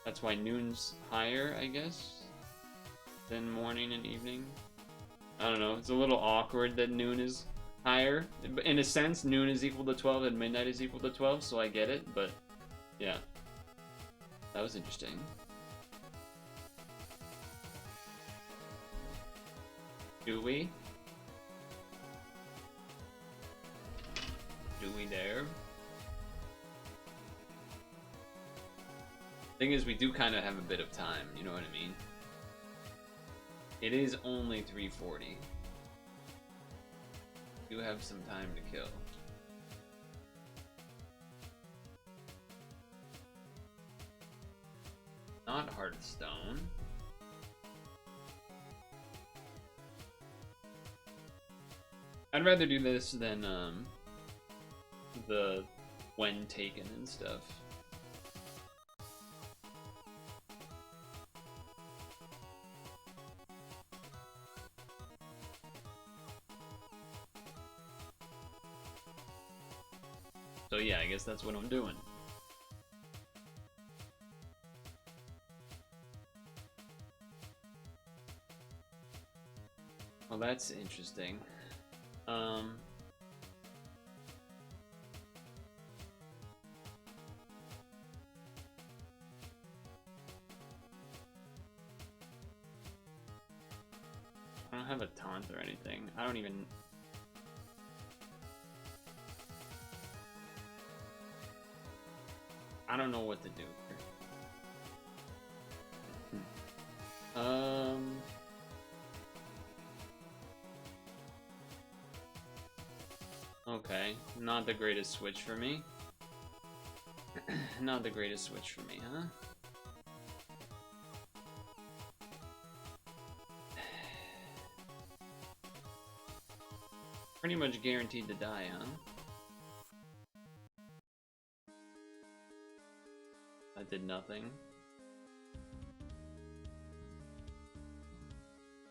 That's why noon's higher, I guess, than morning and evening. I don't know, it's a little awkward that noon is higher. In a sense, noon is equal to 12 and midnight is equal to 12, so I get it, but yeah. That was interesting. Do we? Do we dare? Thing is, we do kind of have a bit of time, you know what I mean? It is only 3:40. We do have some time to kill. Not Hearthstone. I'd rather do this than the when taken and stuff. So yeah, I guess that's what I'm doing. Well, that's interesting. I don't have a taunt or anything. I don't even... I don't know what to do here. Okay, not the greatest switch for me. Not the greatest switch for me, huh? Pretty much guaranteed to die, huh? That did nothing.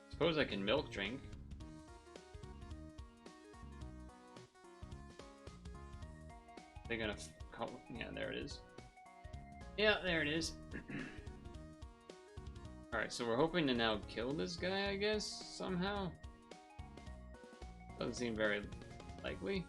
Suppose I can milk drink. They're gonna call. Yeah, there it is. Yeah, there it is. Alright, so we're hoping to now kill this guy, I guess, somehow. Doesn't seem very likely.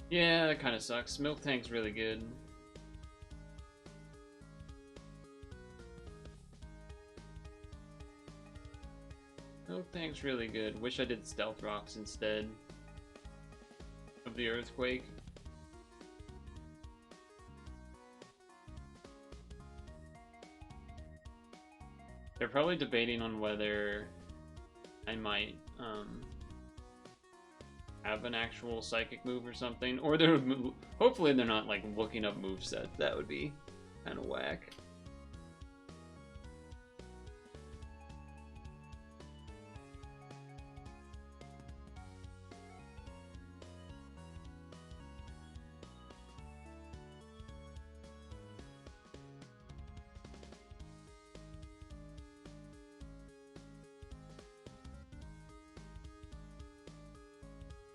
Yeah, that kind of sucks. Milk Tank's really good. Milk Tank's really good. Wish I did Stealth Rocks instead of the Earthquake. They're probably debating on whether I might have an actual psychic move or something, or they're hopefully they're not like looking up movesets. That would be kind of whack.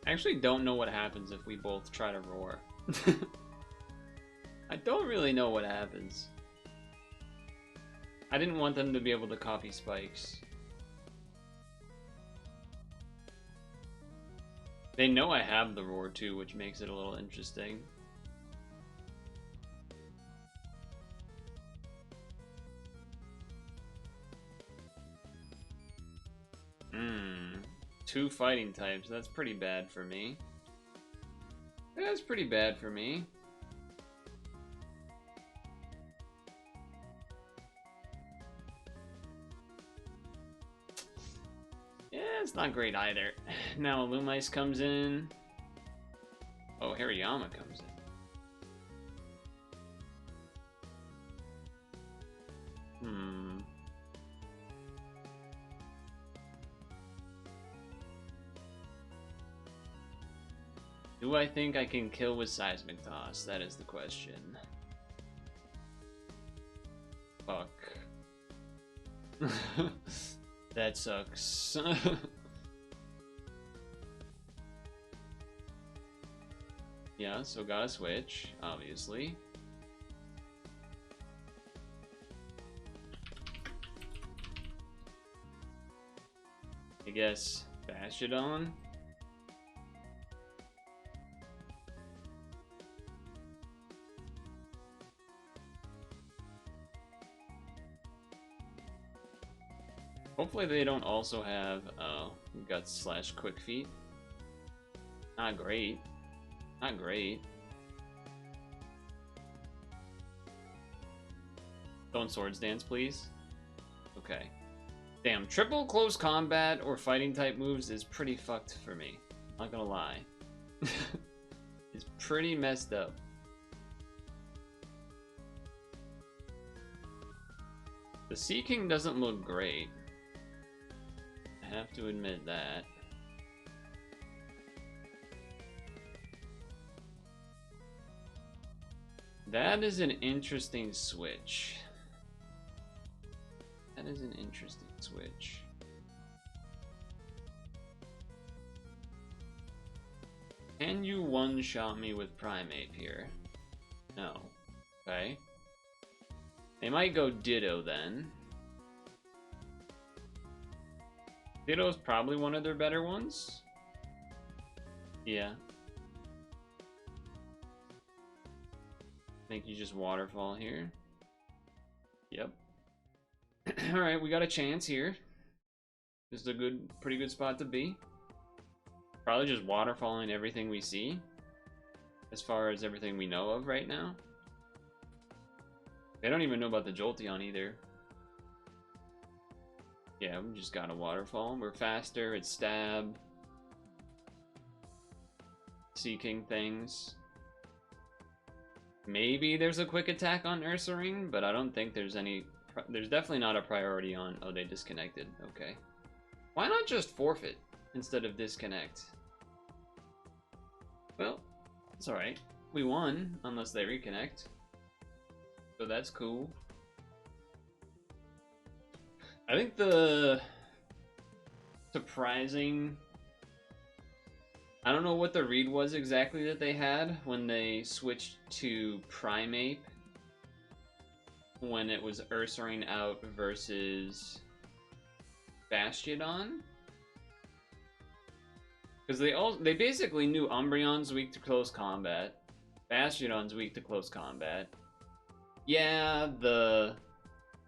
I actually don't know what happens if we both try to roar. I don't really know what happens. I didn't want them to be able to copy spikes. They know I have the roar too, which makes it a little interesting. Two fighting types, that's pretty bad for me. That's pretty bad for me. Yeah, it's not great either. Now Lumice comes in. Oh, Hariyama comes in. Do I think I can kill with Seismic Toss? That is the question. Fuck. That sucks. Yeah, so gotta switch, obviously. I guess Bashidon? Hopefully they don't also have Guts / Quick Feet. Not great. Not great. Don't Swords Dance, please. Okay. Damn, triple close combat or fighting type moves is pretty fucked for me. Not gonna lie. It's pretty messed up. The Sea King doesn't look great. I have to admit that. That is an interesting switch. That is an interesting switch. Can you one-shot me with Primeape here? No. Okay. They might go Ditto then. Ditto's probably one of their better ones. Yeah. I think you just Waterfall here. Yep. Alright, we got a chance here. This is a pretty good spot to be. Probably just waterfalling everything we see. As far as everything we know of right now. They don't even know about the Jolteon either. Yeah, we just got a waterfall. We're faster, it's stab. Seeking things. Maybe there's a quick attack on Ursaring, but I don't think there's any... There's definitely not a priority on... Oh, they disconnected. Okay. Why not just forfeit instead of disconnect? Well, it's alright. We won, unless they reconnect. So that's cool. I think the surprising... I don't know what the read was exactly that they had when they switched to Primeape. When it was Ursaring out versus Bastiodon. Because they basically knew Umbreon's weak to close combat. Bastiodon's weak to close combat. Yeah, the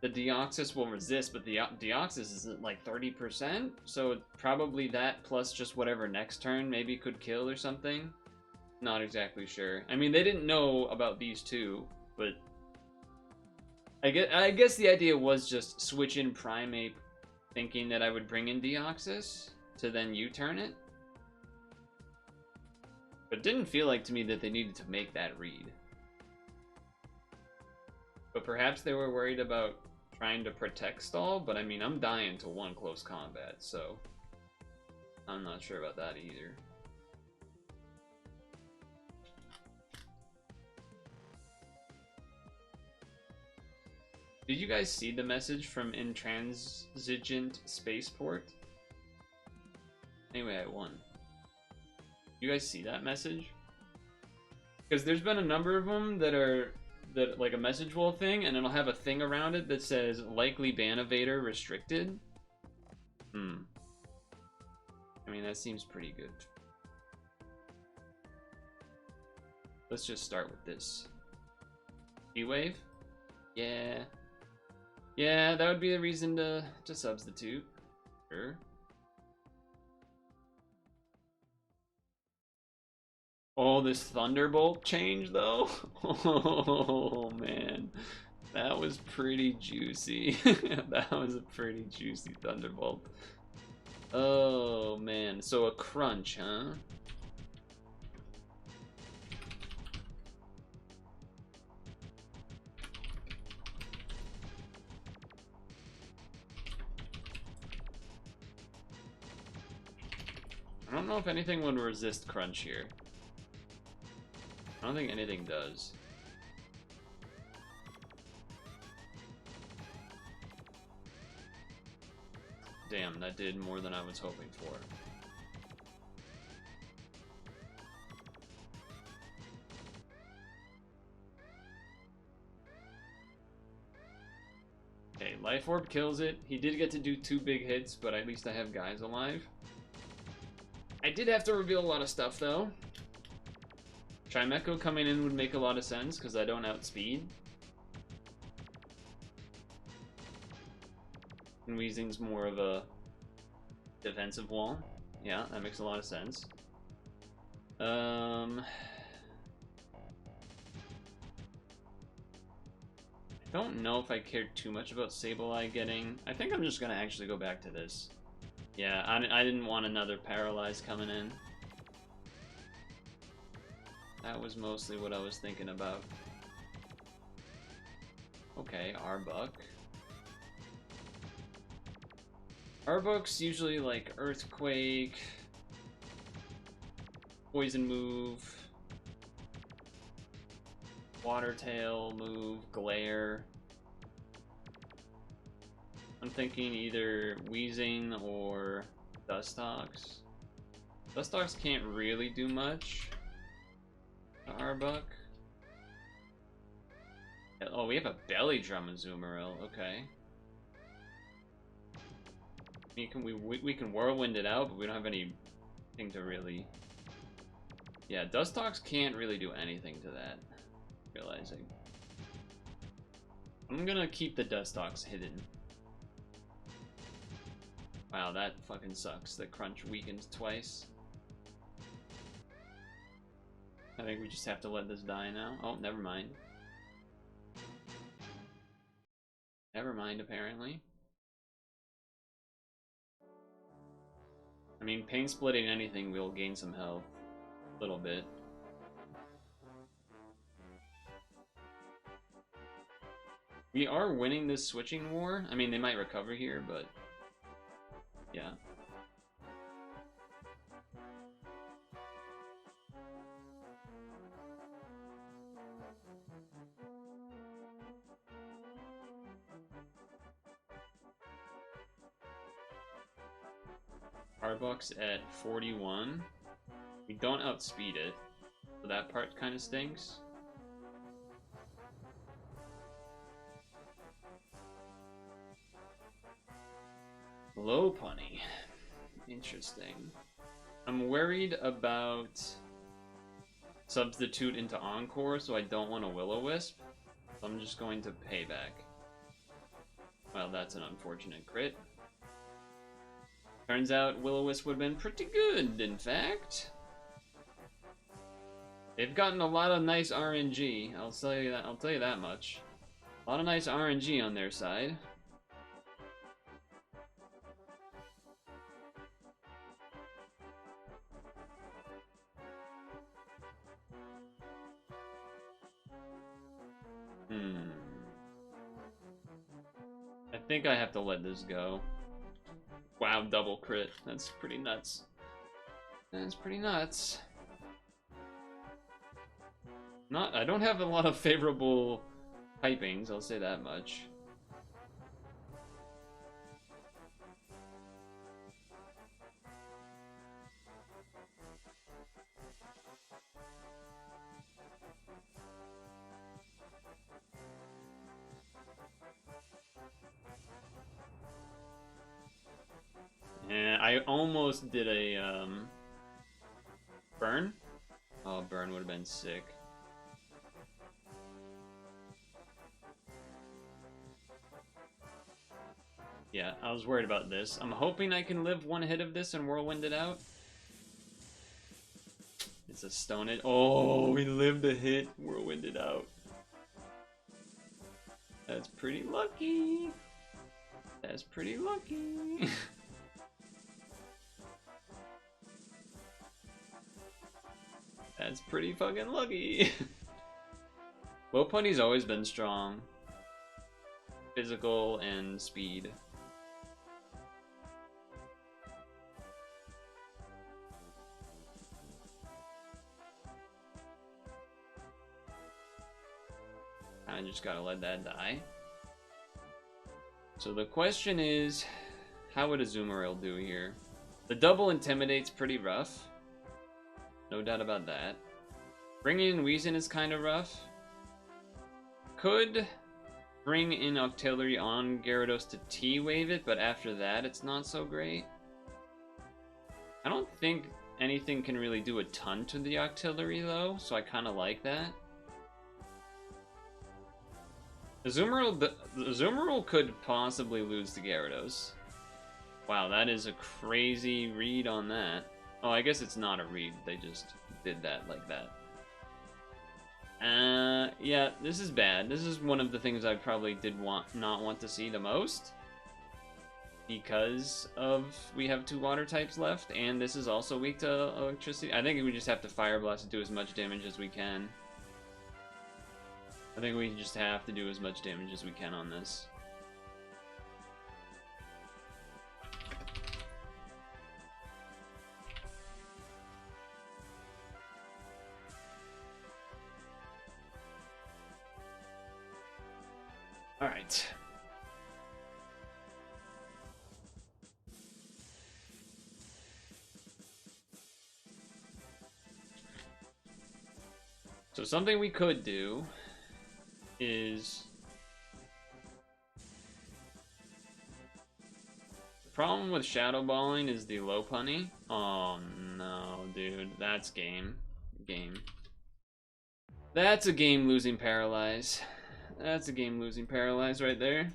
Deoxys will resist, but the Deoxys isn't like 30%, so probably that plus just whatever next turn maybe could kill or something. Not exactly sure. I mean, they didn't know about these two, but I guess the idea was just switch in Primeape, thinking that I would bring in Deoxys to then U-turn it. But it didn't feel like to me that they needed to make that read. But perhaps they were worried about trying to protect stall, but I mean, I'm dying to one close combat, so I'm not sure about that either. Did you guys see the message from Intransigent Spaceport? Anyway, I won. You guys see that message? Because there's been a number of them that are like a message wall thing, and it'll have a thing around it that says likely ban evader restricted. I mean, that seems pretty good. Let's just start with this. E-Wave? Yeah. Yeah, that would be a reason to substitute. Sure. Oh, this Thunderbolt change, though? Oh, man. That was pretty juicy. That was a pretty juicy Thunderbolt. Oh, man. So a crunch, huh? I don't know if anything would resist crunch here. I don't think anything does. Damn, that did more than I was hoping for. Okay, Life Orb kills it. He did get to do 2 big hits, but at least I have guys alive. I did have to reveal a lot of stuff, though. Trimeco coming in would make a lot of sense, because I don't outspeed. And Weezing's more of a defensive wall. Yeah, that makes a lot of sense. I don't know if I cared too much about Sableye getting... I think I'm just going to actually go back to this. Yeah, I didn't want another Paralyze coming in. That was mostly what I was thinking about. Okay, Arbok. Arbok's usually like Earthquake, Poison move, Water Tail move, Glare. I'm thinking either Wheezing or Dustox. Dustox can't really do much to Arbok. Oh, we have a belly drum Azumarill. Okay. I mean, we can whirlwind it out, but we don't have anything to really. Yeah, Dustox can't really do anything to that. Realizing. I'm gonna keep the Dustox hidden. Wow, that fucking sucks. The crunch weakens twice. I think we just have to let this die now. Oh, never mind. Never mind, apparently. I mean, pain splitting anything will gain some health. A little bit. We are winning this switching war. I mean, they might recover here, but yeah. Arbok's at 41. We don't outspeed it, so that part kind of stinks. Low punny. Interesting. I'm worried about substitute into Encore, so I don't want a Will-O-Wisp. So I'm just going to Payback. Well, that's an unfortunate crit. Turns out Will-O-Wisp would have been pretty good, in fact. They've gotten a lot of nice RNG. I'll tell you that much. A lot of nice RNG on their side. I think I have to let this go. Wow, double crit. That's pretty nuts. That's pretty nuts. I don't have a lot of favorable typings, I'll say that much. Yeah, I almost did a burn. Oh, burn would have been sick. Yeah, I was worried about this. I'm hoping I can live one hit of this and whirlwind it out. It's a stone it. Oh, we lived a hit, whirlwind it out. That's pretty lucky. That's pretty lucky. That's pretty fucking lucky. Lopunny's always been strong. Physical and speed. I just gotta let that die. So the question is, how would Azumarill do here? The double Intimidate's pretty rough. No doubt about that. Bringing in Weezing is kind of rough. Could bring in Octillery on Gyarados to T-Wave it, but after that it's not so great. I don't think anything can really do a ton to the Octillery though, so I kind of like that. Azumarill could possibly lose to Gyarados. Wow, that is a crazy read on that. Oh, I guess it's not a read. They just did that like that. Yeah, this is bad. This is one of the things I probably not want to see the most. Because we have 2 water types left, and this is also weak to electricity. I think we just have to Fire Blast to do as much damage as we can. I think we just have to do as much damage as we can on this. Alright. So something we could do is... The problem with shadow balling is the low punny. Oh no, dude, that's game. That's a game losing paralyze. That's a game losing paralyze right there.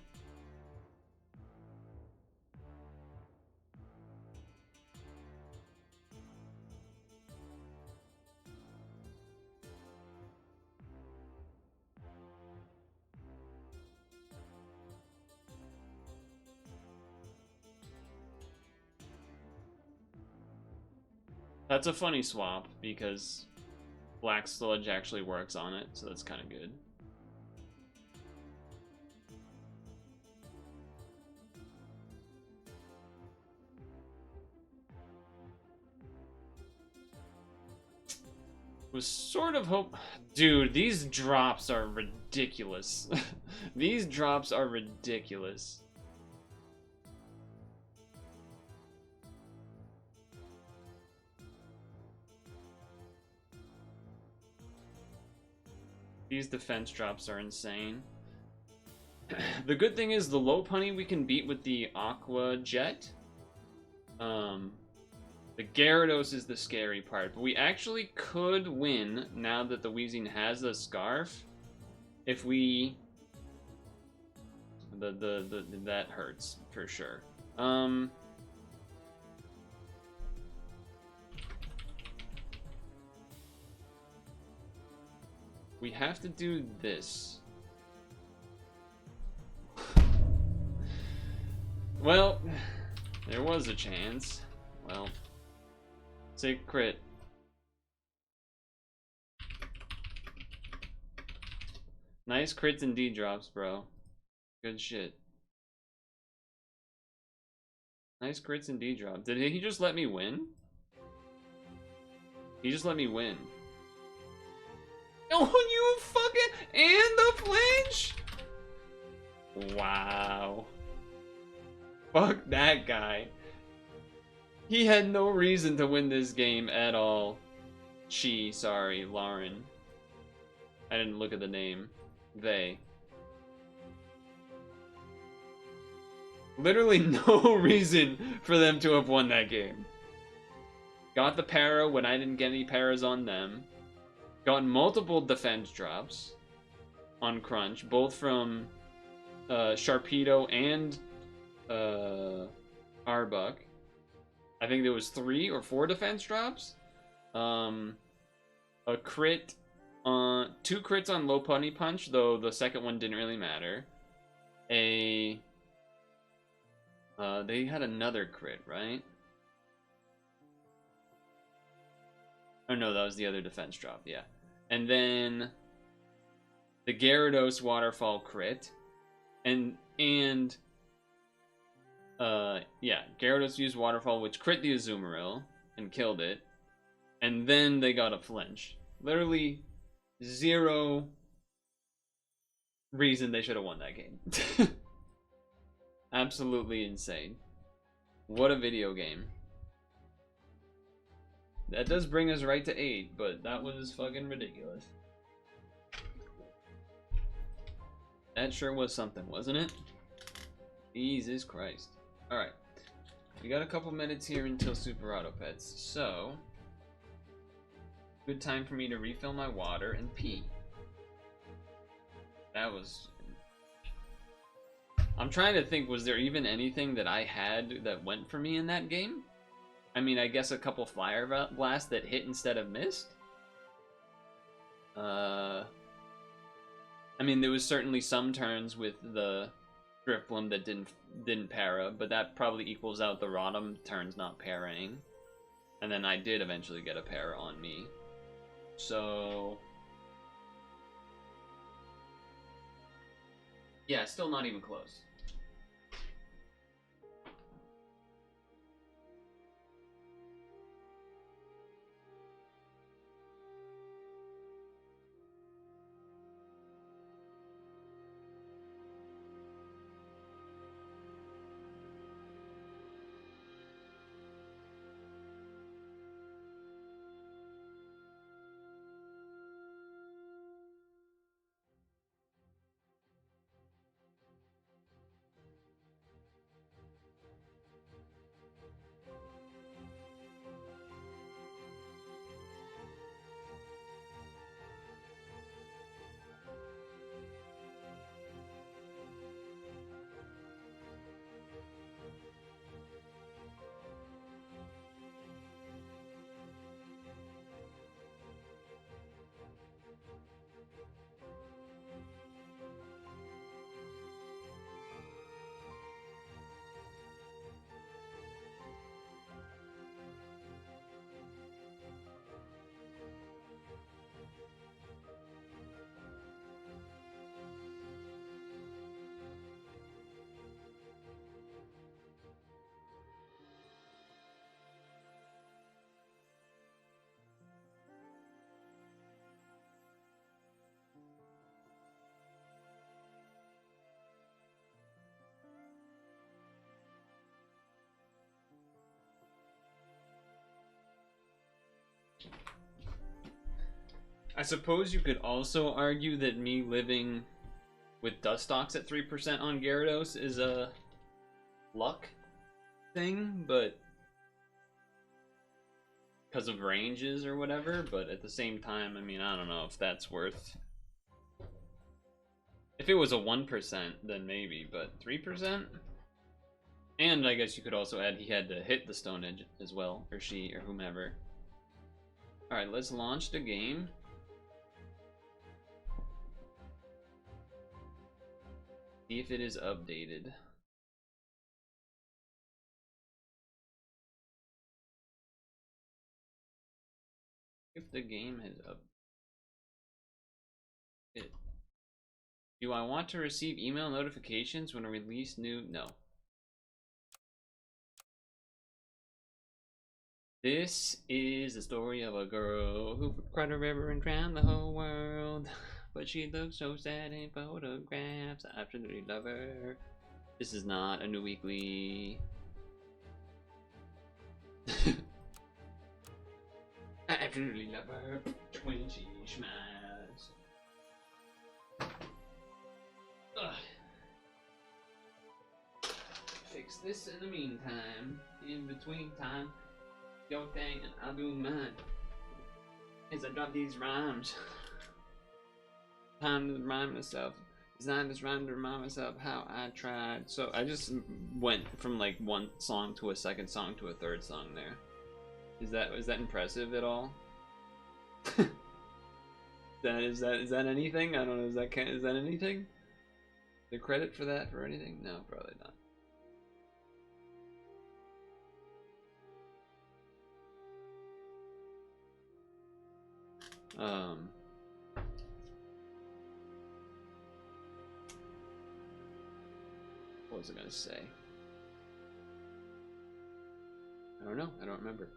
That's a funny swap because Black Sludge actually works on it, so that's kind of good. Was sort of hope... Dude, these drops are ridiculous. These drops are ridiculous. These defense drops are insane. The good thing is the low punny we can beat with the Aqua Jet. The Gyarados is the scary part, but we actually could win now that the Weezing has a Scarf. If we... that hurts, for sure. We have to do this. Well, there was a chance. Well, say crit. Nice crits and D drops, bro. Good shit. Nice crits and D drop. Did he just let me win? He just let me win. Oh, you fucking... And the flinch? Wow. Fuck that guy. He had no reason to win this game at all. Sorry, Lauren. I didn't look at the name. They. Literally no reason for them to have won that game. Got the para when I didn't get any paras on them. Got multiple defense drops on Crunch, both from Sharpedo and Arbok. I think there was 3 or 4 defense drops. A crit on 2 crits on Low Punny Punch, though the second one didn't really matter. They had another crit, right? Oh no, that was the other defense drop, yeah. And then the Gyarados waterfall crit. Yeah, Gyarados used waterfall, which crit the Azumarill and killed it. And then they got a flinch. Literally 0 reason they should have won that game. Absolutely insane. What a video game. That does bring us right to 8, but that was fucking ridiculous. That sure was something, wasn't it? Jesus Christ. Alright. We got a couple minutes here until Super Auto Pets, so... Good time for me to refill my water and pee. That was... I'm trying to think, was there even anything that I had that went for me in that game? I mean, I guess a couple Flyer Blasts that hit instead of missed? I mean, there was certainly some turns with the Drifblim that didn't para, but that probably equals out the Rotom turns not parrying. And then I did eventually get a para on me. So... yeah, still not even close. I suppose you could also argue that me living with Dustox at 3% on Gyarados is a luck thing, but because of ranges or whatever, but at the same time, I mean, I don't know if that's worth... If it was a 1%, then maybe, but 3%? And I guess you could also add he had to hit the Stone Edge as well, or she, or whomever. Alright, let's launch the game. See if it is updated. If the game has updated. Do I want to receive email notifications when I release new? No. This is the story of a girl who cried a river and drowned the whole world. But she looks so sad in photographs. I absolutely love her. This is not a new weekly. I absolutely love her when she smiles. Ugh. Fix this in the meantime. In between time, your thing and I'll do mine. As I drop these rhymes. Time to remind myself. Designed this rhyme to remind myself how I tried. So I just went from like one song to a second song to a third song there. Is that impressive at all? Is that anything? I don't know. Is that anything? The credit for that for anything? No, probably not. What was I gonna say? I don't know. I don't remember.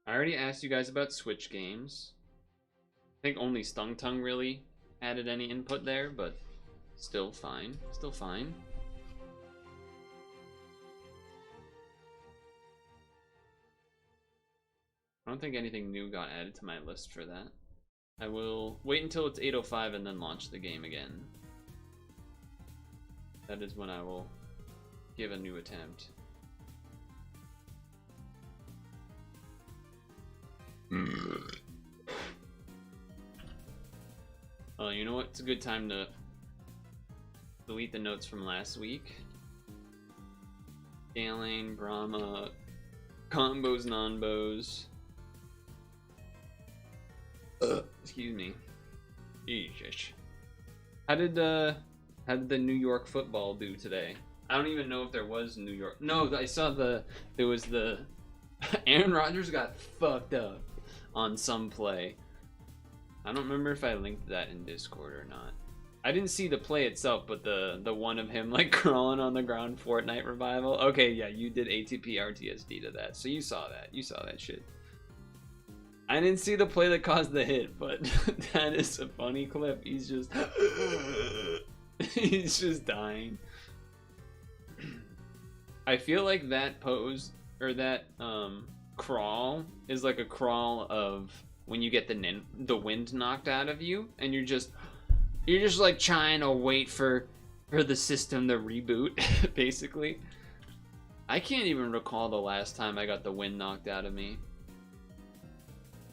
I already asked you guys about Switch games. I think only Stung Tongue really added any input there, but still fine. Still fine. I don't think anything new got added to my list for that. I will wait until it's 8:05 and then launch the game again. That is when I will give a new attempt. Oh, you know what? It's a good time to delete the notes from last week. Galen, Brahma, combos, non-bows. Excuse me. Jesus. How did the New York football do today? I don't even know if there was New York. No, I saw there was the Aaron Rodgers got fucked up on some play. I don't remember if I linked that in Discord or not. I didn't see the play itself, but the one of him like crawling on the ground Fortnite revival. Okay, yeah, you did ATP RTSD to that, so you saw that. You saw that shit. I didn't see the play that caused the hit, but that is a funny clip. He's just he's just dying. I feel like that pose or that crawl is like a crawl of when you get the wind knocked out of you and you're just like trying to wait for the system to reboot basically. I can't even recall the last time I got the wind knocked out of me.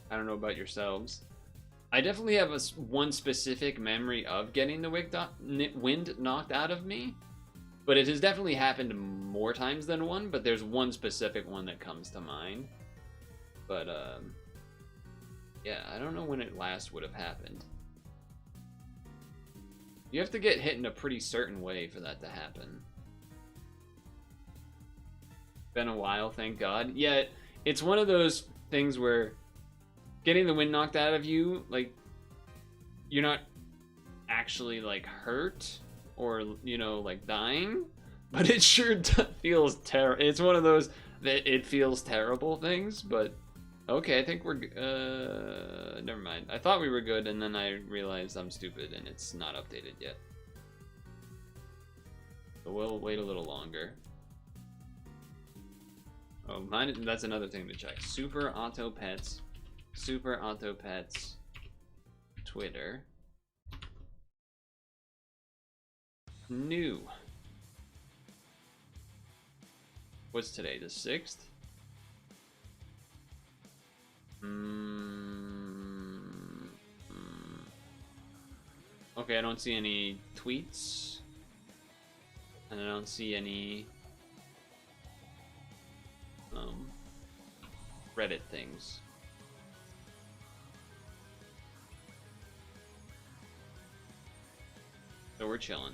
I don't know about yourselves. I definitely have one specific memory of getting the wind knocked out of me, but it has definitely happened more times than one, but there's one specific one that comes to mind. But yeah, I don't know when it last would have happened. You have to get hit in a pretty certain way for that to happen. Been a while, thank God. Yeah, it's one of those things where getting the wind knocked out of you, like, you're not actually, like, hurt or, you know, like, dying, but it sure feels terrible. It's one of those that it feels terrible things, but okay, I think we're, never mind. I thought we were good, and then I realized I'm stupid, and it's not updated yet. So we'll wait a little longer. Oh, that's another thing to check. Super Auto Pets Super Auto Pets Twitter. New. What's today? The 6th? Okay, I don't see any tweets. And I don't see any Reddit things. So we're chilling.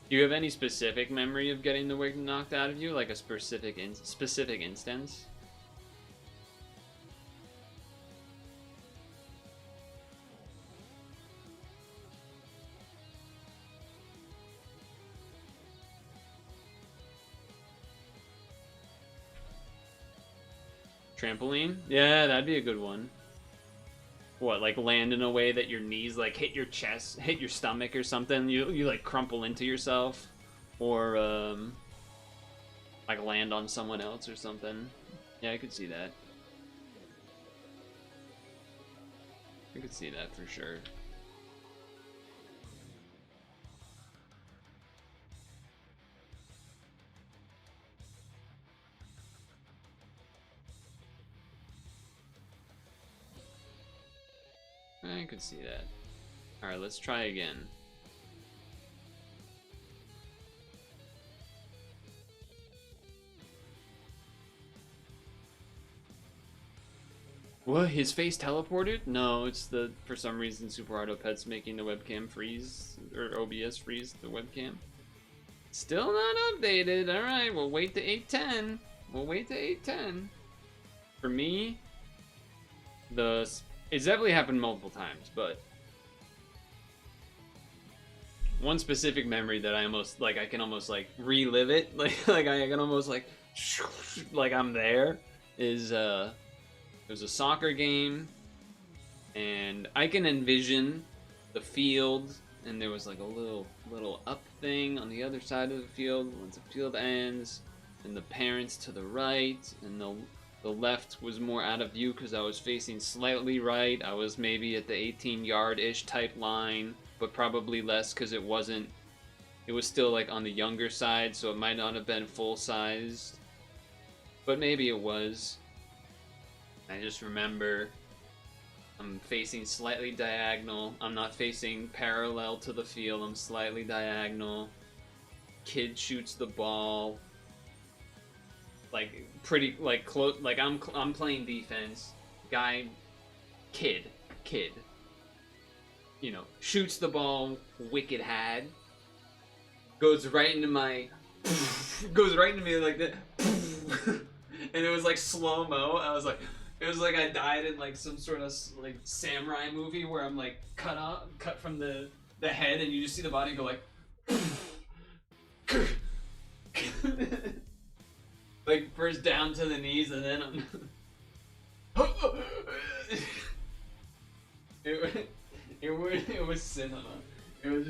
Do you have any specific memory of getting the wig knocked out of you, like a specific instance? Trampoline? Yeah, that'd be a good one. What, like land in a way that your knees like hit your chest, hit your stomach or something? You like crumple into yourself, or like land on someone else or something. Yeah, I could see that. I could see that for sure. I could see that. Alright, let's try again. What? His face teleported? No, it's the, for some reason, Super Auto Pet's making the webcam freeze, or OBS freeze the webcam. Still not updated. Alright, we'll wait to 8:10. We'll wait to 8:10. For me, it's definitely happened multiple times, but one specific memory that I almost like, I can almost like relive it, like I can almost like I'm there. Is it was a soccer game, and I can envision the field, and there was like a little up thing on the other side of the field once the field ends, and the parents to the right, and the left was more out of view because I was facing slightly right. I was maybe at the 18-yard-ish type line, but probably less because it was still like on the younger side, so it might not have been full-sized. But maybe it was. I just remember I'm facing slightly diagonal. I'm not facing parallel to the field. I'm slightly diagonal. Kid shoots the ball. Like pretty like close, like I'm playing defense. Kid, you know, shoots the ball, wicked had, goes right into me like that, and it was like slow mo. It was like I died in like some sort of like samurai movie where I'm like cut from the head, and you just see the body go like. Like first down to the knees, and then it was cinema. It was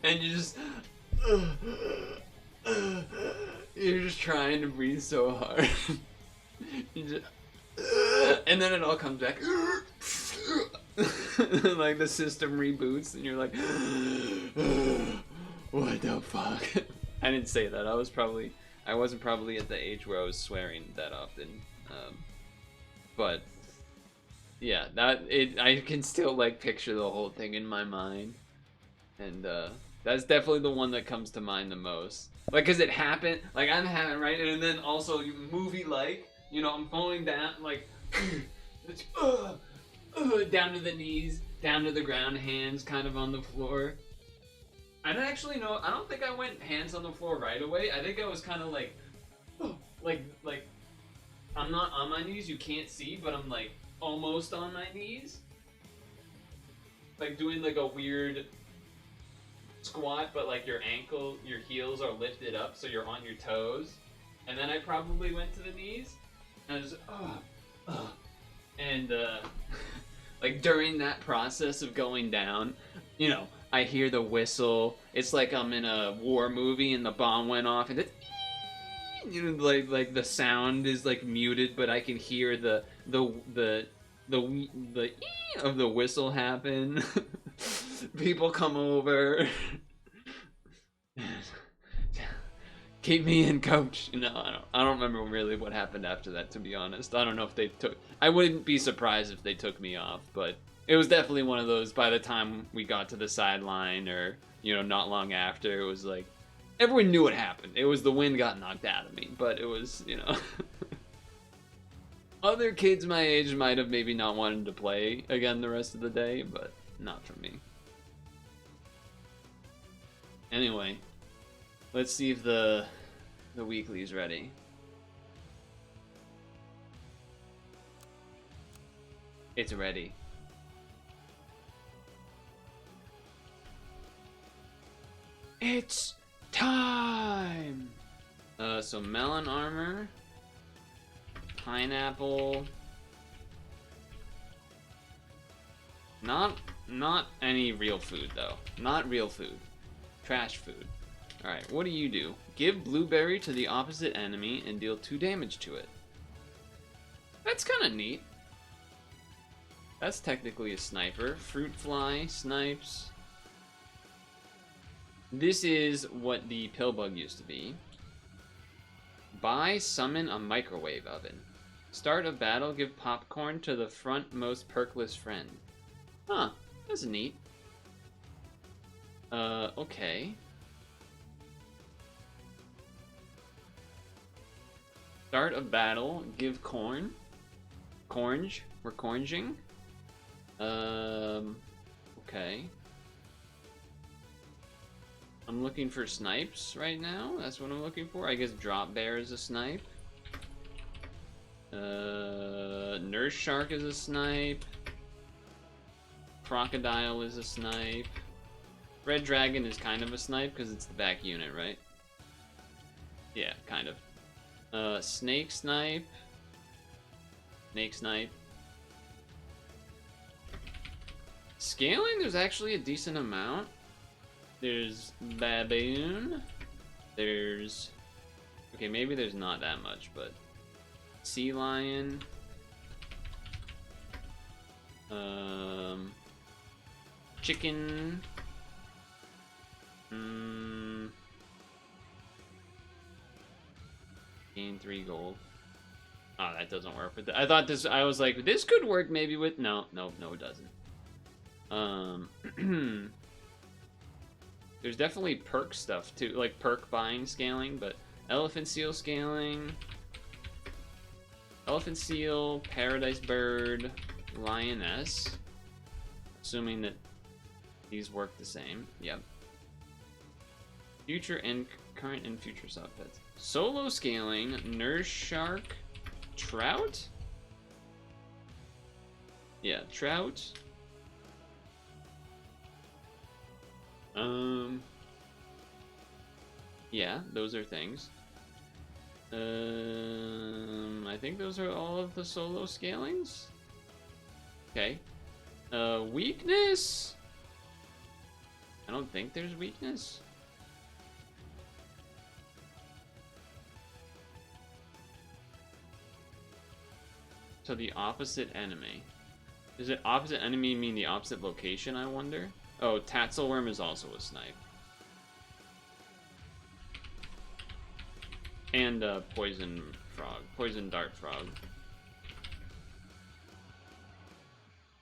and you're just trying to breathe so hard. And then it all comes back. Like the system reboots, and you're like, what the fuck? I didn't say that. I wasn't probably at the age where I was swearing that often. But yeah, I can still like picture the whole thing in my mind, and that's definitely the one that comes to mind the most. Like, cause it happened, like I'm having right, and then also movie like, you know, I'm falling down like. Down to the knees, down to the ground, hands kind of on the floor. I don't think I went hands on the floor right away. I think I was kind of like I'm not on my knees, you can't see, but I'm like almost on my knees. Like doing like a weird squat, but like your heels are lifted up so you're on your toes. And then I probably went to the knees, and I was and like during that process of going down, you know, I hear the whistle. It's like I'm in a war movie and the bomb went off and it, you know, like the sound is like muted, but I can hear the of the whistle happen. People come over. Keep me in, coach. No, I don't remember really what happened after that, to be honest. I don't know if they took. I wouldn't be surprised if they took me off, but it was definitely one of those. By the time we got to the sideline, or not long after, it was like everyone knew what happened. It was the wind got knocked out of me, but it was other kids my age might have maybe not wanted to play again the rest of the day, but not for me. Anyway. Let's see if the weekly's ready. It's ready. It's time! So melon armor, pineapple, not any real food though. Not real food. Trash food. Alright, what do you do? Give blueberry to the opposite enemy and deal 2 damage to it. That's kind of neat. That's technically a sniper. Fruit fly, snipes. This is what the pill bug used to be. Buy, summon a microwave oven. Start a battle, give popcorn to the frontmost perkless friend. Huh, that's neat. Okay. Start a battle, give corn. Cornge. We're cornging. Okay. I'm looking for snipes right now. That's what I'm looking for. I guess drop bear is a snipe. Nurse shark is a snipe. Crocodile is a snipe. Red dragon is kind of a snipe because it's the back unit, right? Yeah, kind of. Snake snipe. Snake snipe. Scaling, there's actually a decent amount. There's baboon. There's... Okay, maybe there's not that much, but... Sea lion. Chicken. Gain 3 gold. Oh, that doesn't work. But I thought this. I was like, this could work maybe with. No, it doesn't. There's definitely perk stuff too, like perk buying scaling, but elephant seal scaling. Elephant seal, paradise bird, lioness. Assuming that these work the same. Yep. Future and current and future soft pets. Solo scaling, nurse shark, trout? Yeah, trout. Yeah, those are things. I think those are all of the solo scalings. Okay. Weakness? I don't think there's weakness. So the opposite enemy. Does it opposite enemy mean the opposite location, I wonder? Oh, Tatzelworm is also a snipe. And poison frog. Poison dart frog.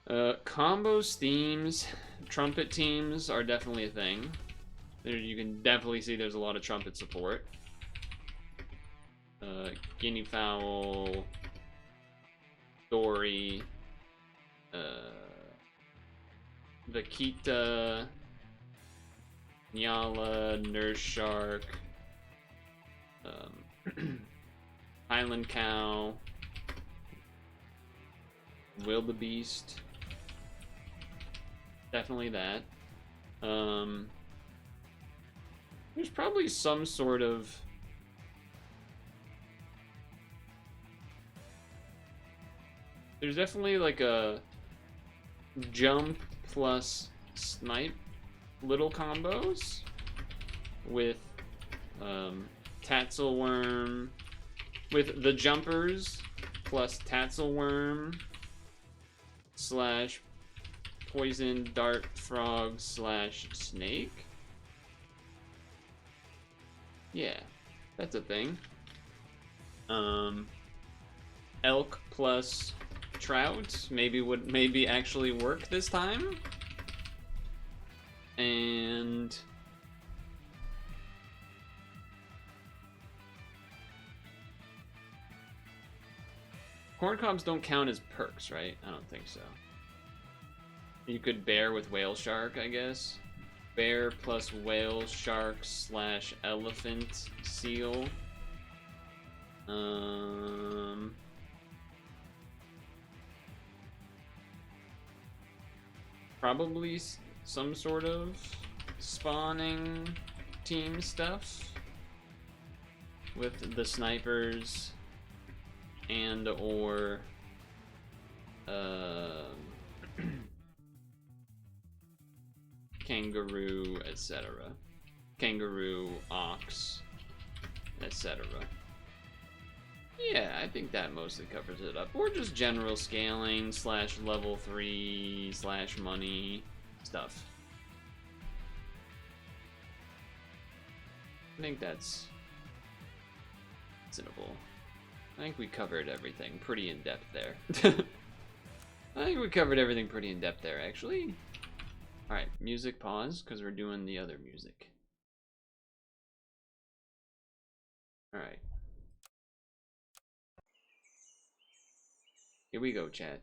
Combos, themes, trumpet teams are definitely a thing. There, you can definitely see there's a lot of trumpet support. Guinea fowl, Dory, Vaquita, Nyala, nurse shark, Highland cow, wildebeest. Definitely that. There's probably some sort of... There's definitely like a jump plus snipe little combos with Tatzelworm, with the jumpers plus Tatzelworm slash poison dart frog slash snake. Yeah, that's a thing. Elk plus trout maybe actually work this time. And corn cobs don't count as perks, right? I don't think so. You could bear with whale shark, I guess. Bear plus whale shark slash elephant seal. Probably some sort of spawning team stuff with the snipers and or kangaroo, etc. Kangaroo, ox, etc. Yeah, I think that mostly covers it up. Or just general scaling slash level 3 slash money stuff. I think that's reasonable. I think we covered everything pretty in depth there. I think we covered everything pretty in depth there, actually. Alright, music pause, because we're doing the other music. Alright. Here we go, chat.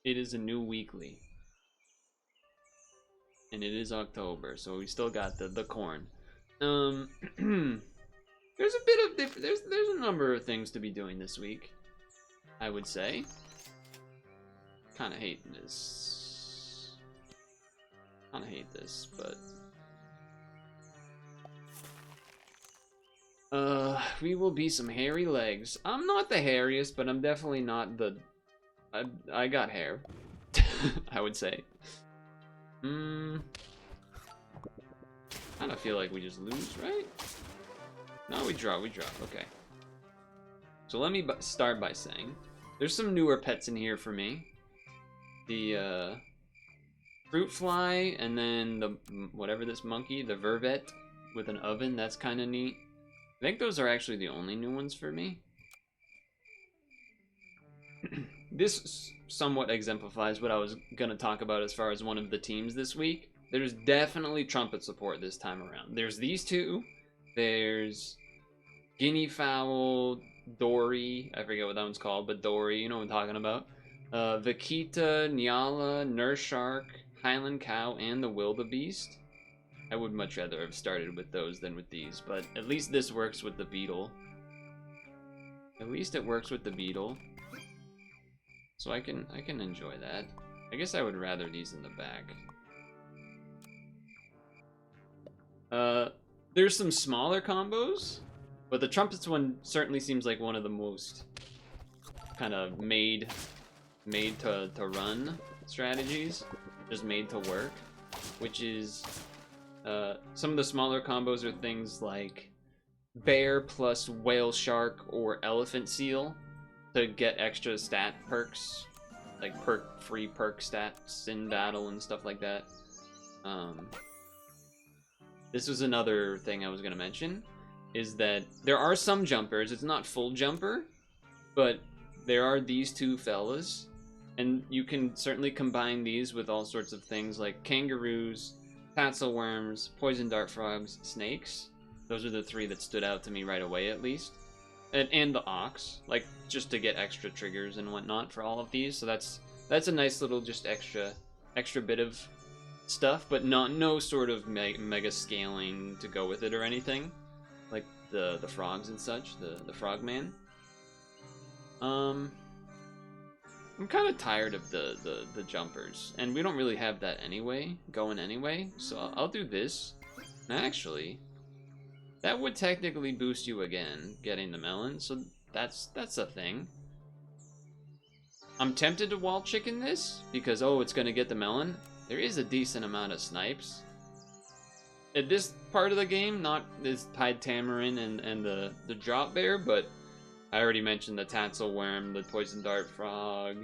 It is a new weekly. And it is October, so we still got the corn. There's a bit of there's a number of things to be doing this week, I would say. Kinda hate this. Kinda hate this, but we will be some hairy legs. I'm not the hairiest, but I'm definitely not the... I got hair, I would say. Kinda feel like we just lose, right? No, we draw, okay. So let me start by saying, there's some newer pets in here for me. The, fruit fly, and then the, whatever this monkey, the vervet with an oven, that's kinda neat. I think those are actually the only new ones for me. This somewhat exemplifies what I was gonna talk about as far as one of the teams this week. There's definitely trumpet support this time around. There's these two. There's guinea fowl, Dory. I forget what that one's called, but Dory, you know what I'm talking about. Vaquita, Nyala, nurse shark, Highland cow, and the wildebeest. I would much rather have started with those than with these, but at least this works with the beetle. At least it works with the beetle. So I can enjoy that. I guess I would rather these in the back. There's some smaller combos, but the trumpets one certainly seems like one of the most kind of made to run strategies, just made to work, which is some of the smaller combos are things like bear plus whale shark or elephant seal to get extra stat perks, like free perk stats in battle and stuff like that. This was another thing I was gonna mention, is that there are some jumpers. It's not full jumper, but there are these two fellas, and you can certainly combine these with all sorts of things like kangaroos, tatzelworms, poison dart frogs, snakes. Those are the three that stood out to me right away, at least. And the ox, like, just to get extra triggers and whatnot for all of these. So that's a nice little just extra bit of stuff, but no sort of mega scaling to go with it or anything, like the frogs and such, the frogman. I'm kind of tired of the jumpers, and we don't really have that going anyway, so I'll do this. And actually, that would technically boost you again, getting the melon, so that's a thing. I'm tempted to wall chicken this, because, oh, it's gonna get the melon. There is a decent amount of snipes. At this part of the game, not this Pied Tamarin and the Drop Bear, but I already mentioned the Tassel Worm, the Poison Dart Frog,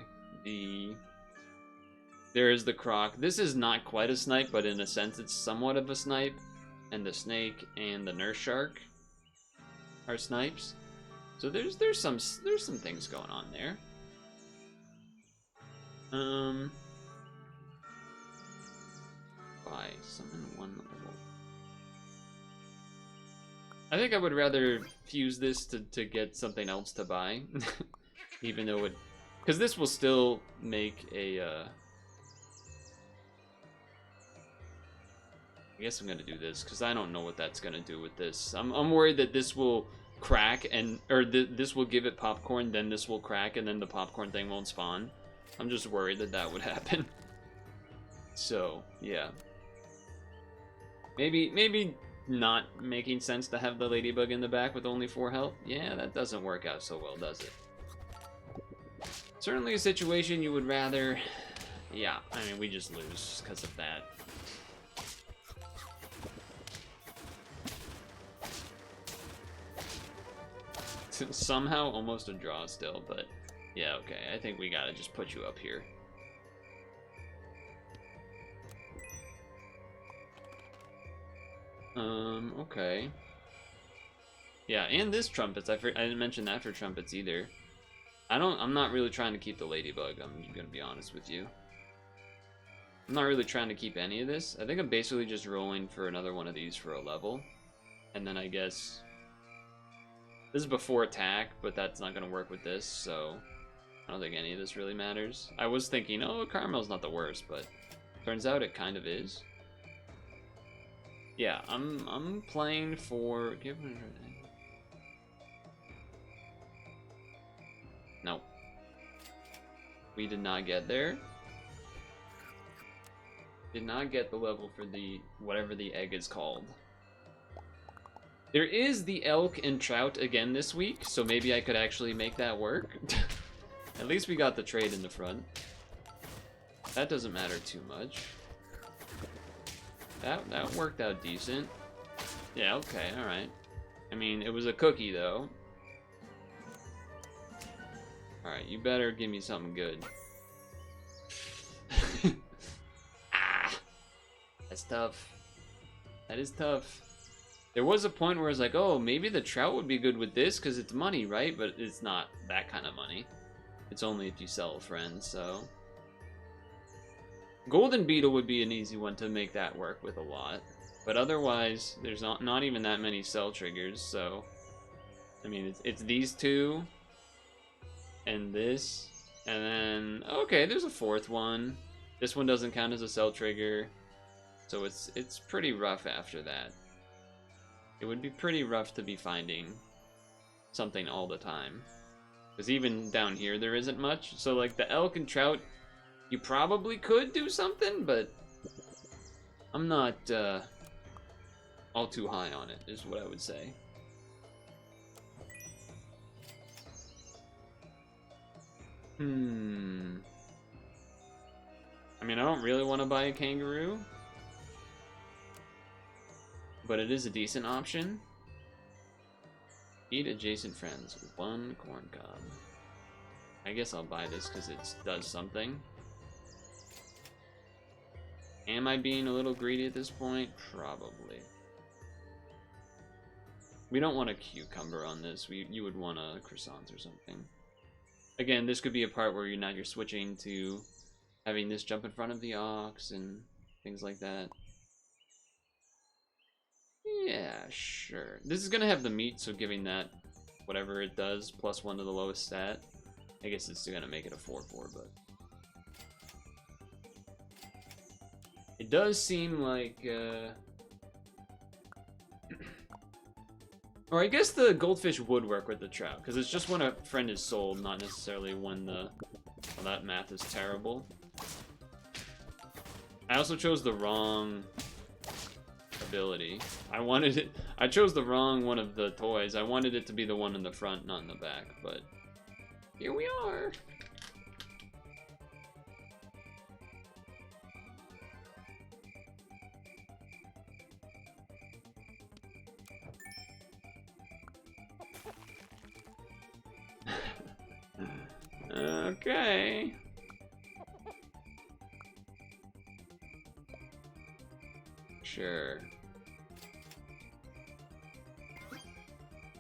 there is the Croc. This is not quite a snipe, but in a sense it's somewhat of a snipe. And the Snake and the Nurse Shark are snipes. So there's some things going on there. Buy summon 1 level. I think I would rather fuse this to get something else to buy, even though it, because this will still make a. I guess I'm gonna do this because I don't know what that's gonna do with this. I'm worried that this will crack this will give it popcorn, then this will crack, and then the popcorn thing won't spawn. I'm just worried that would happen. So yeah, maybe not making sense to have the ladybug in the back with only 4 health. Yeah, that doesn't work out so well, does it? Certainly a situation you would rather. Yeah, I mean we just lose because of that. Somehow almost a draw still, but yeah, okay. I think we gotta just put you up here. Okay. Yeah, and this trumpets. I didn't mention that for trumpets either. I'm not really trying to keep the ladybug. I'm gonna be honest with you. I'm not really trying to keep any of this. I think I'm basically just rolling for another one of these for a level, and then I guess. This is before attack, but that's not going to work with this, so I don't think any of this really matters. I was thinking, oh, Caramel's not the worst, but turns out it kind of is. Yeah, I'm playing for... No. We did not get there. Did not get the level for the... whatever the egg is called. There is the elk and trout again this week, so maybe I could actually make that work. At least we got the trade in the front. That doesn't matter too much. That worked out decent. Yeah, okay, alright. I mean, it was a cookie, though. Alright, you better give me something good. Ah! That's tough. That is tough. There was a point where I was like, oh, maybe the trout would be good with this because it's money, right? But it's not that kind of money. It's only if you sell a friend, so. Golden Beetle would be an easy one to make that work with a lot. But otherwise, there's not even that many sell triggers, so. I mean, it's these two. And this. And then, okay, there's a 4th one. This one doesn't count as a sell trigger. So it's pretty rough after that. It would be pretty rough to be finding something all the time. Because even down here there isn't much. So like the elk and trout, you probably could do something, but I'm not all too high on it, is what I would say. I mean, I don't really want to buy a kangaroo. But it is a decent option. Eat adjacent friends with 1 corn cob. I guess I'll buy this because it does something. Am I being a little greedy at this point? Probably. We don't want a cucumber on this. You would want a croissant or something. Again, this could be a part where you're switching to having this jump in front of the ox and things like that. Yeah, sure. This is gonna have the meat, so giving that whatever it does, +1 to the lowest stat. I guess it's gonna make it a 4/4, but it does seem like or I guess the goldfish would work with the trout, because it's just when a friend is sold, not necessarily when the... Well, that math is terrible. I also chose the wrong ability. I chose the wrong one of the toys. I wanted it to be the one in the front, not in the back, but here we are. Okay. Sure.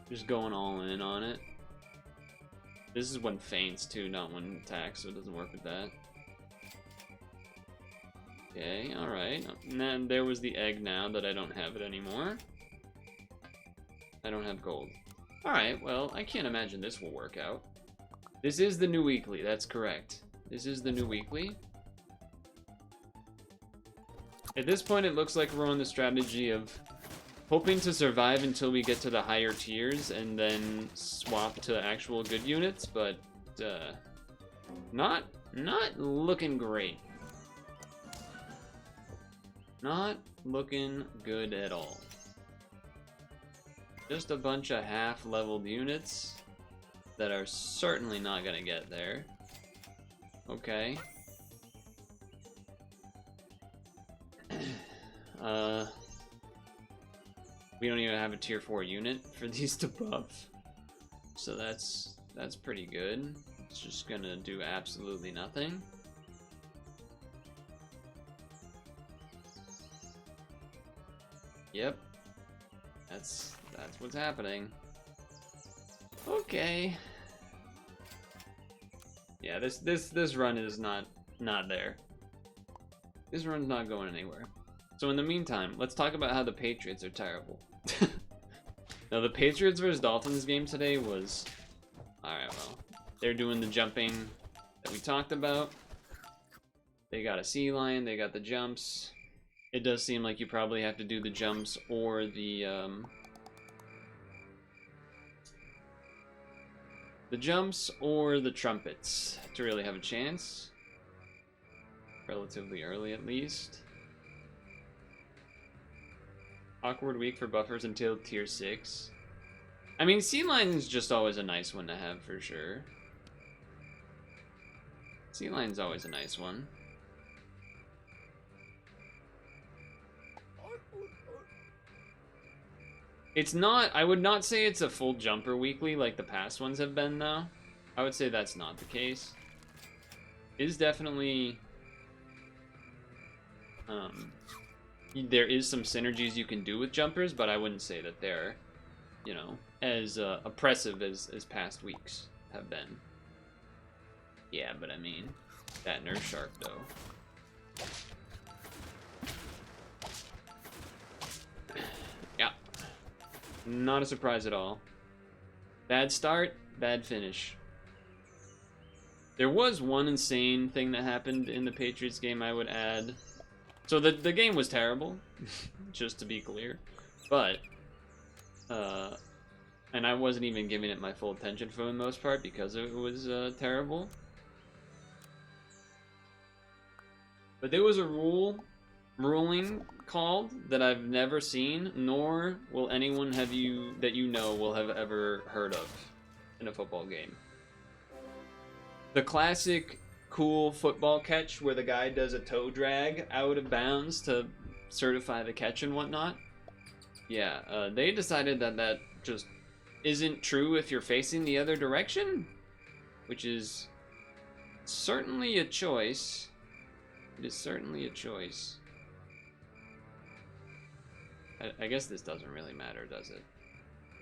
Just going all in on it. This is when feints too, not when attacks, so it doesn't work with that. Okay, alright. And then there was the egg now that I don't have it anymore. I don't have gold. Alright, well, I can't imagine this will work out. This is the new weekly, that's correct. This is the new weekly. At this point, it looks like we're on the strategy of hoping to survive until we get to the higher tiers and then swap to actual good units, but not looking great. Not looking good at all. Just a bunch of half-leveled units that are certainly not gonna get there. Okay. We don't even have a tier 4 unit for these to buff. So that's pretty good. It's just gonna do absolutely nothing. Yep. That's what's happening. Okay. Yeah, this run is not there. This run's not going anywhere. So in the meantime, let's talk about how the Patriots are terrible. Now the Patriots versus Dolphins game today was... Alright, well. They're doing the jumping that we talked about. They got a sea lion, they got the jumps. It does seem like you probably have to do the jumps or the jumps or the trumpets to really have a chance. Relatively early at least. Awkward week for buffers until tier 6. I mean, sea lion's just always a nice one to have for sure. Sea lion's always a nice one. It's not, I would not say it's a full jumper weekly like the past ones have been though. I would say that's not the case. It is definitely, there is some synergies you can do with jumpers, but I wouldn't say that they're, you know, as oppressive as past weeks have been. Yeah, but I mean, that nurse shark though. Yeah. Not a surprise at all. Bad start, bad finish. There was one insane thing that happened in the Patriots game I would add. So the game was terrible, just to be clear. But, and I wasn't even giving it my full attention for the most part because it was terrible. But there was a ruling called that I've never seen, nor will anyone that you know will have ever heard of in a football game. The classic cool football catch where the guy does a toe drag out of bounds to certify the catch and whatnot. Yeah, they decided that just isn't true if you're facing the other direction, which is certainly a choice. It is certainly a choice. I guess this doesn't really matter, does it?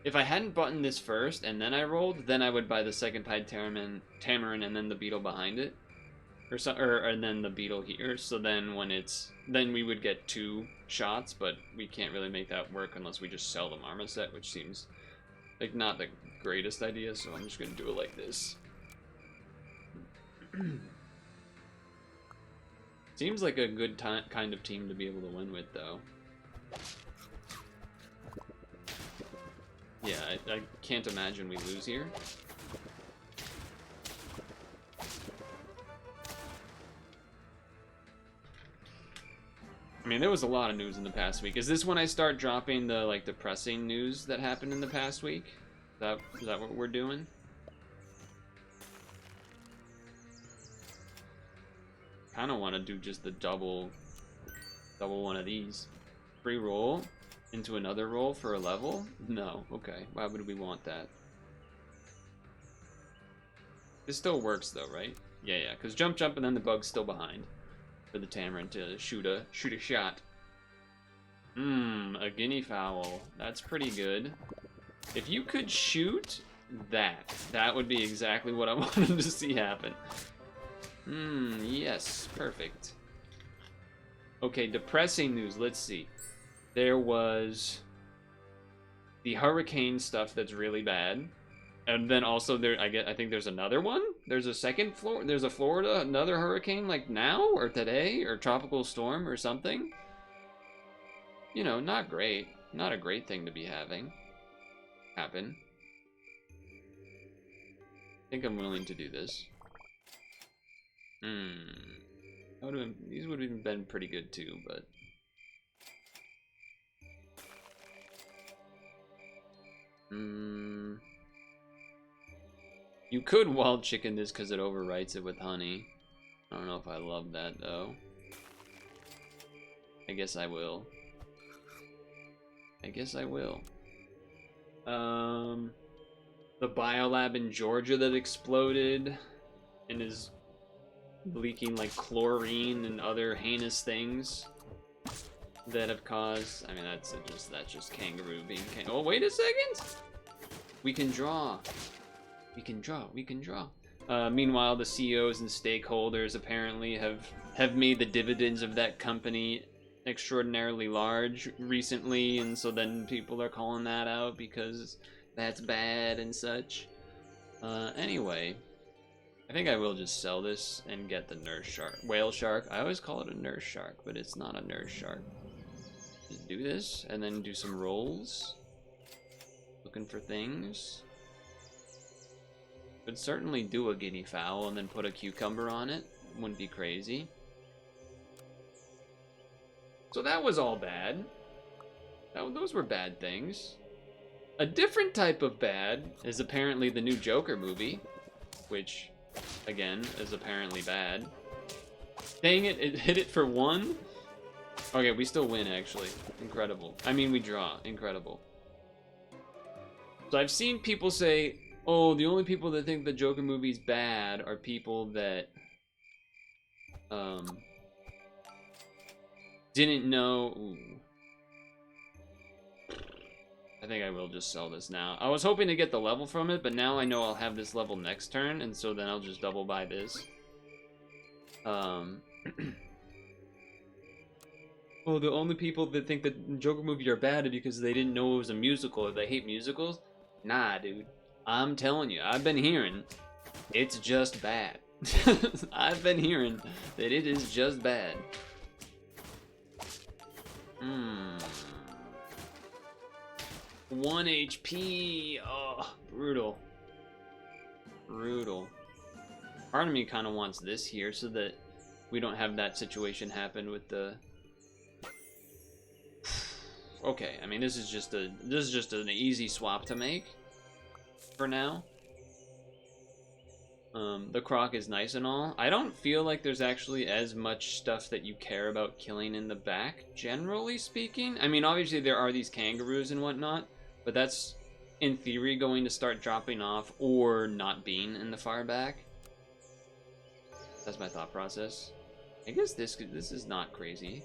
If I hadn't bought this first and then I rolled, then I would buy the second pied tamarin and then the beetle behind it, and then the beetle here. So then then we would get 2 shots, but we can't really make that work unless we just sell the marmoset, which seems like not the greatest idea. So I'm just gonna do it like this. Seems like a good kind of team to be able to win with, though. Yeah, I can't imagine we lose here. I mean, there was a lot of news in the past week. Is this when I start dropping the, like, depressing news that happened in the past week? Is that what we're doing? I don't want to do just the double one of these. Free roll into another roll for a level? No, okay. Why would we want that? This still works though, right? Yeah, yeah, because jump, and then the bug's still behind for the Tamarin to shoot a shot. A guinea fowl. That's pretty good. If you could shoot that would be exactly what I wanted to see happen. Yes, perfect. Okay, depressing news. Let's see. There was the hurricane stuff that's really bad. And then also I think there's another one. There's a second floor. There's a Florida, another hurricane like now or today or tropical storm or something. You know, not great. Not a great thing to be having happen. I think I'm willing to do this. These would have been pretty good too, but you could wild chicken this because it overwrites it with honey. I don't know if I love that though. I guess I will. The biolab in Georgia that exploded and is leaking like chlorine and other heinous things that have caused. I mean, that's just kangaroo being. Oh, wait a second. We can draw. Meanwhile, the CEOs and stakeholders apparently have made the dividends of that company extraordinarily large recently, and so then people are calling that out because that's bad and such. Anyway, I think I will just sell this and get the nurse shark. Whale shark. I always call it a nurse shark, but it's not a nurse shark. Just do this and then do some rolls. Looking for things. Could certainly do a guinea fowl and then put a cucumber on it. Wouldn't be crazy. So that was all bad. Those were bad things. A different type of bad is apparently the new Joker movie, which, again, is apparently bad. Dang it, it hit it for one? Okay, we still win, actually. Incredible. I mean, we draw. Incredible. So I've seen people say, oh, the only people that think the Joker movie's bad are people that, didn't know. Ooh. I think I will just sell this now. I was hoping to get the level from it, but now I know I'll have this level next turn, and so then I'll just double buy this. Oh, the only people that think that Joker movie are bad are because they didn't know it was a musical or they hate musicals? Nah, dude. I'm telling you, I've been hearing it's just bad. I've been hearing that it is just bad. 1 HP. Oh, brutal. Brutal. Part of me kind of wants this here so that we don't have that situation happen with the. Okay, I mean this is just an easy swap to make for now. The croc is nice and all. I don't feel like there's actually as much stuff that you care about killing in the back, generally speaking. I mean, obviously there are these kangaroos and whatnot, but that's, in theory, going to start dropping off or not being in the far back. That's my thought process. I guess this is not crazy.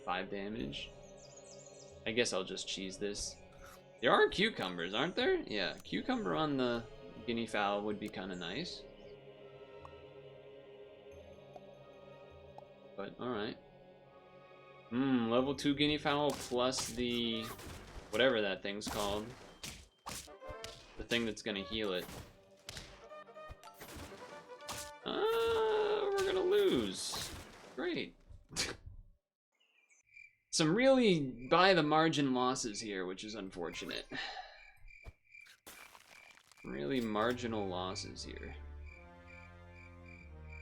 5 damage. I guess I'll just cheese this. There are cucumbers, aren't there? Yeah, cucumber on the guinea fowl would be kind of nice. But, alright. Level 2 guinea fowl plus the... whatever that thing's called. The thing that's gonna heal it. We're gonna lose. Great. Some really by the margin losses here, which is unfortunate. Really marginal losses here.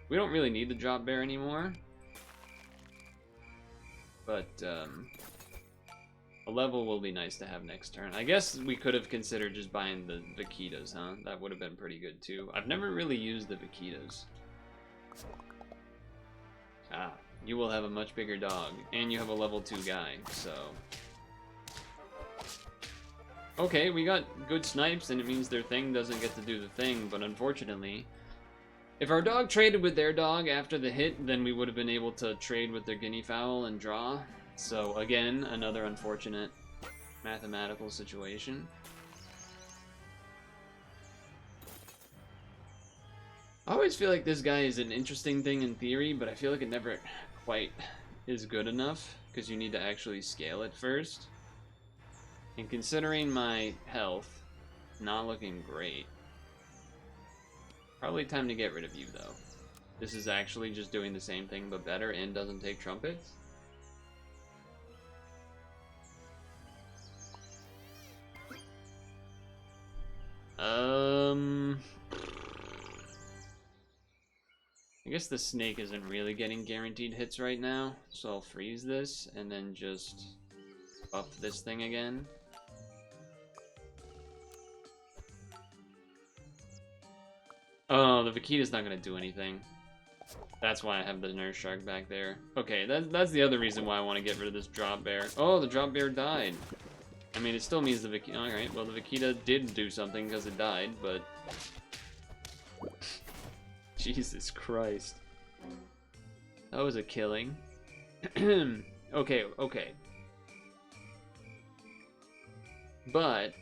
We don't really need the drop bear anymore. But, a level will be nice to have next turn. I guess we could have considered just buying the vaquitas, huh? That would have been pretty good too. I've never really used the vaquitas. Ah, you will have a much bigger dog, and you have a level 2 guy, so... Okay, we got good snipes, and it means their thing doesn't get to do the thing, but unfortunately, if our dog traded with their dog after the hit, then we would have been able to trade with their guinea fowl and draw. So again, another unfortunate mathematical situation. I always feel like this guy is an interesting thing in theory, but I feel like it never quite is good enough, because you need to actually scale it first. And considering my health, not looking great. Probably time to get rid of you, though. This is actually just doing the same thing, but better, and doesn't take trumpets. I guess the snake isn't really getting guaranteed hits right now, so I'll freeze this, and then just buff this thing again. Oh, the Vaquita's not gonna do anything. That's why I have the nurse shark back there. Okay, that's the other reason why I want to get rid of this drop bear. Oh, the drop bear died. I mean, it still means the Vaquita. Alright, well, the Vaquita did do something because it died, but... Jesus Christ. That was a killing. Okay, okay. But...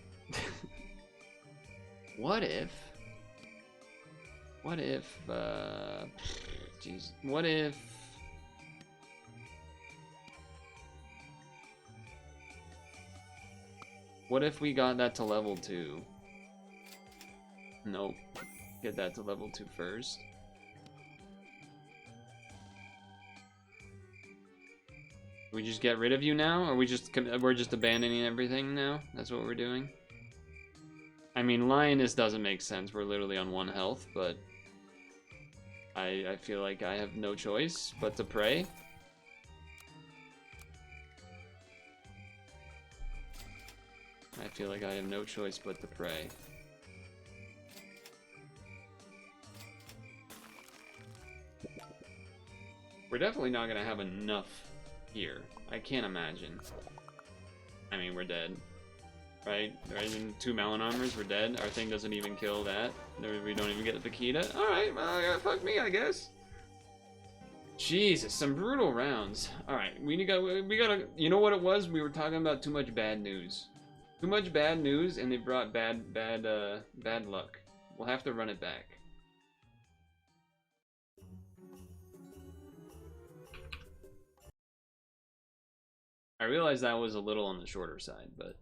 What if... Jeez. What if... What if we got that to level 2? Nope. Get that to level 2 first. We just get rid of you now? Or we're just abandoning everything now? That's what we're doing? I mean, Lioness doesn't make sense. We're literally on 1 health, but... I feel like I have no choice but to pray. I feel like I have no choice but to pray. We're definitely not gonna have enough here. I can't imagine. I mean, we're dead. Right? Right? In 2 Malon armors, we're dead. Our thing doesn't even kill that. We don't even get the Vaquita. Alright, well, fuck me, I guess. Jesus, some brutal rounds. Alright, we gotta... You know what it was? We were talking about too much bad news. Too much bad news, and they brought bad luck. We'll have to run it back. I realized that was a little on the shorter side, but...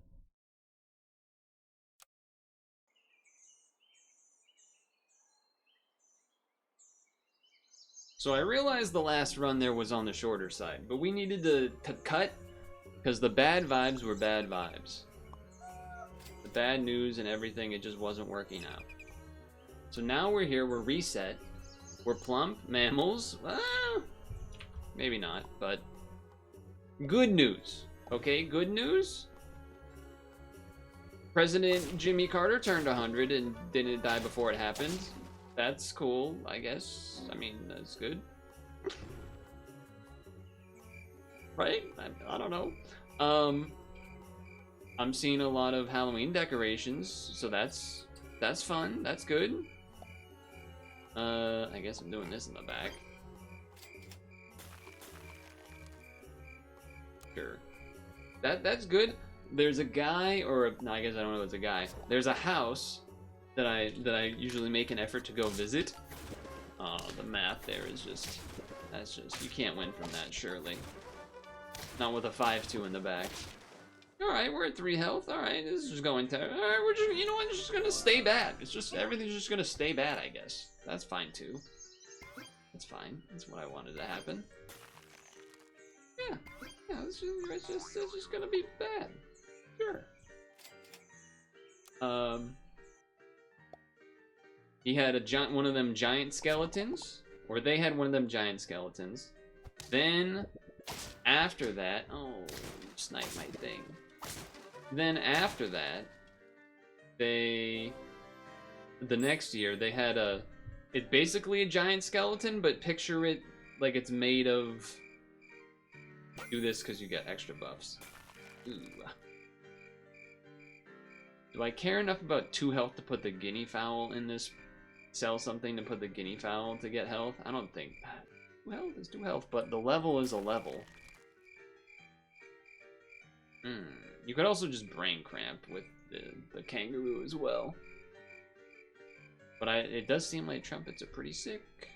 So I realized the last run there was on the shorter side, but we needed to cut, because the bad vibes were bad vibes. The bad news and everything, it just wasn't working out. So now we're here, we're reset, we're plump, mammals, maybe not, but good news, okay, good news? President Jimmy Carter turned 100 and didn't die before it happened. That's cool, I guess. I mean, that's good. Right? I don't know. I'm seeing a lot of Halloween decorations, so that's fun. That's good. I guess I'm doing this in the back. Sure. That's good. There's a guy, or no, I guess I don't know if it's a guy. There's a house that I usually make an effort to go visit. Oh, the math there is just... That's just... You can't win from that, surely. Not with a 5-2 in the back. Alright, we're at 3 health. Alright, this is just going to... Alright, we're just... You know what? It's just gonna stay bad. It's just... Everything's just gonna stay bad, I guess. That's fine, too. That's fine. That's what I wanted to happen. Yeah. Yeah, it's just gonna be bad. Sure. He had a one of them giant skeletons, or they had one of them giant skeletons. Then, after that, oh, snipe my thing. Then after that, the next year they had it's basically a giant skeleton, but picture it like it's made of. Do this because you get extra buffs. Ooh. Do I care enough about 2 health to put the guinea fowl in this? Sell something to put the guinea fowl to get health? I don't think. 2 health is 2 health, but the level is a level. You could also just brain cramp with the kangaroo as well. But it does seem like trumpets are pretty sick.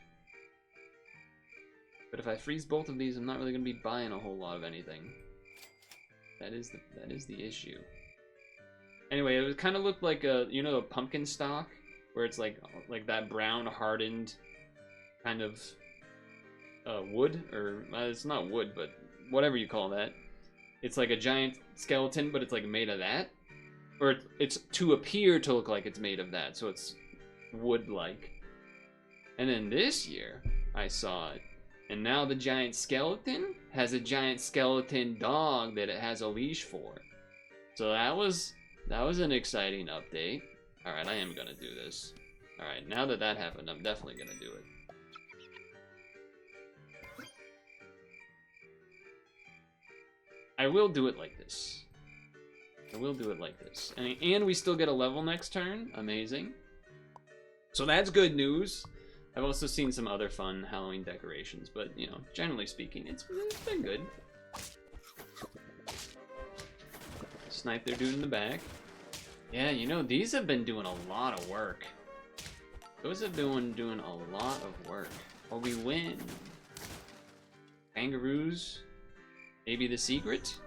But if I freeze both of these, I'm not really going to be buying a whole lot of anything. That is the issue. Anyway, it kind of looked like a, you know, a pumpkin stalk, where it's like that brown hardened kind of wood, or it's not wood, but whatever you call that. It's like a giant skeleton, but it's like made of that, or it's to appear to look like it's made of that, so it's wood-like. And then this year, I saw it. And now the giant skeleton has a giant skeleton dog that it has a leash for. So that was an exciting update. Alright, I am gonna do this. Alright, now that that happened, I'm definitely gonna do it. I will do it like this. I will do it like this. And we still get a level next turn. Amazing. So that's good news. I've also seen some other fun Halloween decorations, but, you know, generally speaking, it's been good. Snipe their dude in the back. Yeah, you know, these have been doing a lot of work. Those have been doing a lot of work. Oh, we win. Kangaroos. Maybe the secret?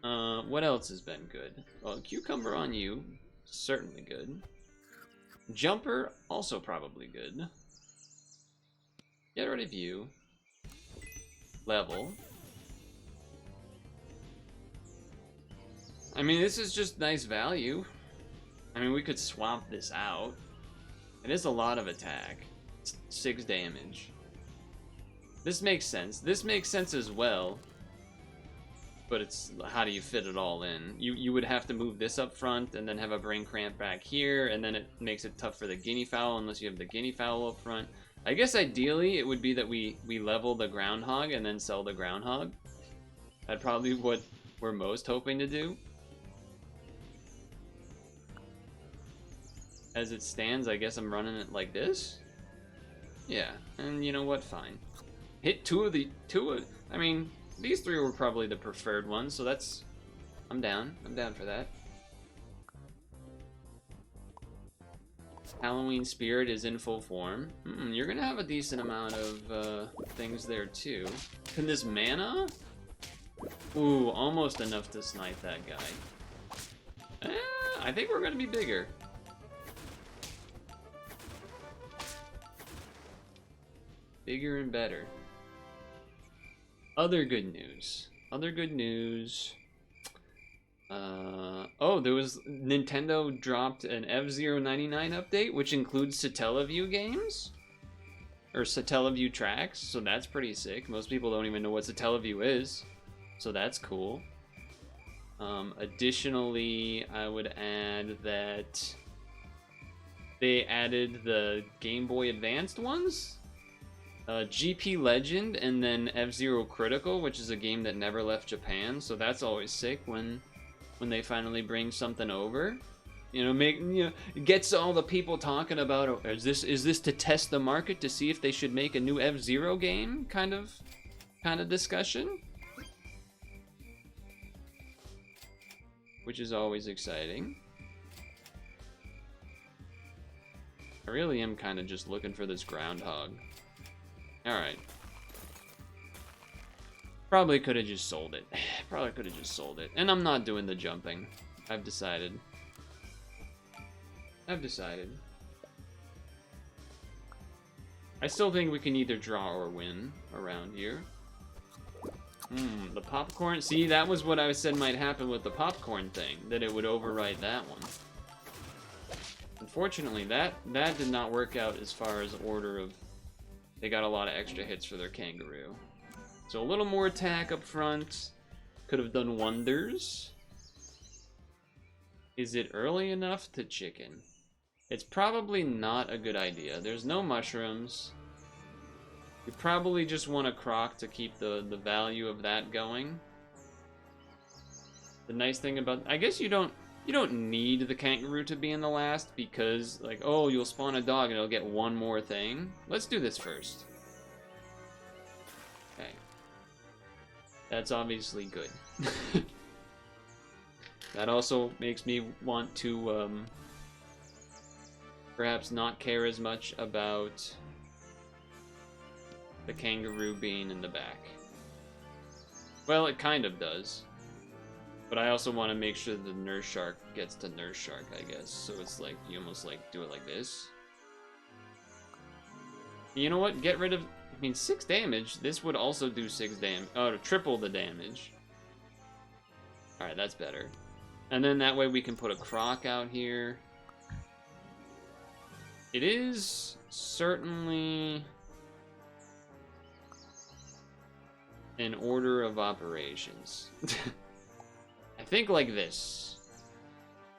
What else has been good? Well, cucumber on you. Certainly good. Jumper, also probably good. Get rid of you. Level. I mean, this is just nice value. I mean, we could swap this out. It is a lot of attack. It's 6 damage. This makes sense. This makes sense as well. But it's, how do you fit it all in? You would have to move this up front and then have a brain cramp back here, and then it makes it tough for the guinea fowl unless you have the guinea fowl up front. I guess ideally it would be that we level the groundhog and then sell the groundhog. That's probably what we're most hoping to do. As it stands, I guess I'm running it like this. Yeah, and you know what? Fine. Hit I mean, these 3 were probably the preferred ones, so that's... I'm down for that. Halloween Spirit is in full form. You're gonna have a decent amount of things there too. Can this mana? Ooh, almost enough to snipe that guy. I think we're gonna be bigger. Bigger and better. Other good news. Oh, there was... Nintendo dropped an F-Zero 99 update, which includes Satellaview games? Or Satellaview tracks, so that's pretty sick. Most people don't even know what Satellaview is, so that's cool. Additionally, I would add that they added the Game Boy Advanced ones? GP Legend and then F-Zero Critical, which is a game that never left Japan, so that's always sick when they finally bring something over. You know, gets all the people talking about, oh, is this to test the market to see if they should make a new F-Zero game kind of discussion, which is always exciting. I really am kind of just looking for this groundhog. Alright. Probably could have just sold it. And I'm not doing the jumping. I've decided. I still think we can either draw or win around here. The popcorn. See, that was what I said might happen with the popcorn thing. That it would overwrite that one. Unfortunately, that did not work out as far as order of... They got a lot of extra hits for their kangaroo. So a little more attack up front could have done wonders. Is it early enough to chicken? It's probably not a good idea. There's no mushrooms. You probably just want a croc to keep the value of that going. The nice thing about, I guess you don't need the kangaroo to be in the last because, like, oh, you'll spawn a dog and it'll get one more thing. Let's do this first. Okay. That's obviously good. That also makes me want to perhaps not care as much about the kangaroo being in the back. Well, it kind of does. But I also want to make sure the nurse shark gets to nurse shark, I guess. So it's like, you almost like do it like this. You know what? Get rid of, I mean, 6 damage. This would also do 6 damage. Oh, to triple the damage. Alright, that's better. And then that way we can put a croc out here. It is certainly an order of operations. I think like this.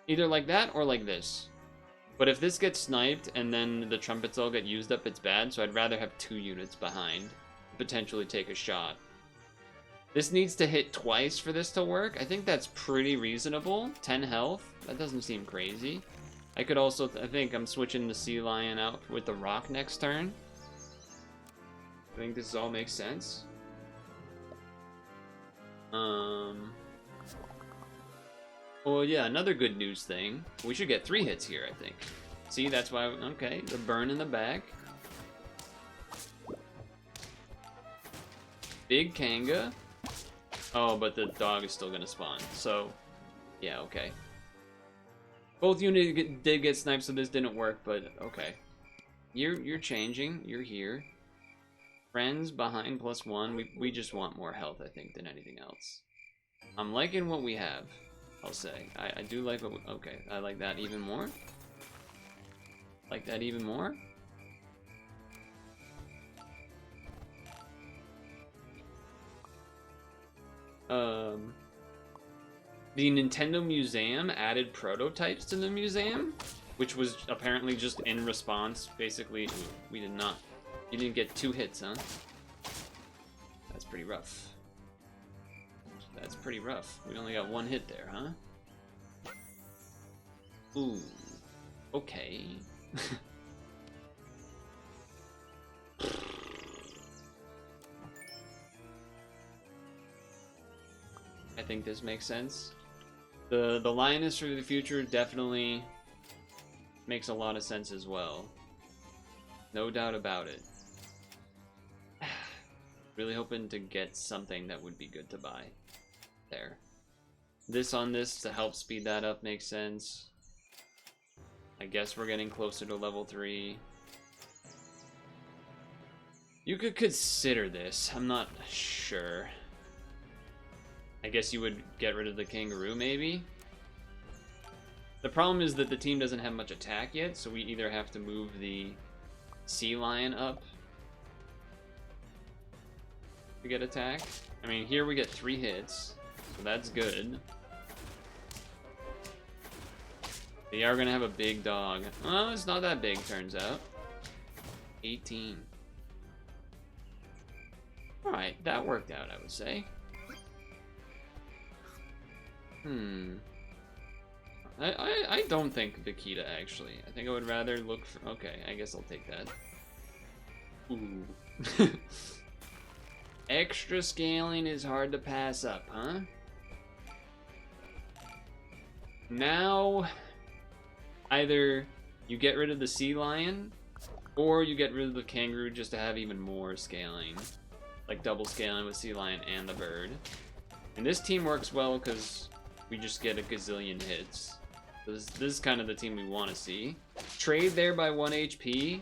Either like that or like this. But if this gets sniped and then the trumpets all get used up, it's bad. So I'd rather have 2 units behind. Potentially take a shot. This needs to hit twice for this to work. I think that's pretty reasonable. 10 health. That doesn't seem crazy. I could also, I think I'm switching the sea lion out with the rock next turn. I think this all makes sense. Well, yeah, another good news thing. We should get 3 hits here, I think. See, that's why, okay, the burn in the back. Big Kanga. Oh, but the dog is still gonna spawn, so, yeah, okay. Both units did get sniped, so this didn't work, but okay. You're changing, you're here. Friends behind +1, we just want more health, I think, than anything else. I'm liking what we have, I'll say. I do like what okay, I like that even more. Like that even more. The Nintendo Museum added prototypes to the museum, which was apparently just in response, basically. Ooh, we did not. You didn't get 2 hits, huh? That's pretty rough. That's pretty rough. We only got 1 hit there, huh? Ooh. Okay. I think this makes sense. The lioness for the future definitely makes a lot of sense as well. No doubt about it. Really hoping to get something that would be good to buy. There. This on this to help speed that up makes sense. I guess we're getting closer to level 3. You could consider this. I'm not sure. I guess you would get rid of the kangaroo, maybe? The problem is that the team doesn't have much attack yet, so we either have to move the sea lion up to get attack. I mean, here we get 3 hits, so that's good. They are gonna have a big dog. Oh, it's not that big, turns out. 18. Alright, that worked out, I would say. I don't think Vikita, actually. I think I would rather look for... Okay, I guess I'll take that. Ooh. Extra scaling is hard to pass up, huh? Now, either you get rid of the sea lion, or you get rid of the kangaroo just to have even more scaling. Like double scaling with sea lion and the bird. And this team works well because we just get a gazillion hits. This is kind of the team we want to see. Trade there by 1 HP.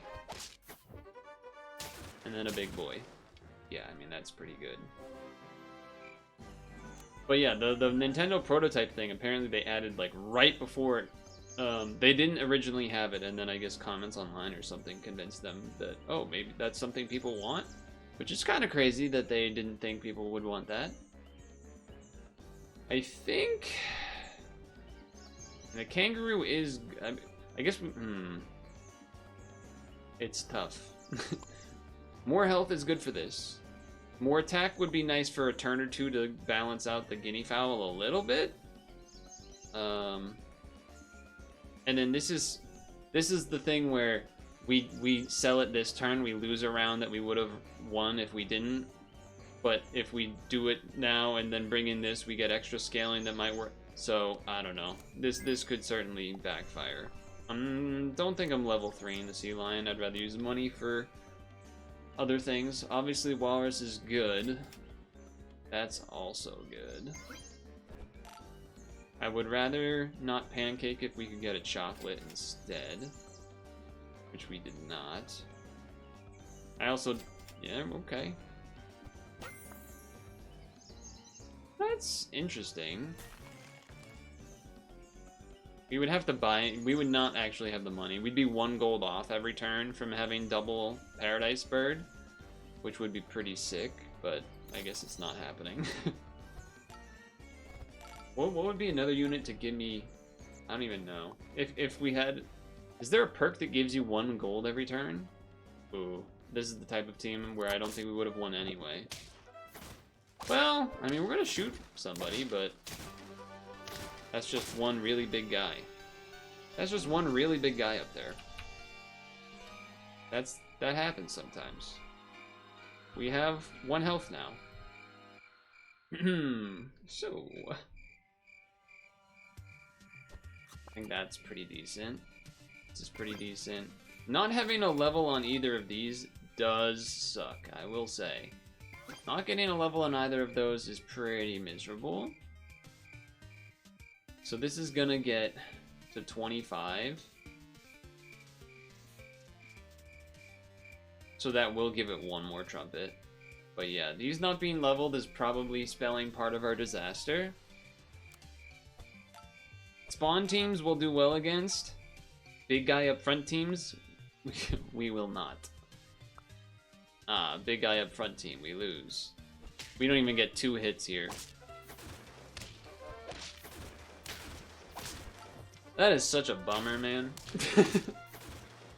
And then a big boy. Yeah, I mean, that's pretty good. But yeah, the Nintendo prototype thing, apparently they added like right before it. They didn't originally have it, and then I guess comments online or something convinced them that, oh, maybe that's something people want. Which is kind of crazy that they didn't think people would want that. I think the kangaroo is, I guess, it's tough. More health is good for this. More attack would be nice for a turn or two to balance out the guinea fowl a little bit. And then this is the thing where we sell it this turn, we lose a round that we would have won if we didn't. But if we do it now and then bring in this, we get extra scaling that might work. So I don't know. This could certainly backfire. Don't think I'm level 3 in the Sea Lion. I'd rather use money for other things. Obviously, Walrus is good. That's also good. I would rather not Pancake if we could get a Chocolate instead, which we did not. I also, yeah, okay. That's interesting. We would have to buy, we would not actually have the money. We'd be 1 gold off every turn from having double Paradise Bird, which would be pretty sick, but I guess it's not happening. What would be another unit to give me? I don't even know. If we had, is there a perk that gives you 1 gold every turn? Ooh, this is the type of team where I don't think we would have won anyway. Well, I mean, we're gonna shoot somebody, but that's just one really big guy. That's just one really big guy up there. That happens sometimes. We have 1 health now. So I think that's pretty decent. This is pretty decent. Not having a level on either of these does suck, I will say. Not getting a level on either of those is pretty miserable. So this is gonna get to 25. So that will give it 1 more trumpet. But yeah, these not being leveled is probably spelling part of our disaster. Spawn teams will do well against. Big guy up front teams, we will not. Big guy up front team, we lose. We don't even get 2 hits here. That is such a bummer, man.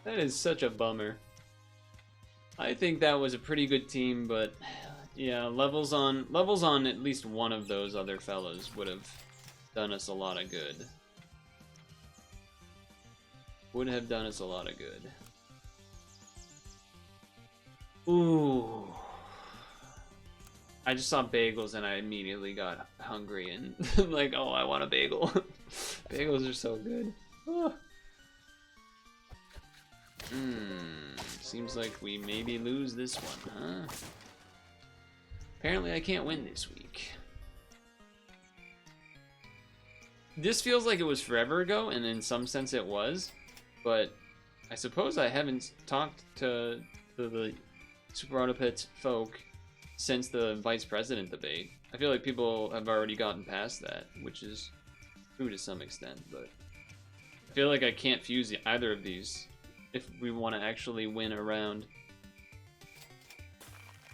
That is such a bummer. I think that was a pretty good team, but yeah, levels on at least one of those other fellows would have done us a lot of good. Would have done us a lot of good. Ooh. I just saw bagels and I immediately got hungry and like, oh, I want a bagel. Bagels are so good. Oh. Seems like we maybe lose this one, huh? Apparently I can't win this week. This feels like it was forever ago, and in some sense it was, but I suppose I haven't talked to the Super Autopets folk since the vice president debate. I feel like people have already gotten past that, which is true to some extent, but I feel like I can't fuse either of these if we want to actually win a round.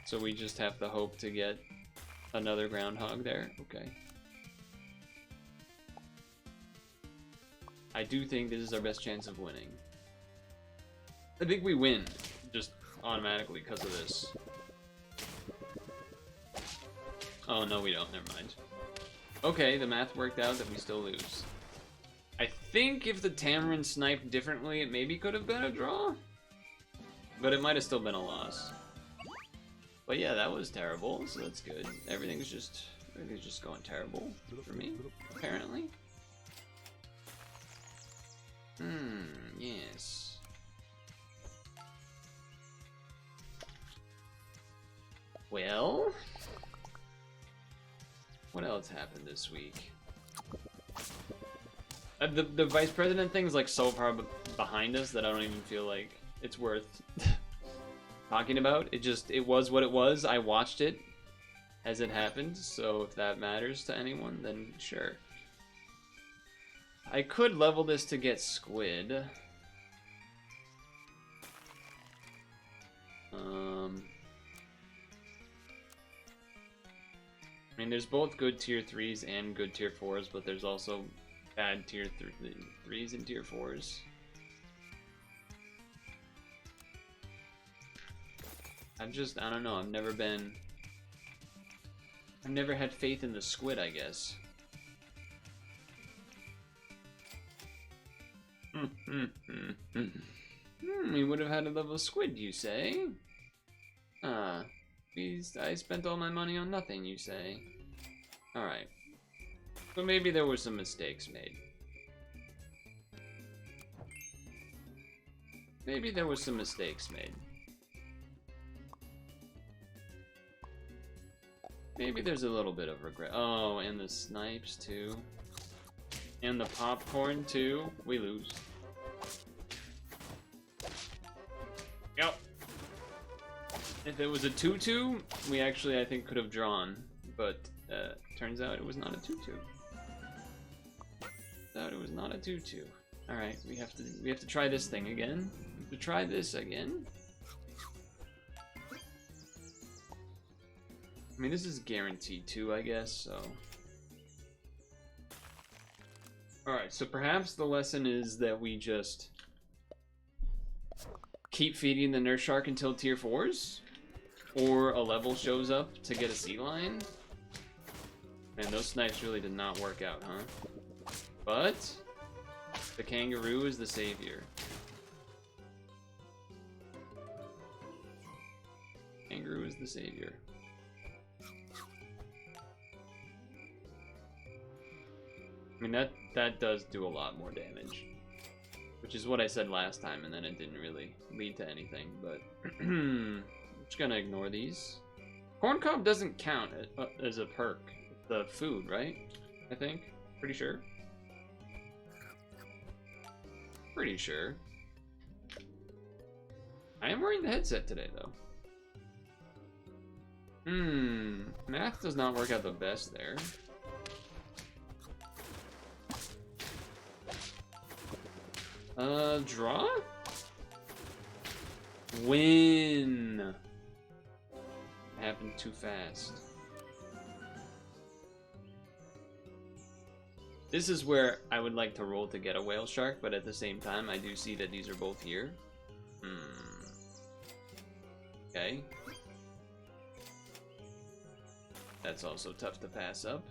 So we just have to hope to get another groundhog there. Okay. I do think this is our best chance of winning. I think we win just automatically because of this. Oh, no, we don't. Never mind. Okay, the math worked out that we still lose. I think if the Tamarin sniped differently, it maybe could have been a draw. But it might have still been a loss. But yeah, that was terrible, so that's good. Everything's just going terrible for me, apparently. Yes. Well, what else happened this week? The vice president thing is like so far behind us that I don't even feel like it's worth talking about. It was what it was. I watched it as it happened, so if that matters to anyone, then sure. I could level this to get squid. I mean, there's both good tier 3s and good tier 4s, but there's also bad tier 3s and tier 4s. I don't know, I've never had faith in the squid, I guess. We would have had a level squid, you say? Ah, I spent all my money on nothing, you say? Alright. So maybe there were some mistakes made. Maybe there were some mistakes made. Maybe there's a little bit of regret. Oh, and the snipes too. And the popcorn too. We lose. Yep. If it was a 2-2, we actually, I think, could have drawn. But turns out it was not a 2-2. Turns out it was not a 2-2. Alright, we have to try this thing again. We have to try this again. I mean, this is guaranteed too, I guess, so. Alright, so perhaps the lesson is that we just keep feeding the nurse shark until tier 4s? Or a level shows up to get a sea lion? Man, those snipes really did not work out, huh? But the kangaroo is the savior. Kangaroo is the savior. I mean, that does do a lot more damage. Which is what I said last time, and then it didn't really lead to anything, but I'm just gonna ignore these. Corn cob doesn't count as a perk. It's the food, right? I think. Pretty sure. Pretty sure. I am wearing the headset today, though. Math does not work out the best there. Draw? Win! Happened too fast. This is where I would like to roll to get a whale shark, but at the same time, I do see that these are both here. Okay. That's also tough to pass up.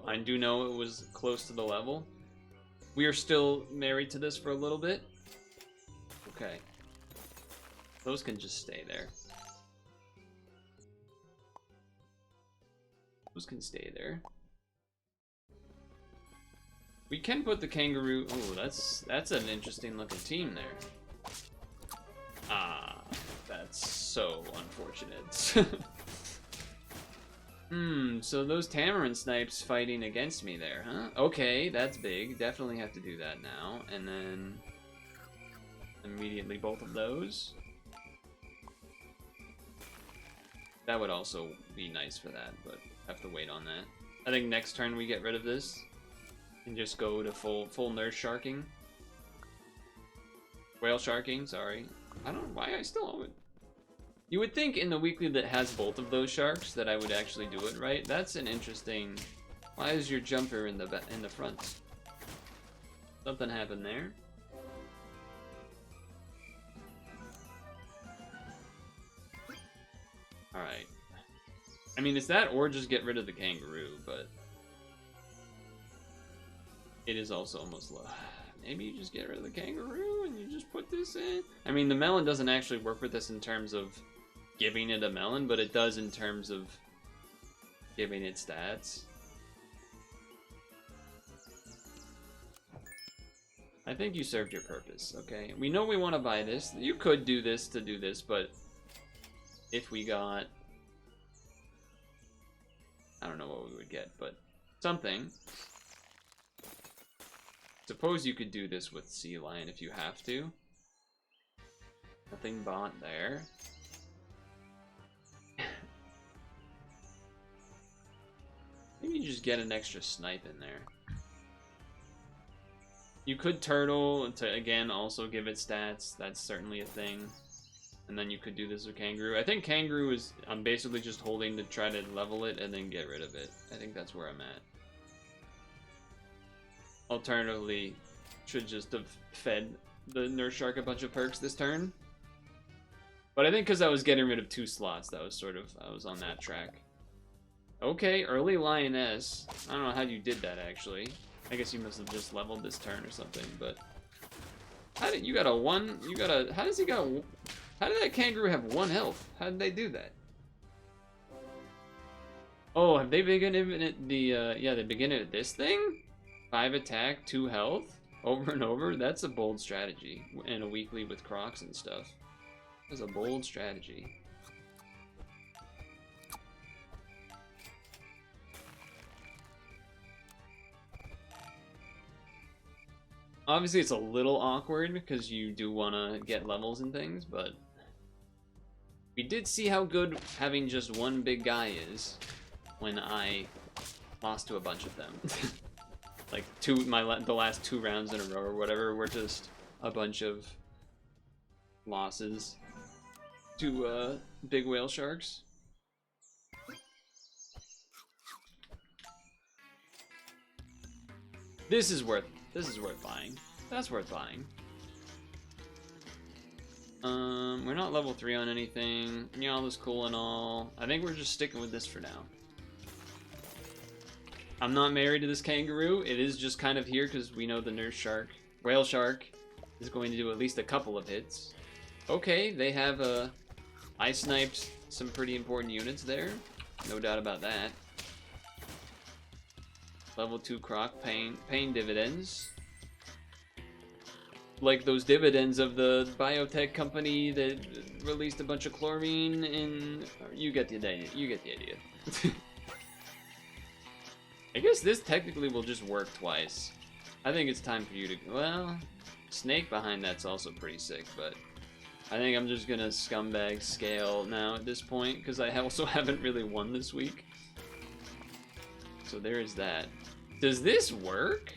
I do know it was close to the level. We are still married to this for a little bit. Okay. Those can just stay there. Those can stay there. We can put the kangaroo. Oh, that's an interesting looking team there. Ah, that's so unfortunate. So those Tamarin snipes fighting against me there, huh? Okay, that's big. Definitely have to do that now. And then immediately both of those. That would also be nice for that, but have to wait on that. I think next turn we get rid of this and just go to full nurse sharking. Whale sharking, sorry. I don't know why I still owe it. You would think in the weekly that has both of those sharks that I would actually do it right. That's an interesting. Why is your jumper in the front? Something happened there. All right. I mean, it's that or just get rid of the kangaroo, but it is also almost low. Maybe you just get rid of the kangaroo and you just put this in. I mean, the melon doesn't actually work with this in terms of giving it a melon, but it does in terms of giving it stats. I think you served your purpose, okay? We know we want to buy this. You could do this to do this, but if we got... I don't know what we would get, but something. Suppose you could do this with Sea Lion if you have to. Nothing bought there. Maybe you just get an extra snipe in there. You could turtle to, again, also give it stats. That's certainly a thing. And then you could do this with kangaroo. I think kangaroo is, I'm basically just holding to try to level it and then get rid of it. I think that's where I'm at. Alternatively, should just have fed the nurse shark a bunch of perks this turn. But I think because I was getting rid of 2 slots, that was sort of, I was on that track. Okay, early lioness. I don't know how you did that actually. I guess you must have just leveled this turn or something, but how did you got a one? You got a how does he got? How did that kangaroo have 1 health? How did they do that? Oh, have they begun at the yeah, they begin at this thing? 5 attack, 2 health, over and over. That's a bold strategy, and a weekly with Crocs and stuff. That's a bold strategy. Obviously, it's a little awkward because you do want to get levels and things, but we did see how good having just one big guy is when I lost to a bunch of them. Like the last 2 rounds in a row or whatever were just a bunch of losses to big whale sharks. This is worth buying. That's worth buying. We're not level 3 on anything. Y'all is cool and all. I think we're just sticking with this for now. I'm not married to this kangaroo. It is just kind of here because we know the nurse shark, whale shark, is going to do at least a couple of hits. Okay, they have I sniped some pretty important units there. No doubt about that. Level 2 croc paying dividends. Like those dividends of the biotech company that released a bunch of chlorine in... You get the idea. You get the idea. I guess this technically will just work twice. I think it's time for you to... Well, snake behind that's also pretty sick, but... I think I'm just gonna scumbag scale now at this point, because I also haven't really won this week. So there is that. Does this work?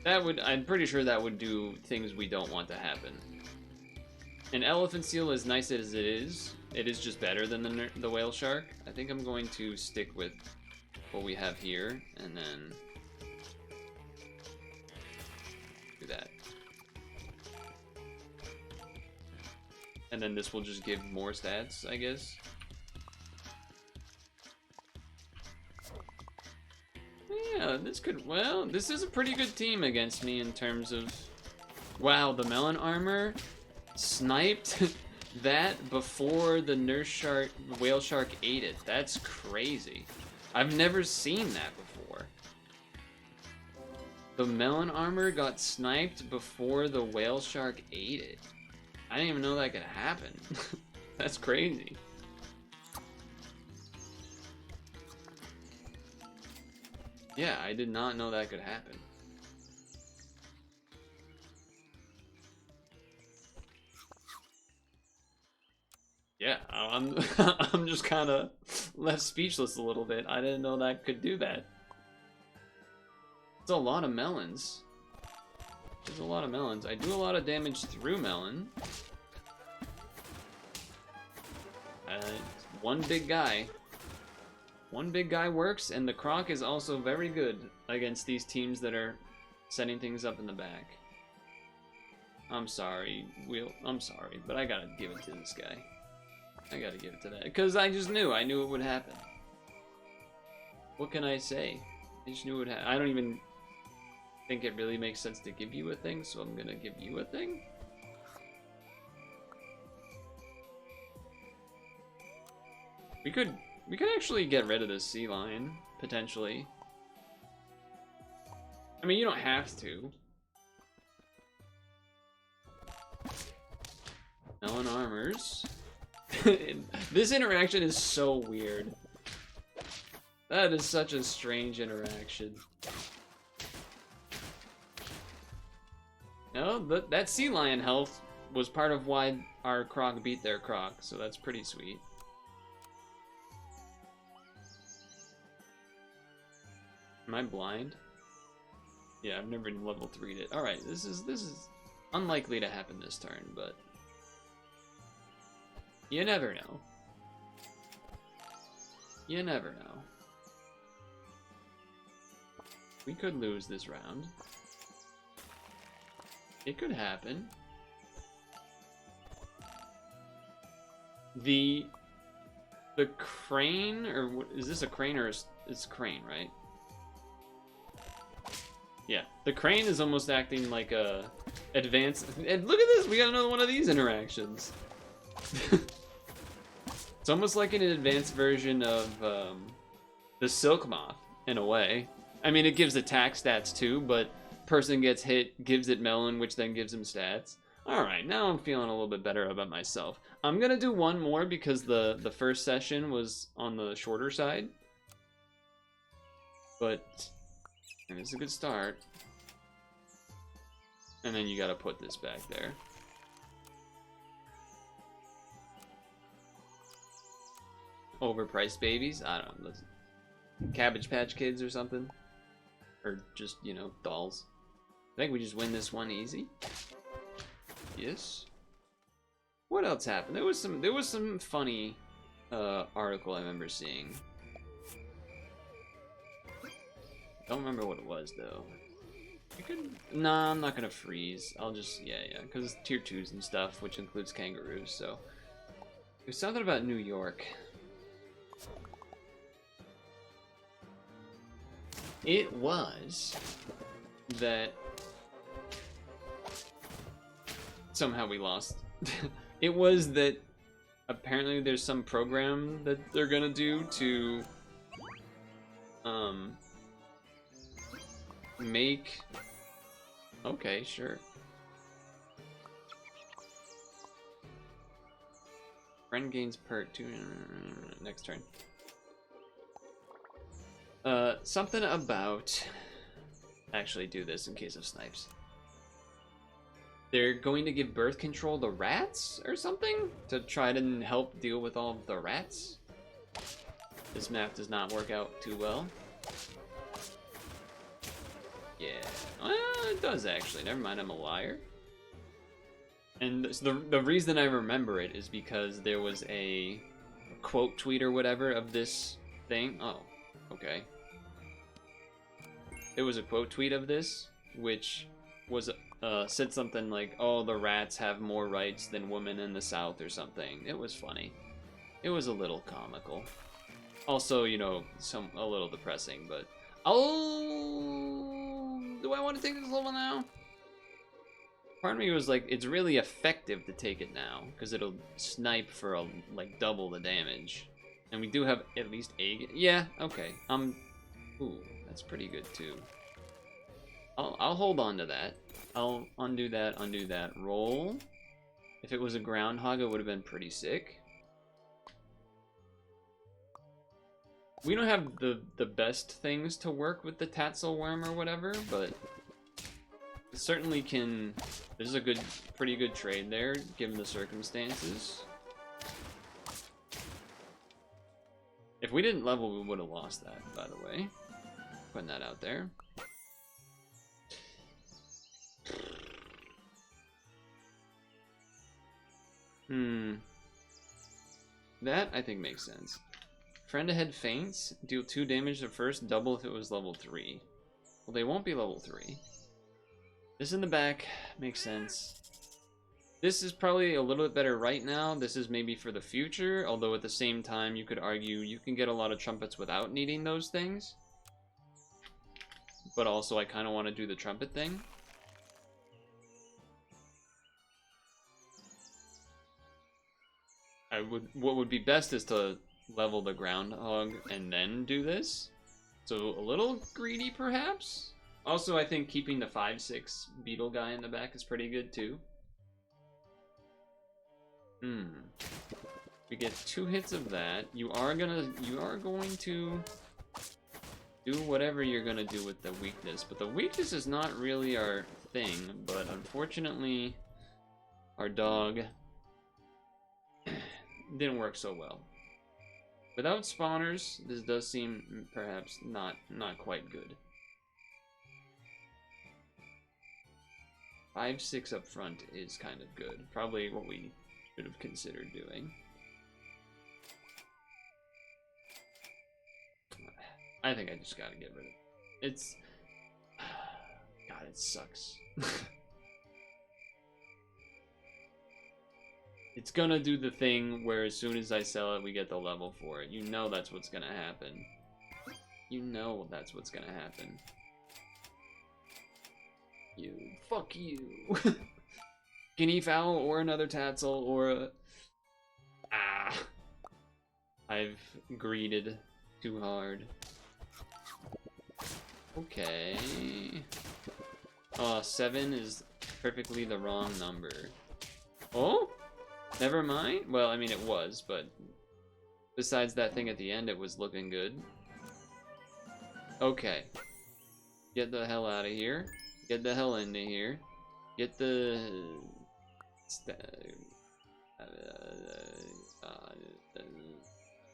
That would... I'm pretty sure that would do things we don't want to happen. An elephant seal, as nice as it is just better than the whale shark. I think I'm going to stick with what we have here, and then do that. And then this will just give more stats, I guess. Yeah, this could, well, this is a pretty good team against me in terms of, wow, the melon armor sniped that before the nurse shark, whale shark ate it. That's crazy. I've never seen that before. The melon armor got sniped before the whale shark ate it. I didn't even know that could happen. That's crazy. Yeah, I did not know that could happen. Yeah, I'm I'm just kind of left speechless a little bit. I didn't know that could do that. It's a lot of melons. There's a lot of melons. I do a lot of damage through melon. One big guy. One big guy works, and the croc is also very good against these teams that are setting things up in the back. I'm sorry, I'm sorry, but I gotta give it to this guy. I gotta give it to that, because I just knew. I knew it would happen. What can I say? I just knew it would happen. I don't even think it really makes sense to give you a thing, so I'm gonna give you a thing. We could actually get rid of this sea lion, potentially. I mean, you don't have to. Melon armors. This interaction is so weird. That is such a strange interaction. No, but that sea lion health was part of why our croc beat their croc, so that's pretty sweet. Am I blind? Yeah, I've never level 3'd it. Alright, this is unlikely to happen this turn, but you never know. You never know. We could lose this round. It could happen. The crane, or what, is this a crane or it's a crane, right? Yeah, the crane is almost acting like a advanced. And look at this, we got another one of these interactions. It's almost like an advanced version of the silk moth in a way. I mean, it gives attack stats too, but person gets hit, gives it melon, which then gives him stats. All right, now I'm feeling a little bit better about myself. I'm gonna do one more because the first session was on the shorter side. But it's a good start. And then you gotta put this back there. Overpriced babies? I don't know. Cabbage Patch Kids or something? Or just, you know, dolls. I think we just win this one easy. Yes. What else happened? There was some funny article I remember seeing. Don't remember what it was though. You could. Nah, I'm not gonna freeze. I'll just yeah, because it's tier 2s and stuff, which includes kangaroos. So there's something about New York. It was that somehow we lost. It was that apparently there's some program that they're gonna do to make. Okay, sure. Friend gains perk 2 next turn. Something about actually do this in case of snipes. They're going to give birth control to rats or something to try to help deal with all of the rats. This map does not work out too well. Yeah, well, it does actually. Never mind, I'm a liar. And the reason I remember it is because there was a quote tweet or whatever of this thing. Oh, okay. There was a quote tweet of this, which was said something like, "Oh, the rats have more rights than women in the South" or something. It was funny. It was a little comical. Also, you know, a little depressing, but oh, do I want to take this level now? Part of me was like, it's really effective to take it now because it'll snipe for like double the damage, and we do have at least a. Yeah, okay. Ooh, that's pretty good too. I'll hold on to that. I'll undo that, roll. If it was a groundhog, it would have been pretty sick. We don't have the best things to work with the Tatzel worm or whatever, but it certainly can. This is a pretty good trade there, given the circumstances. If we didn't level, we would have lost that, by the way. Putting that out there. That, I think, makes sense. Friend ahead faints. Deal 2 damage to first, double if it was level 3. Well, they won't be level 3. This in the back makes sense. This is probably a little bit better right now. This is maybe for the future, although at the same time, you could argue you can get a lot of trumpets without needing those things. But also, I kind of want to do the trumpet thing. What would be best is to level the groundhog and then do this. So a little greedy, perhaps. Also, I think keeping the 5/6 beetle guy in the back is pretty good too. We get 2 hits of that. You are going to do whatever you're gonna do with the weakness, but the weakness is not really our thing. But unfortunately, our dog didn't work so well. Without spawners, this does seem perhaps not quite good. 5/6 up front is kind of good. Probably what we should have considered doing. I think I just gotta get rid of it. It's... God, it sucks. It's gonna do the thing where as soon as I sell it, we get the level for it. You know that's what's gonna happen. You know that's what's gonna happen. You. Fuck you. Guinea fowl or another tassel or a... Ah. I've greeted too hard. Okay. 7 is perfectly the wrong number. Oh? Never mind? Well, I mean, it was, but besides that thing at the end, it was looking good. Okay. Get the hell out of here. Get the hell into here. Get the...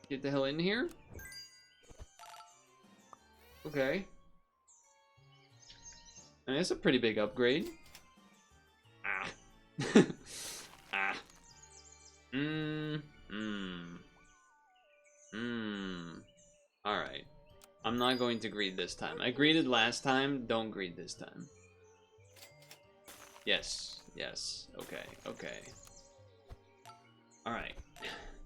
Get the hell in here? Okay. I mean, it's a pretty big upgrade. Ah. Ah. Alright. I'm not going to greed this time. I greeted last time, don't greed this time. Yes, yes. Okay, okay. Alright.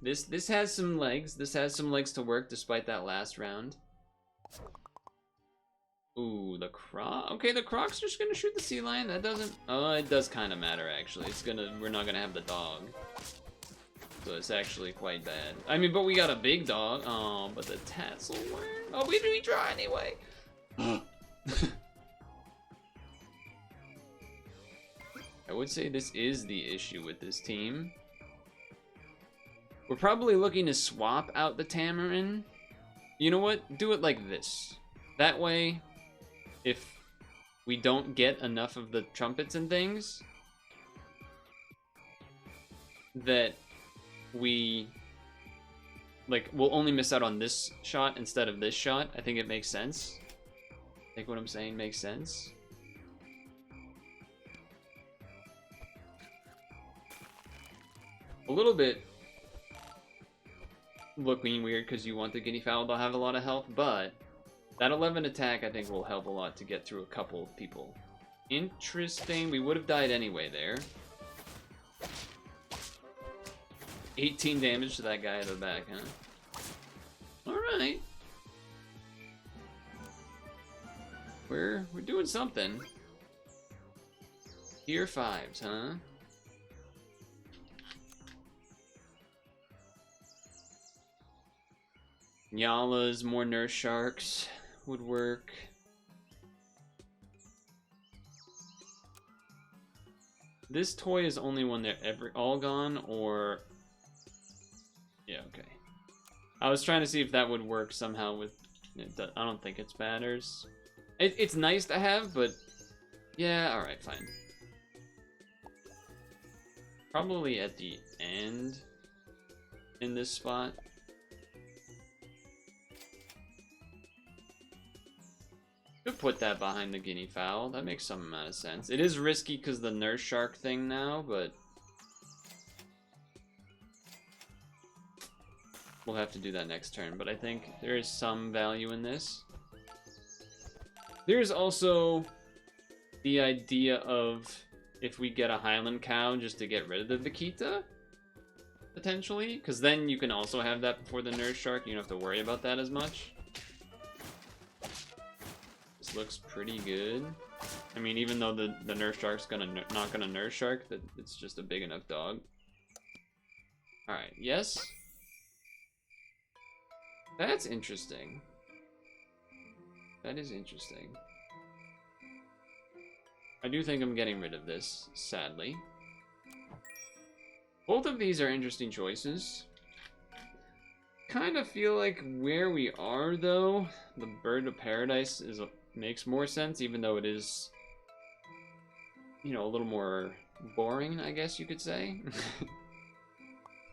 This has some legs. This has some legs to work despite that last round. Ooh, the croc. Okay, the croc's just gonna shoot the sea lion. That doesn't. Oh, it does kind of matter actually. It's gonna. We're not gonna have the dog, so it's actually quite bad. I mean, but we got a big dog. Oh, but the tassel worm. Oh, we try anyway. I would say this is the issue with this team. We're probably looking to swap out the Tamarin. You know what? Do it like this. That way, if we don't get enough of the trumpets and things, that we, like, we'll only miss out on this shot instead of this shot. I think it makes sense. I think what I'm saying makes sense. A little bit looking weird because you want the guinea fowl to have a lot of health, but that 11 attack I think will help a lot to get through a couple of people. Interesting. We would have died anyway there. 18 damage to that guy at the back, huh? Alright. We're doing something. Tier 5s, huh? Yalas, more nurse sharks would work. This toy is only when they're all gone, or... Yeah, okay. I was trying to see if that would work somehow with... I don't think it matters. It's nice to have, but... Yeah, alright, fine. Probably at the end in this spot. Could put that behind the guinea fowl. That makes some amount of sense. It is risky because the nurse shark thing now, but we'll have to do that next turn. But I think there is some value in this. There's also the idea of if we get a Highland cow just to get rid of the Vaquita, potentially, because then you can also have that before the nurse shark. You don't have to worry about that as much. Looks pretty good. I mean, even though the nurse shark's not gonna nurse shark, that it's just a big enough dog. Alright, yes. That's interesting. That is interesting. I do think I'm getting rid of this, sadly. Both of these are interesting choices. Kind of feel like where we are, though, the Bird of Paradise makes more sense, even though it is, you know, a little more boring, I guess you could say.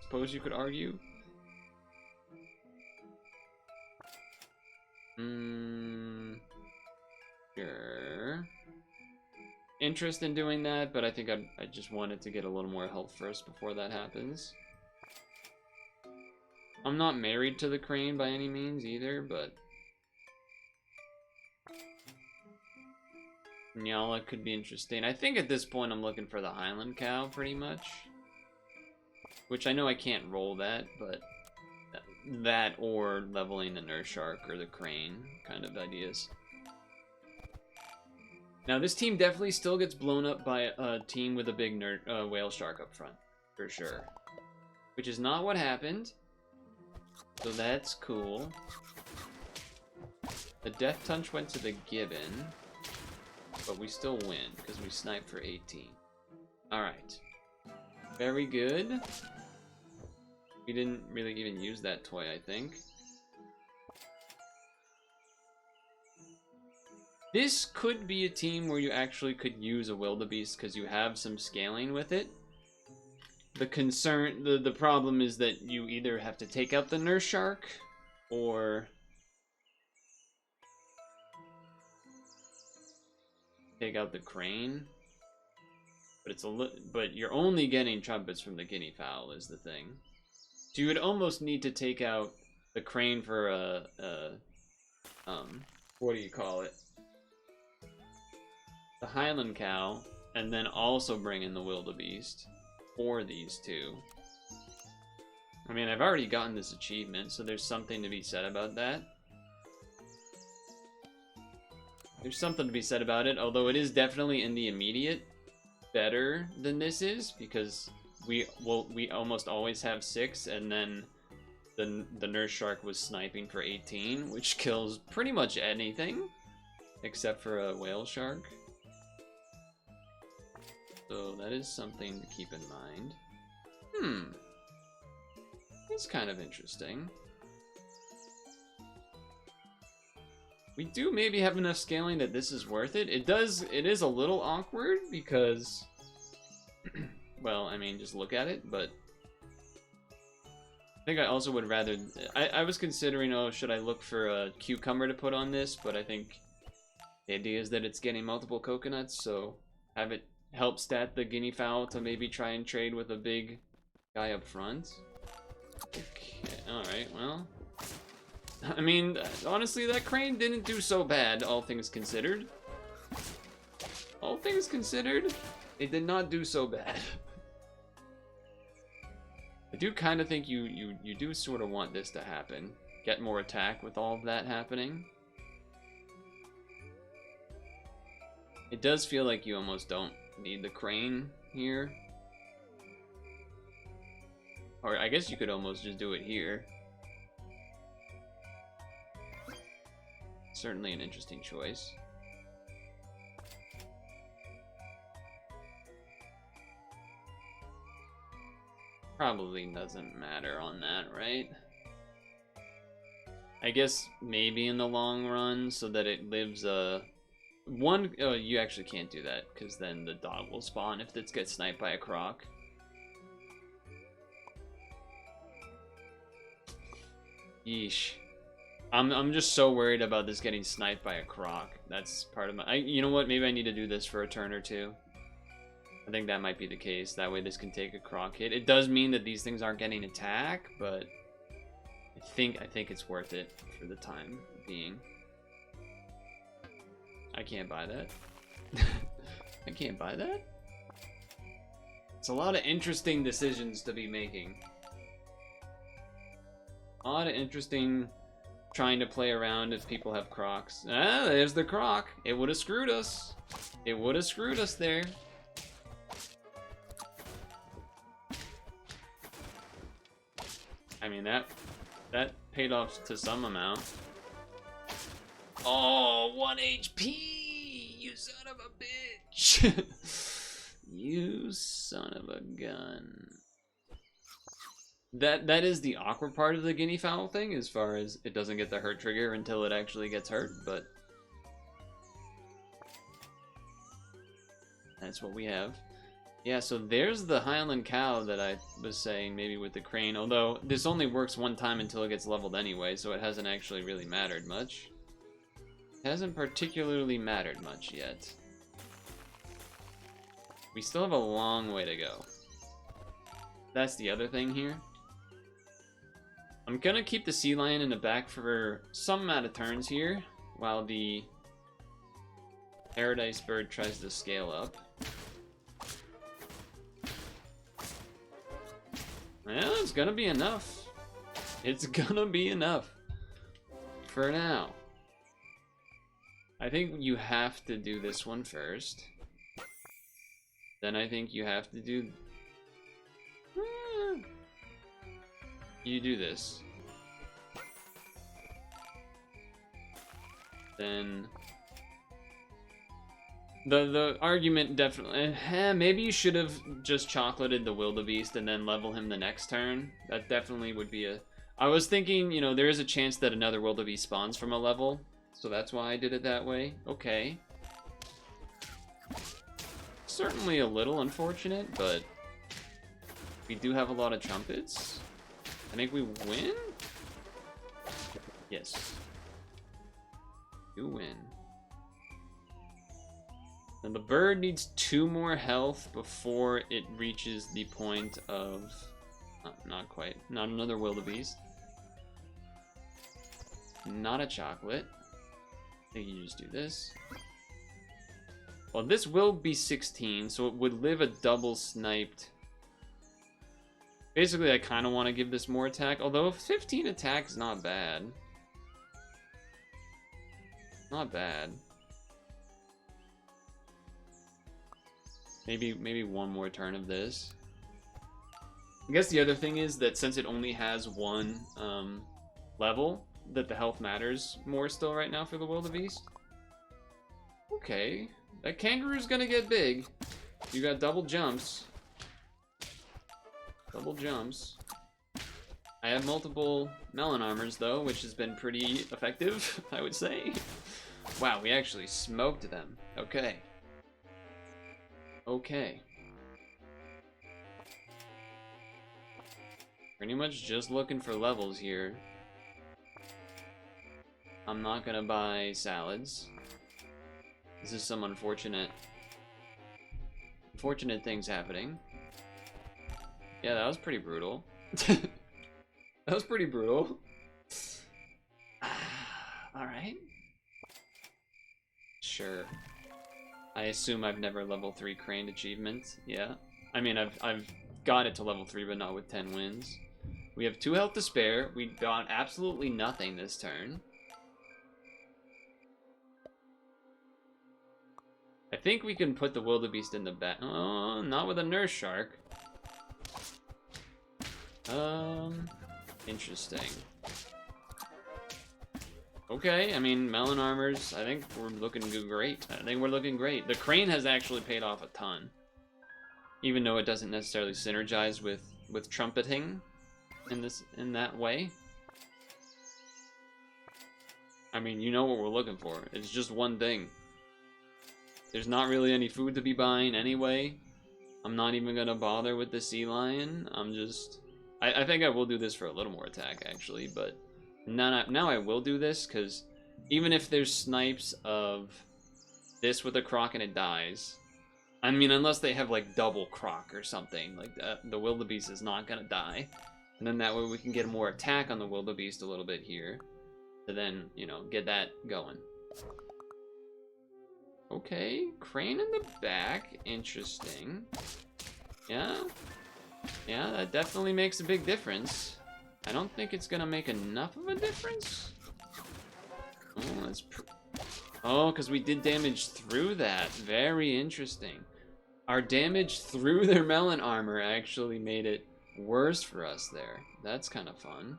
Suppose you could argue. Sure. Interest in doing that, but I think I just wanted to get a little more health first before that happens. I'm not married to the crane by any means either, but Nyala could be interesting. I think at this point I'm looking for the Highland cow, pretty much. which I know I can't roll that, but that or leveling the nurse shark or the crane kind of ideas. Now this team definitely still gets blown up by a team with a big whale shark up front, for sure. Which is not what happened, so that's cool. The death touch went to the gibbon, but we still win because we sniped for 18. Alright. Very good. We didn't really even use that toy, I think. This could be a team where you actually could use a wildebeest because you have some scaling with it. The concern, the problem is that you either have to take out the nurse shark or take out the crane. But it's but you're only getting trumpets from the guinea fowl is the thing. So you would almost need to take out the crane for what do you call it? The Highland cow, and then also bring in the wildebeest for these two. I mean, I've already gotten this achievement, so there's something to be said about that. There's something to be said about it, although it is definitely in the immediate better than this is, because we almost always have 6, and then the nurse shark was sniping for 18, which kills pretty much anything except for a whale shark. So that is something to keep in mind. It's kind of interesting. We do maybe have enough scaling that this is worth it. It is a little awkward because, well, I mean, just look at it, but I think I also would rather, I was considering, oh, should I look for a cucumber to put on this, but I think the idea is that it's getting multiple coconuts, so have it help stat the guinea fowl to maybe try and trade with a big guy up front. Okay, alright, well. I mean, honestly, that crane didn't do so bad, all things considered. All things considered, it did not do so bad. I do kind of think you do sort of want this to happen. Get more attack with all of that happening. It does feel like you almost don't need the crane here. Or I guess you could almost just do it here. Certainly an interesting choice. Probably doesn't matter on that, right? I guess maybe in the long run so that it lives oh, you actually can't do that because then the dog will spawn if it gets sniped by a croc. Yeesh. I'm just so worried about this getting sniped by a croc. That's part of my... you know what? Maybe I need to do this for a turn or two. I think that might be the case. That way this can take a croc hit. It does mean that these things aren't getting attack, but I think it's worth it for the time being. I can't buy that. I can't buy that? It's a lot of interesting decisions to be making. A lot of interesting trying to play around if people have crocs. Ah, there's the croc. It would have screwed us. It would have screwed us there. I mean, that paid off to some amount. Oh, 1 HP! You son of a bitch! You son of a gun. That is the awkward part of the guinea fowl thing, as far as it doesn't get the hurt trigger until it actually gets hurt, but that's what we have. Yeah, so there's the Highland cow that I was saying, maybe with the crane, although this only works one time until it gets leveled anyway, so it hasn't actually really mattered much. It hasn't particularly mattered much yet. We still have a long way to go. That's the other thing here. I'm gonna keep the sea lion in the back for some amount of turns here, while the paradise bird tries to scale up. Well, it's gonna be enough. It's gonna be enough. For now. I think you have to do this one first. Then I think you have to do... You do this. Then... The argument definitely... maybe you should have just chocolated the wildebeest and then level him the next turn. That definitely would be a... I was thinking, you know, there is a chance that another wildebeest spawns from a level. So that's why I did it that way. Okay. Certainly a little unfortunate, but... we do have a lot of trumpets. I think we win? Yes. You win. And the bird needs 2 more health before it reaches the point of... not quite. Not another wildebeest. Not a chocolate. I think you just do this. Well, this will be 16, so it would live a double sniped. Basically, I kind of want to give this more attack, although 15 attack is not bad. Not bad. Maybe one more turn of this. I guess the other thing is that since it only has 1 level, that the health matters more still right now for the wildebeest. Okay, that kangaroo's gonna get big. You got double jumps. Double jumps. I have multiple melon armors though, which has been pretty effective, I would say. Wow, we actually smoked them. Okay. Okay. Pretty much just looking for levels here. I'm not gonna buy salads. This is some unfortunate things happening. Yeah, that was pretty brutal. That was pretty brutal. Alright. Sure. I assume I've never level 3 craned achievement. Yeah. I mean, I've got it to level 3, but not with 10 wins. We have 2 health to spare. We got absolutely nothing this turn. I think we can put the wildebeest in the back. Oh, not with a nurse shark. Interesting. Okay, I mean, melon armors, I think we're looking great. I think we're looking great. The crane has actually paid off a ton. Even though it doesn't necessarily synergize with trumpeting in that way. I mean, you know what we're looking for. It's just one thing. There's not really any food to be buying anyway. I'm not even gonna bother with the sea lion. I'm just... I think I will do this for a little more attack, actually, but... Now I will do this, because even if there's snipes of this with a croc and it dies... I mean, unless they have, like, double croc or something, like, the wildebeest is not gonna die. And then that way we can get more attack on the wildebeest a little bit here. To then, you know, get that going. Okay, crane in the back, interesting. Yeah, that definitely makes a big difference. I don't think it's gonna make enough of a difference. Oh, that's because we did damage through that. Very interesting. Our damage through their melon armor actually made it worse for us there. That's kind of fun.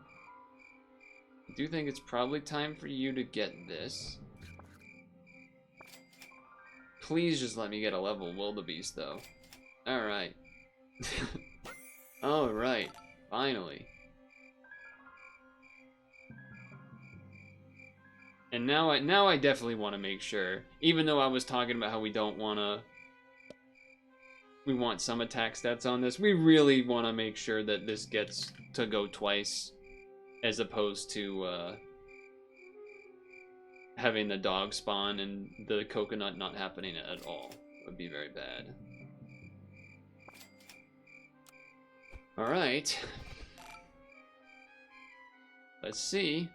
I do think it's probably time for you to get this. Please just let me get a level wildebeest, though. Alright. Alright. Finally. And now I definitely want to make sure, even though I was talking about how we don't want to... We want some attack stats on this, we really want to make sure that this gets to go twice, as opposed to, having the dog spawn and the coconut not happening at all. It would be very bad. Alright. Let's see.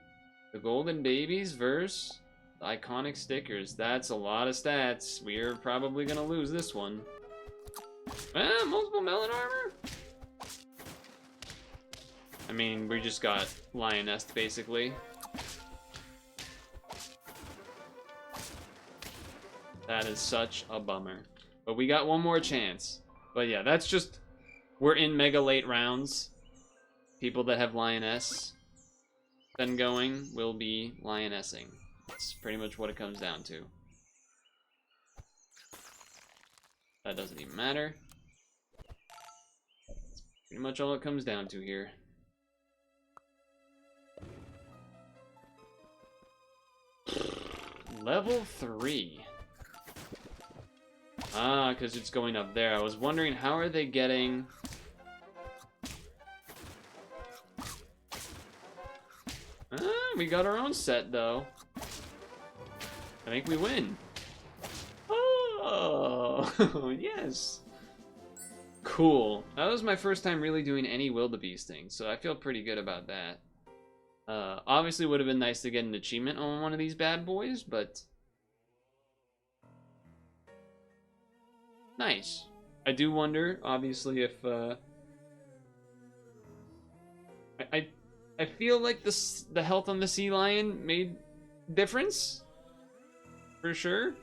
The golden babies versus the iconic stickers. That's a lot of stats. We're probably gonna lose this one. Multiple melon armor? I mean, we just got Lioness, basically. That is such a bummer. But we got one more chance. But yeah, that's just... We're in mega late rounds. People that have Lioness been going will be Lionessing. That's pretty much what it comes down to. That doesn't even matter. That's pretty much all it comes down to here. Level 3. Ah, because it's going up there. I was wondering, how are they getting... we got our own set, though. I think we win. Oh, yes. Cool. That was my first time really doing any wildebeest things, so I feel pretty good about that. Obviously, would have been nice to get an achievement on one of these bad boys, but... Nice. I do wonder, obviously, if, I feel like the health on the sea lion made difference, for sure.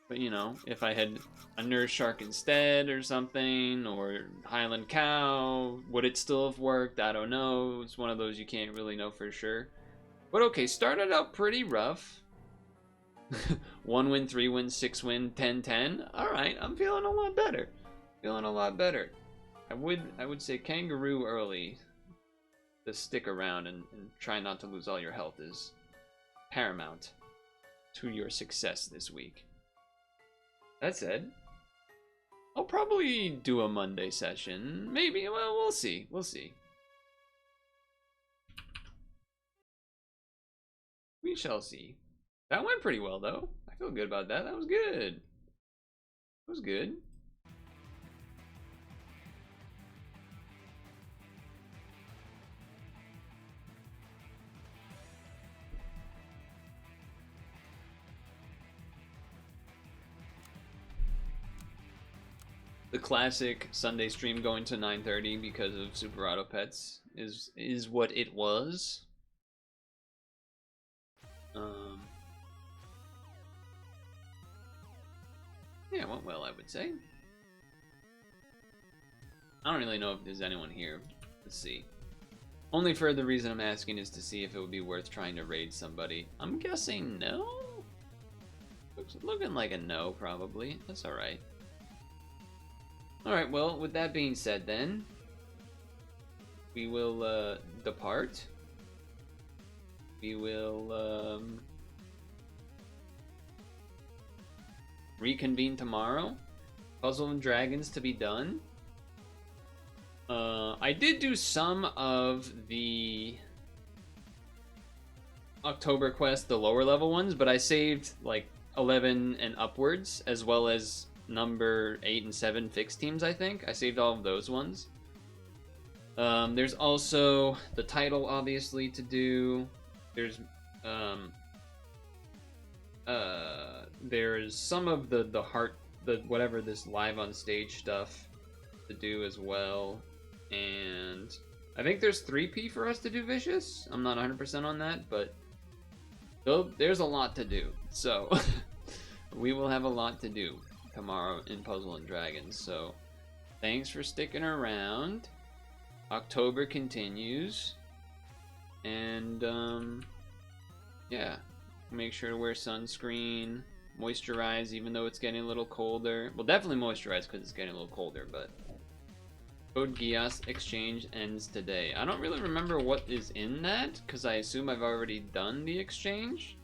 But, you know, if I had a nurse shark instead or something, or Highland cow, would it still have worked? I don't know. It's one of those you can't really know for sure. But okay, started out pretty rough. 1 win, 3 win, 6 win, 10-10. All right, I'm feeling a lot better. Feeling a lot better. I would say kangaroo early. To stick around and try not to lose all your health is paramount to your success this week. That said, I'll probably do a Monday session. Maybe. Well, we'll see. We'll see. We shall see. That went pretty well, though. I feel good about that. That was good. That was good. The classic Sunday stream going to 9:30 because of Super Auto Pets is what it was. Yeah, it went well, I would say. I don't really know if there's anyone here. Let's see. Only for the reason I'm asking is to see if it would be worth trying to raid somebody. I'm guessing no? Looking like a no, probably. That's alright. Alright, well, with that being said then, we will depart. We will reconvene tomorrow. Puzzle and Dragons to be done. I did do some of the October quest, the lower level ones, but I saved like 11 and upwards, as well as number 8 and 7 fixed teams, I think. I saved all of those ones. There's also the title, obviously, to do. There's some of the heart, whatever, this live on stage stuff to do as well. And I think there's 3P for us to do Vicious. I'm not 100% on that, but there's a lot to do. So we will have a lot to do tomorrow in Puzzle and Dragons. So thanks for sticking around. October continues, and yeah, make sure to wear sunscreen, moisturize even though it's getting a little colder. Well, definitely moisturize because it's getting a little colder. But Code Geass exchange ends today. I don't really remember what is in that because I assume I've already done the exchange.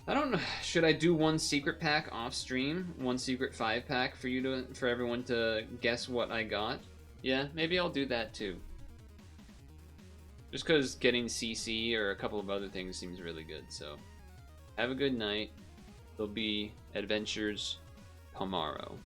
I don't know. Should I do one secret pack off stream? One secret 5-pack for everyone to guess what I got? Yeah, maybe I'll do that too. Just because getting CC or a couple of other things seems really good. So, have a good night. There'll be adventures tomorrow.